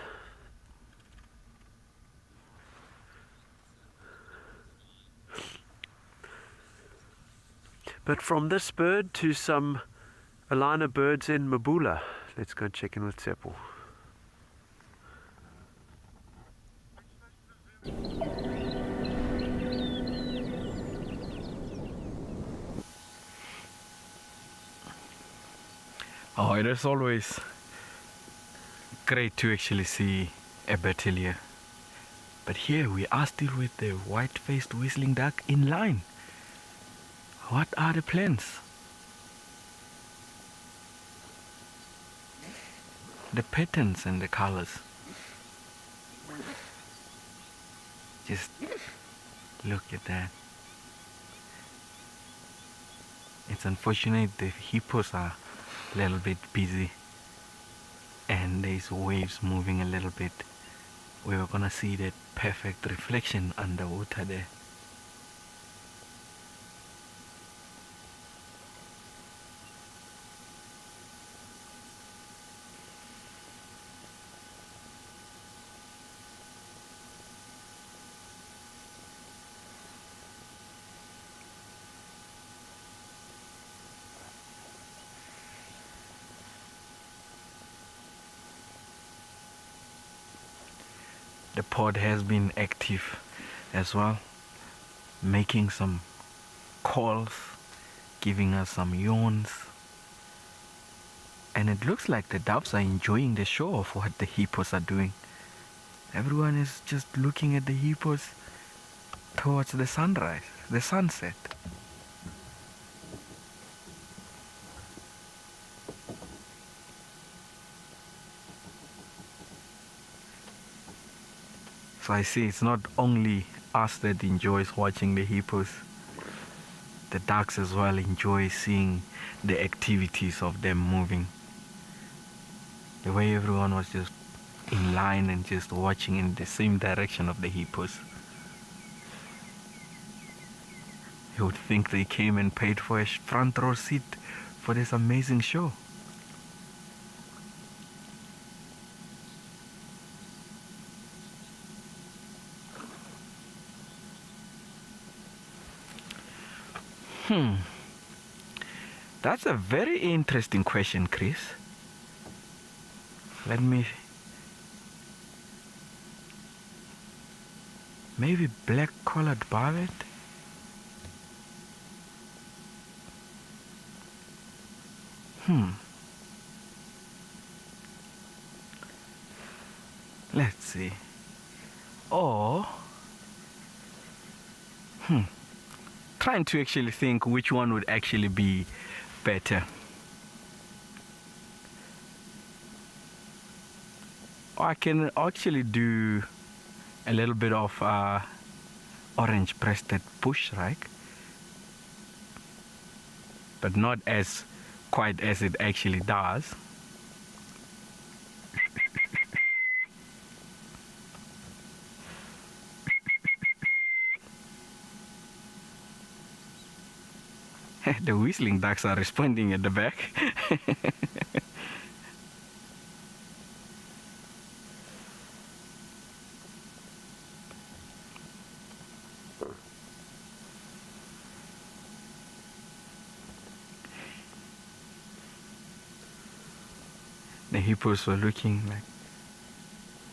But from this bird to some a line of birds in Mabula, let's go check in with Tsepo. Oh, it is always great to actually see a bateleur. But here we are still with the white-faced whistling duck in line. What are the plans? The patterns and the colors. Just look at that. It's unfortunate the hippos are a little bit busy and there's waves moving a little bit. We were gonna see that perfect reflection underwater there. The pod has been active as well, making some calls, giving us some yawns, and it looks like the doves are enjoying the show of what the hippos are doing. Everyone is just looking at the hippos towards the sunrise, the sunset. So I see it's not only us that enjoys watching the hippos. The ducks as well enjoy seeing the activities of them moving. The way everyone was just in line and just watching in the same direction of the hippos. You would think they came and paid for a front row seat for this amazing show. That's a very interesting question, Chris. Let me... Maybe black-collared barbet? Let's see. Or... Trying to actually think which one would actually be better. I can actually do a little bit of orange-breasted bush, right? But not as quite as it actually does. The whistling ducks are responding at the back. The hippos were looking like,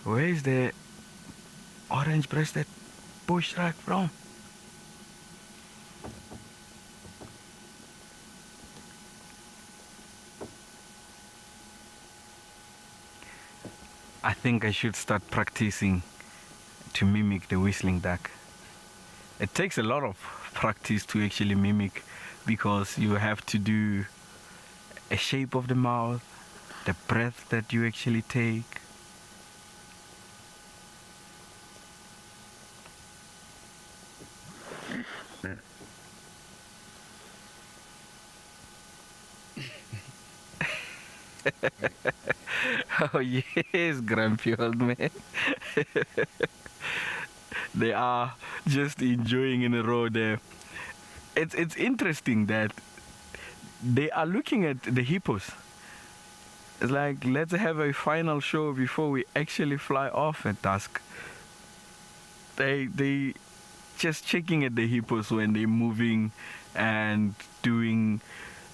where is the orange-breasted bush shrike from? I think I should start practicing to mimic the whistling duck. It takes a lot of practice to actually mimic, because you have to do a shape of the mouth, the breath that you actually take. Oh yes, grumpy old man. They are just enjoying in a row there. It's interesting that they are looking at the hippos. It's like, let's have a final show before we actually fly off at dusk. They just checking at the hippos when they're moving and doing.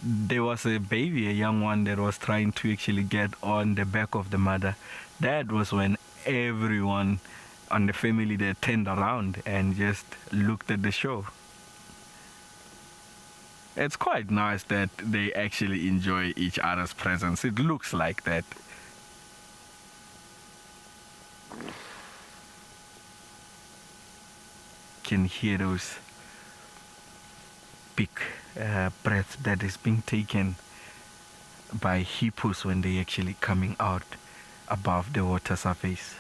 There was a baby, a young one, that was trying to actually get on the back of the mother. That was when everyone on the family, they turned around and just looked at the show. It's quite nice that they actually enjoy each other's presence. It looks like that. Can hear those big breath that is being taken by hippos when they actually coming out above the water surface.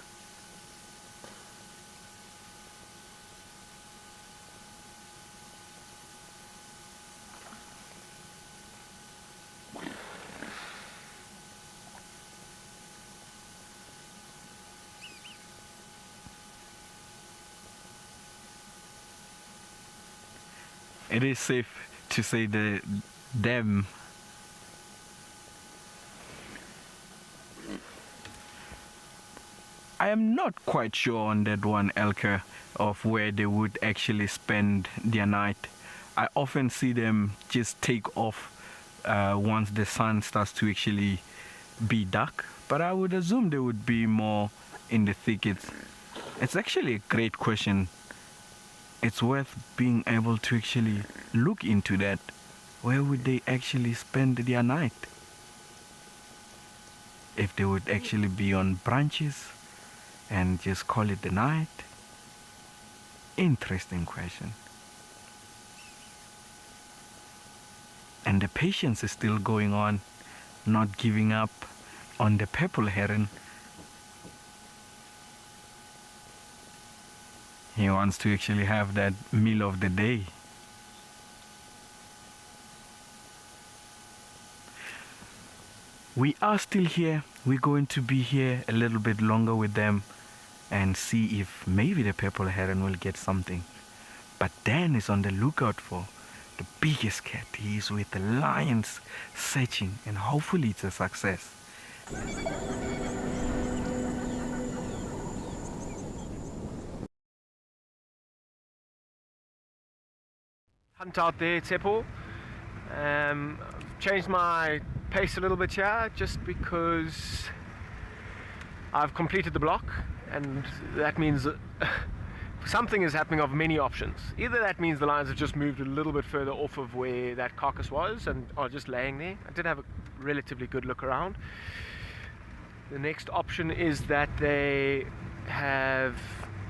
It is safe to say that them I am not quite sure on that one, Elke, of where they would actually spend their night. I often see them just take off once the sun starts to actually be dark, but I would assume they would be more in the thickets. It's actually a great question. It's worth being able to actually look into that. Where would they actually spend their night? If they would actually be on branches and just call it the night? Interesting question. And the patience is still going on, not giving up on the purple heron. He wants to actually have that meal of the day. We are still here. We're going to be here a little bit longer with them and see if maybe the purple heron will get something. But Dan is on the lookout for the biggest cat. He is with the lions searching, and hopefully it's a success. Hunt out there, Tsepo. Changed my pace a little bit here just because I've completed the block, and that means something is happening of many options. Either that means the lions have just moved a little bit further off of where that carcass was and are just laying there. I did have a relatively good look around. The next option is that they have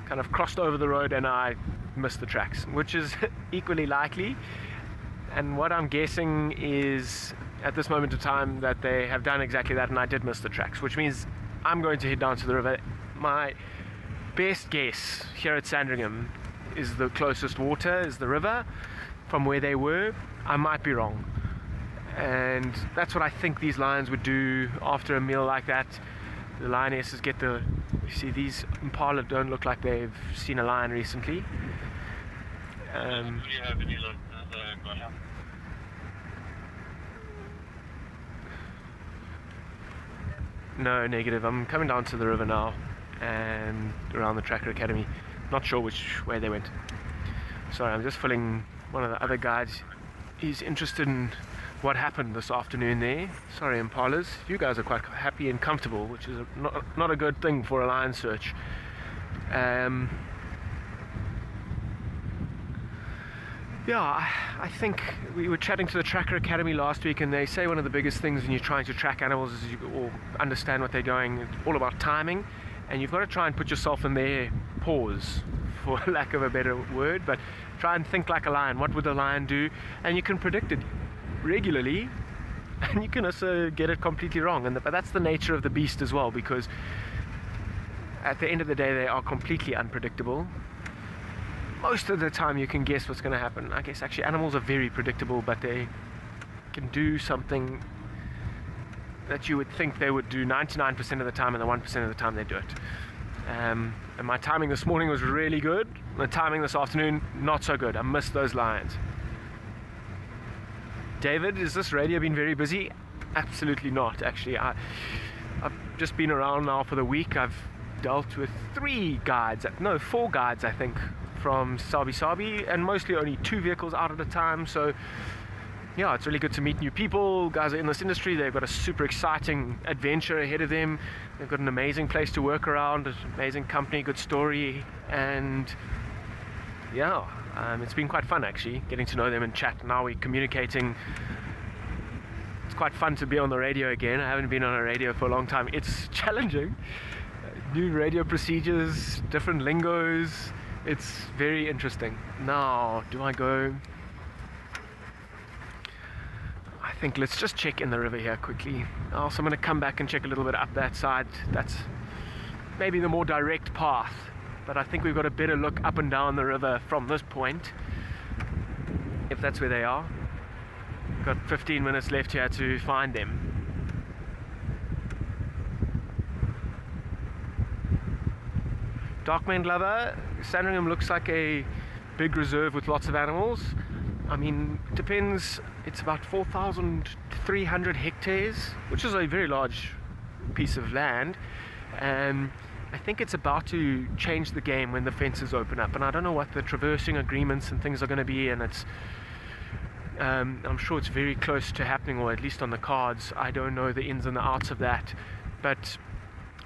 kind of crossed over the road and I missed the tracks, which is equally likely. And what I'm guessing is at this moment in time that they have done exactly that, and I did miss the tracks, which means I'm going to head down to the river. My best guess here at Sandringham is the closest water is the river from where they were. I might be wrong, and that's what I think these lions would do after a meal like that. The lionesses get the, you see, these impala don't look like they've seen a lion recently. No, negative. I'm coming down to the river now and around the Tracker Academy. Not sure which way they went. Sorry, I'm just filling one of the other guides. He's interested in what happened this afternoon there. Sorry, impalas. You guys are quite happy and comfortable, which is not a good thing for a lion search. Yeah, I think we were chatting to the Tracker Academy last week, and they say one of the biggest things when you're trying to track animals is you all understand what they're going. It's all about timing, and you've got to try and put yourself in their paws, for lack of a better word, but try and think like a lion. What would the lion do? And you can predict it regularly, and you can also get it completely wrong. But that's the nature of the beast as well, because at the end of the day, they are completely unpredictable. Most of the time you can guess what's going to happen. I guess actually animals are very predictable, but they can do something that you would think they would do 99% of the time, and the 1% of the time they do it. And my timing this morning was really good. The timing this afternoon, not so good. I missed those lions. David, has this radio been very busy? Absolutely not, actually. I've just been around now for the week. I've dealt with 4 guides, I think, from Sabi, and mostly only 2 vehicles out at a time. So yeah, it's really good to meet new people. Guys are in this industry, they've got a super exciting adventure ahead of them. They've got an amazing place to work around, an amazing company, good story, and yeah, it's been quite fun actually, getting to know them and chat. Now we're communicating. It's quite fun to be on the radio again. I haven't been on a radio for a long time. It's challenging. New radio procedures, different lingos. It's very interesting. Now, do I go? I think let's just check in the river here quickly. Also, I'm going to come back and check a little bit up that side. That's maybe the more direct path, but I think we've got a better look up and down the river from this point, if that's where they are. Got 15 minutes left here to find them. Dark-maned lover, Sandringham looks like a big reserve with lots of animals. I mean, it depends. It's about 4,300 hectares, which is a very large piece of land. And I think it's about to change the game when the fences open up. And I don't know what the traversing agreements and things are going to be. And it's, I'm sure it's very close to happening, or at least on the cards. I don't know the ins and the outs of that. But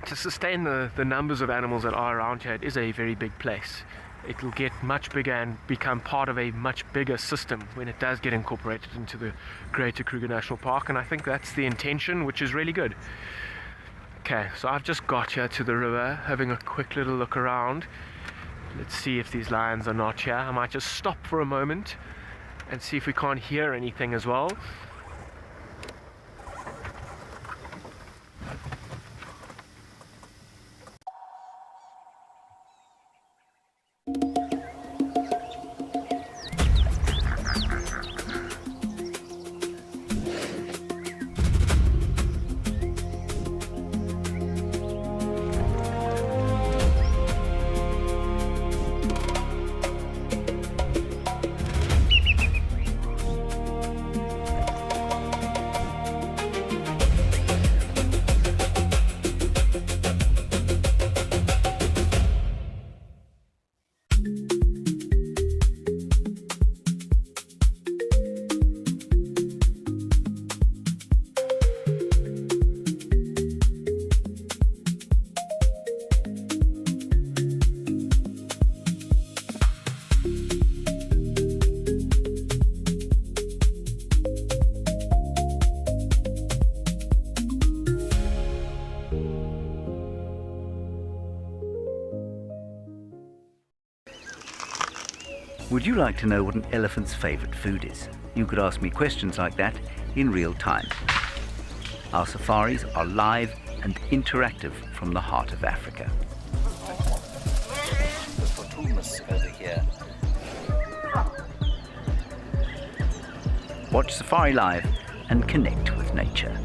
to sustain the numbers of animals that are around here, it is a very big place. It will get much bigger and become part of a much bigger system when it does get incorporated into the Greater Kruger National Park, and I think that's the intention, which is really good. Okay, so I've just got here to the river, having a quick little look around. Let's see if these lions are not here. I might just stop for a moment and see if we can't hear anything as well. Would you like to know what an elephant's favorite food is? You could ask me questions like that in real time. Our safaris are live and interactive from the heart of Africa. Over here. Watch Safari Live and connect with nature.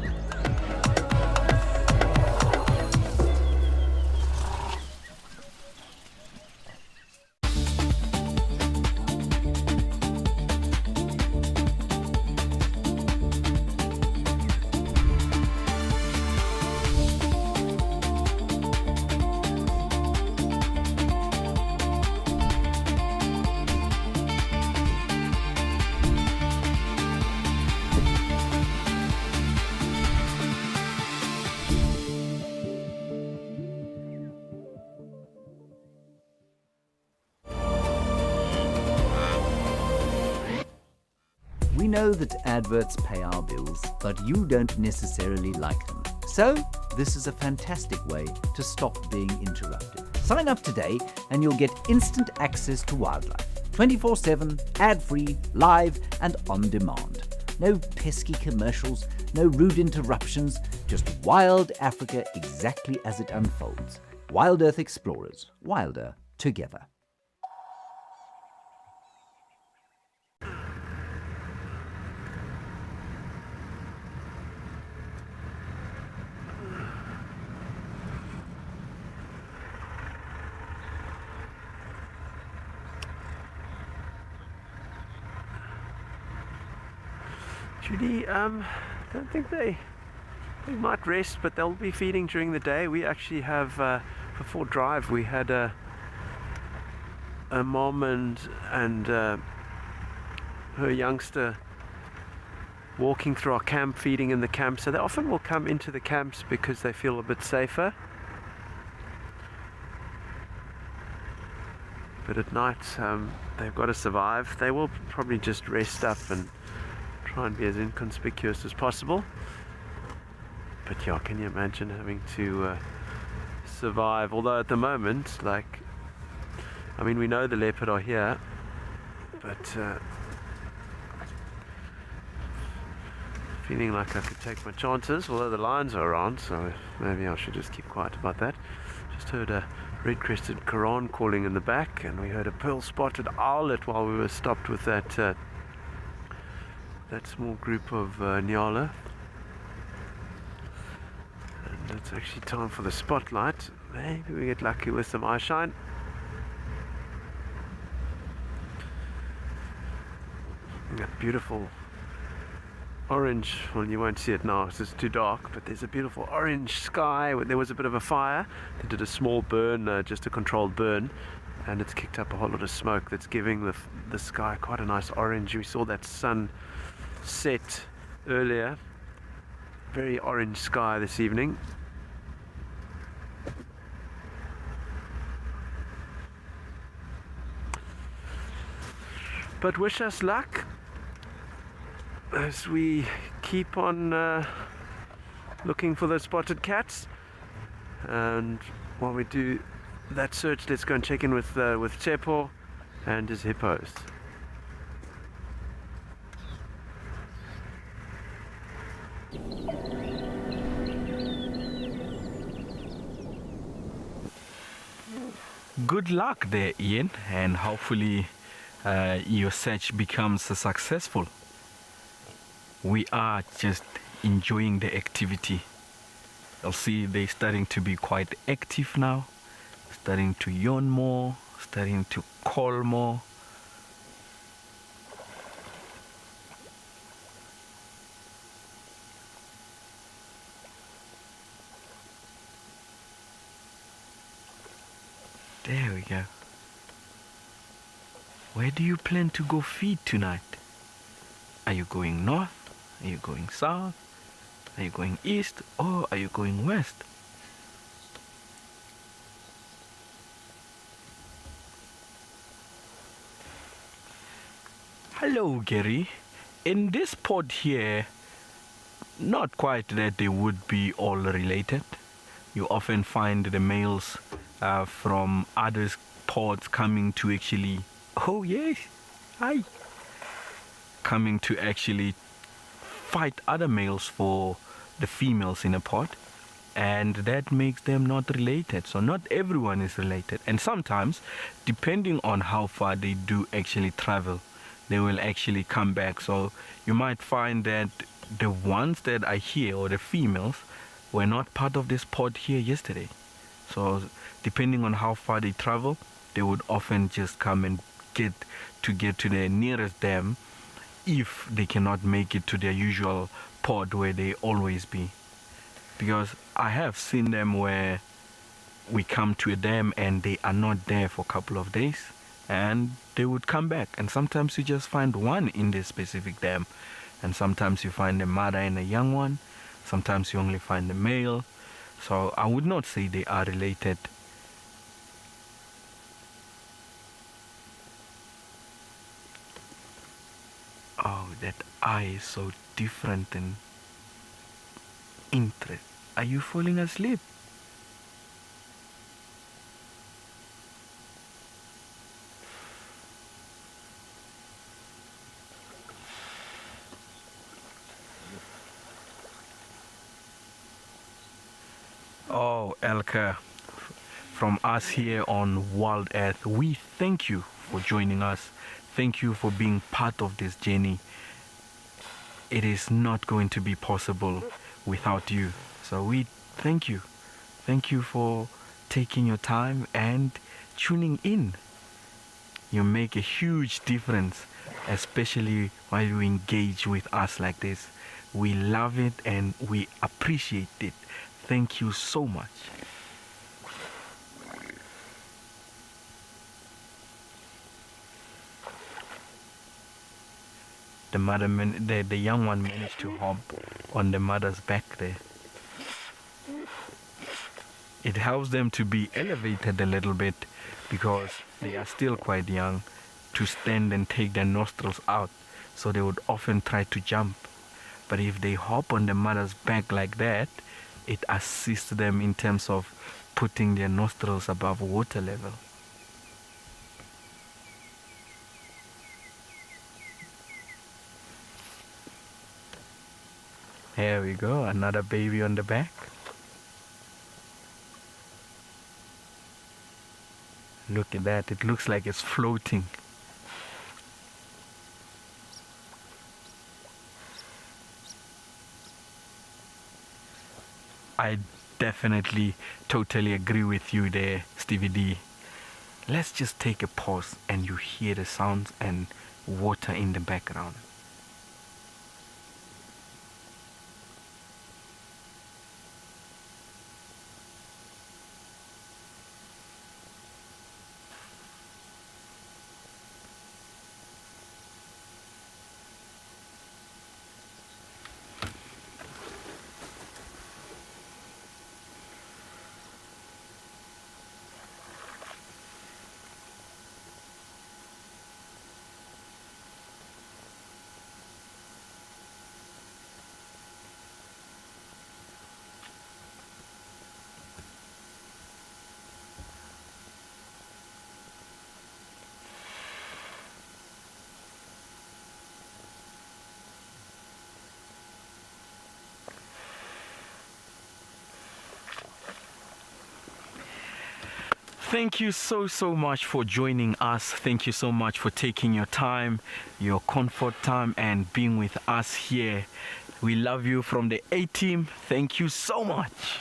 We know that adverts pay our bills, but you don't necessarily like them. So, this is a fantastic way to stop being interrupted. Sign up today and you'll get instant access to wildlife. 24/7, ad-free, live and on demand. No pesky commercials, no rude interruptions, just wild Africa exactly as it unfolds. Wild Earth Explorers, wilder together. Judy, don't think they might rest, but they'll be feeding during the day. We actually have, before drive, we had a mom and her youngster walking through our camp, feeding in the camp. So they often will come into the camps because they feel a bit safer. But at night, they've got to survive. They will probably just rest up and try and be as inconspicuous as possible. But yeah, can you imagine having to survive? Although at the moment, like, I mean, we know the leopard are here, but feeling like I could take my chances, although the lions are around, so maybe I should just keep quiet about that. Just heard a red-crested Koran calling in the back, and we heard a pearl-spotted owlet while we were stopped with that small group of Nyala. And it's actually time for the spotlight. Maybe we get lucky with some eye shine. That beautiful orange, well, you won't see it now because it's too dark, but there's a beautiful orange sky. There was a bit of a fire. They did a small burn, just a controlled burn, and it's kicked up a whole lot of smoke that's giving the sky quite a nice orange. We saw that sun set earlier. Very orange sky this evening. But wish us luck as we keep on looking for the spotted cats. And while we do that search, let's go and check in with Tsepo and his hippos. Good luck there, Ian, and hopefully your search becomes successful. We are just enjoying the activity. You'll see they're starting to be quite active now, starting to yawn more, starting to call more. There we go. Where do you plan to go feed tonight? Are you going north? Are you going south? Are you going east? Or are you going west? Hello, Gary. In this pod here, not quite that they would be all related. You often find the males from other pods coming to actually, oh yes, hi, coming to actually fight other males for the females in a pod, and that makes them not related. So not everyone is related, and sometimes, depending on how far they do actually travel, they will actually come back. So you might find that the ones that are here, or the females, were not part of this pod here yesterday. So depending on how far they travel, they would often just come and get to the nearest dam if they cannot make it to their usual pod where they always be. Because I have seen them where we come to a dam and they are not there for a couple of days, and they would come back. And sometimes you just find one in this specific dam, and sometimes you find a mother and a young one, sometimes you only find the male. So I would not say they are related. Oh, that eye is so different and interesting. Are you falling asleep? Oh, Elka, from us here on Wild Earth, we thank you for joining us. Thank you for being part of this journey. It is not going to be possible without you. So we thank you. Thank you for taking your time and tuning in. You make a huge difference, especially while you engage with us like this. We love it and we appreciate it. Thank you so much. The young one managed to hop on the mother's back there. It helps them to be elevated a little bit because they are still quite young to stand and take their nostrils out, so they would often try to jump. But if they hop on the mother's back like that, it assists them in terms of putting their nostrils above water level. Here we go, another baby on the back. Look at that, it looks like it's floating. I definitely totally agree with you there, Stevie D. Let's just take a pause and you hear the sounds and water in the background. Thank you so much for joining us. Thank you so much for taking your time, your comfort time, and being with us here. We love you from the A-Team. Thank you so much.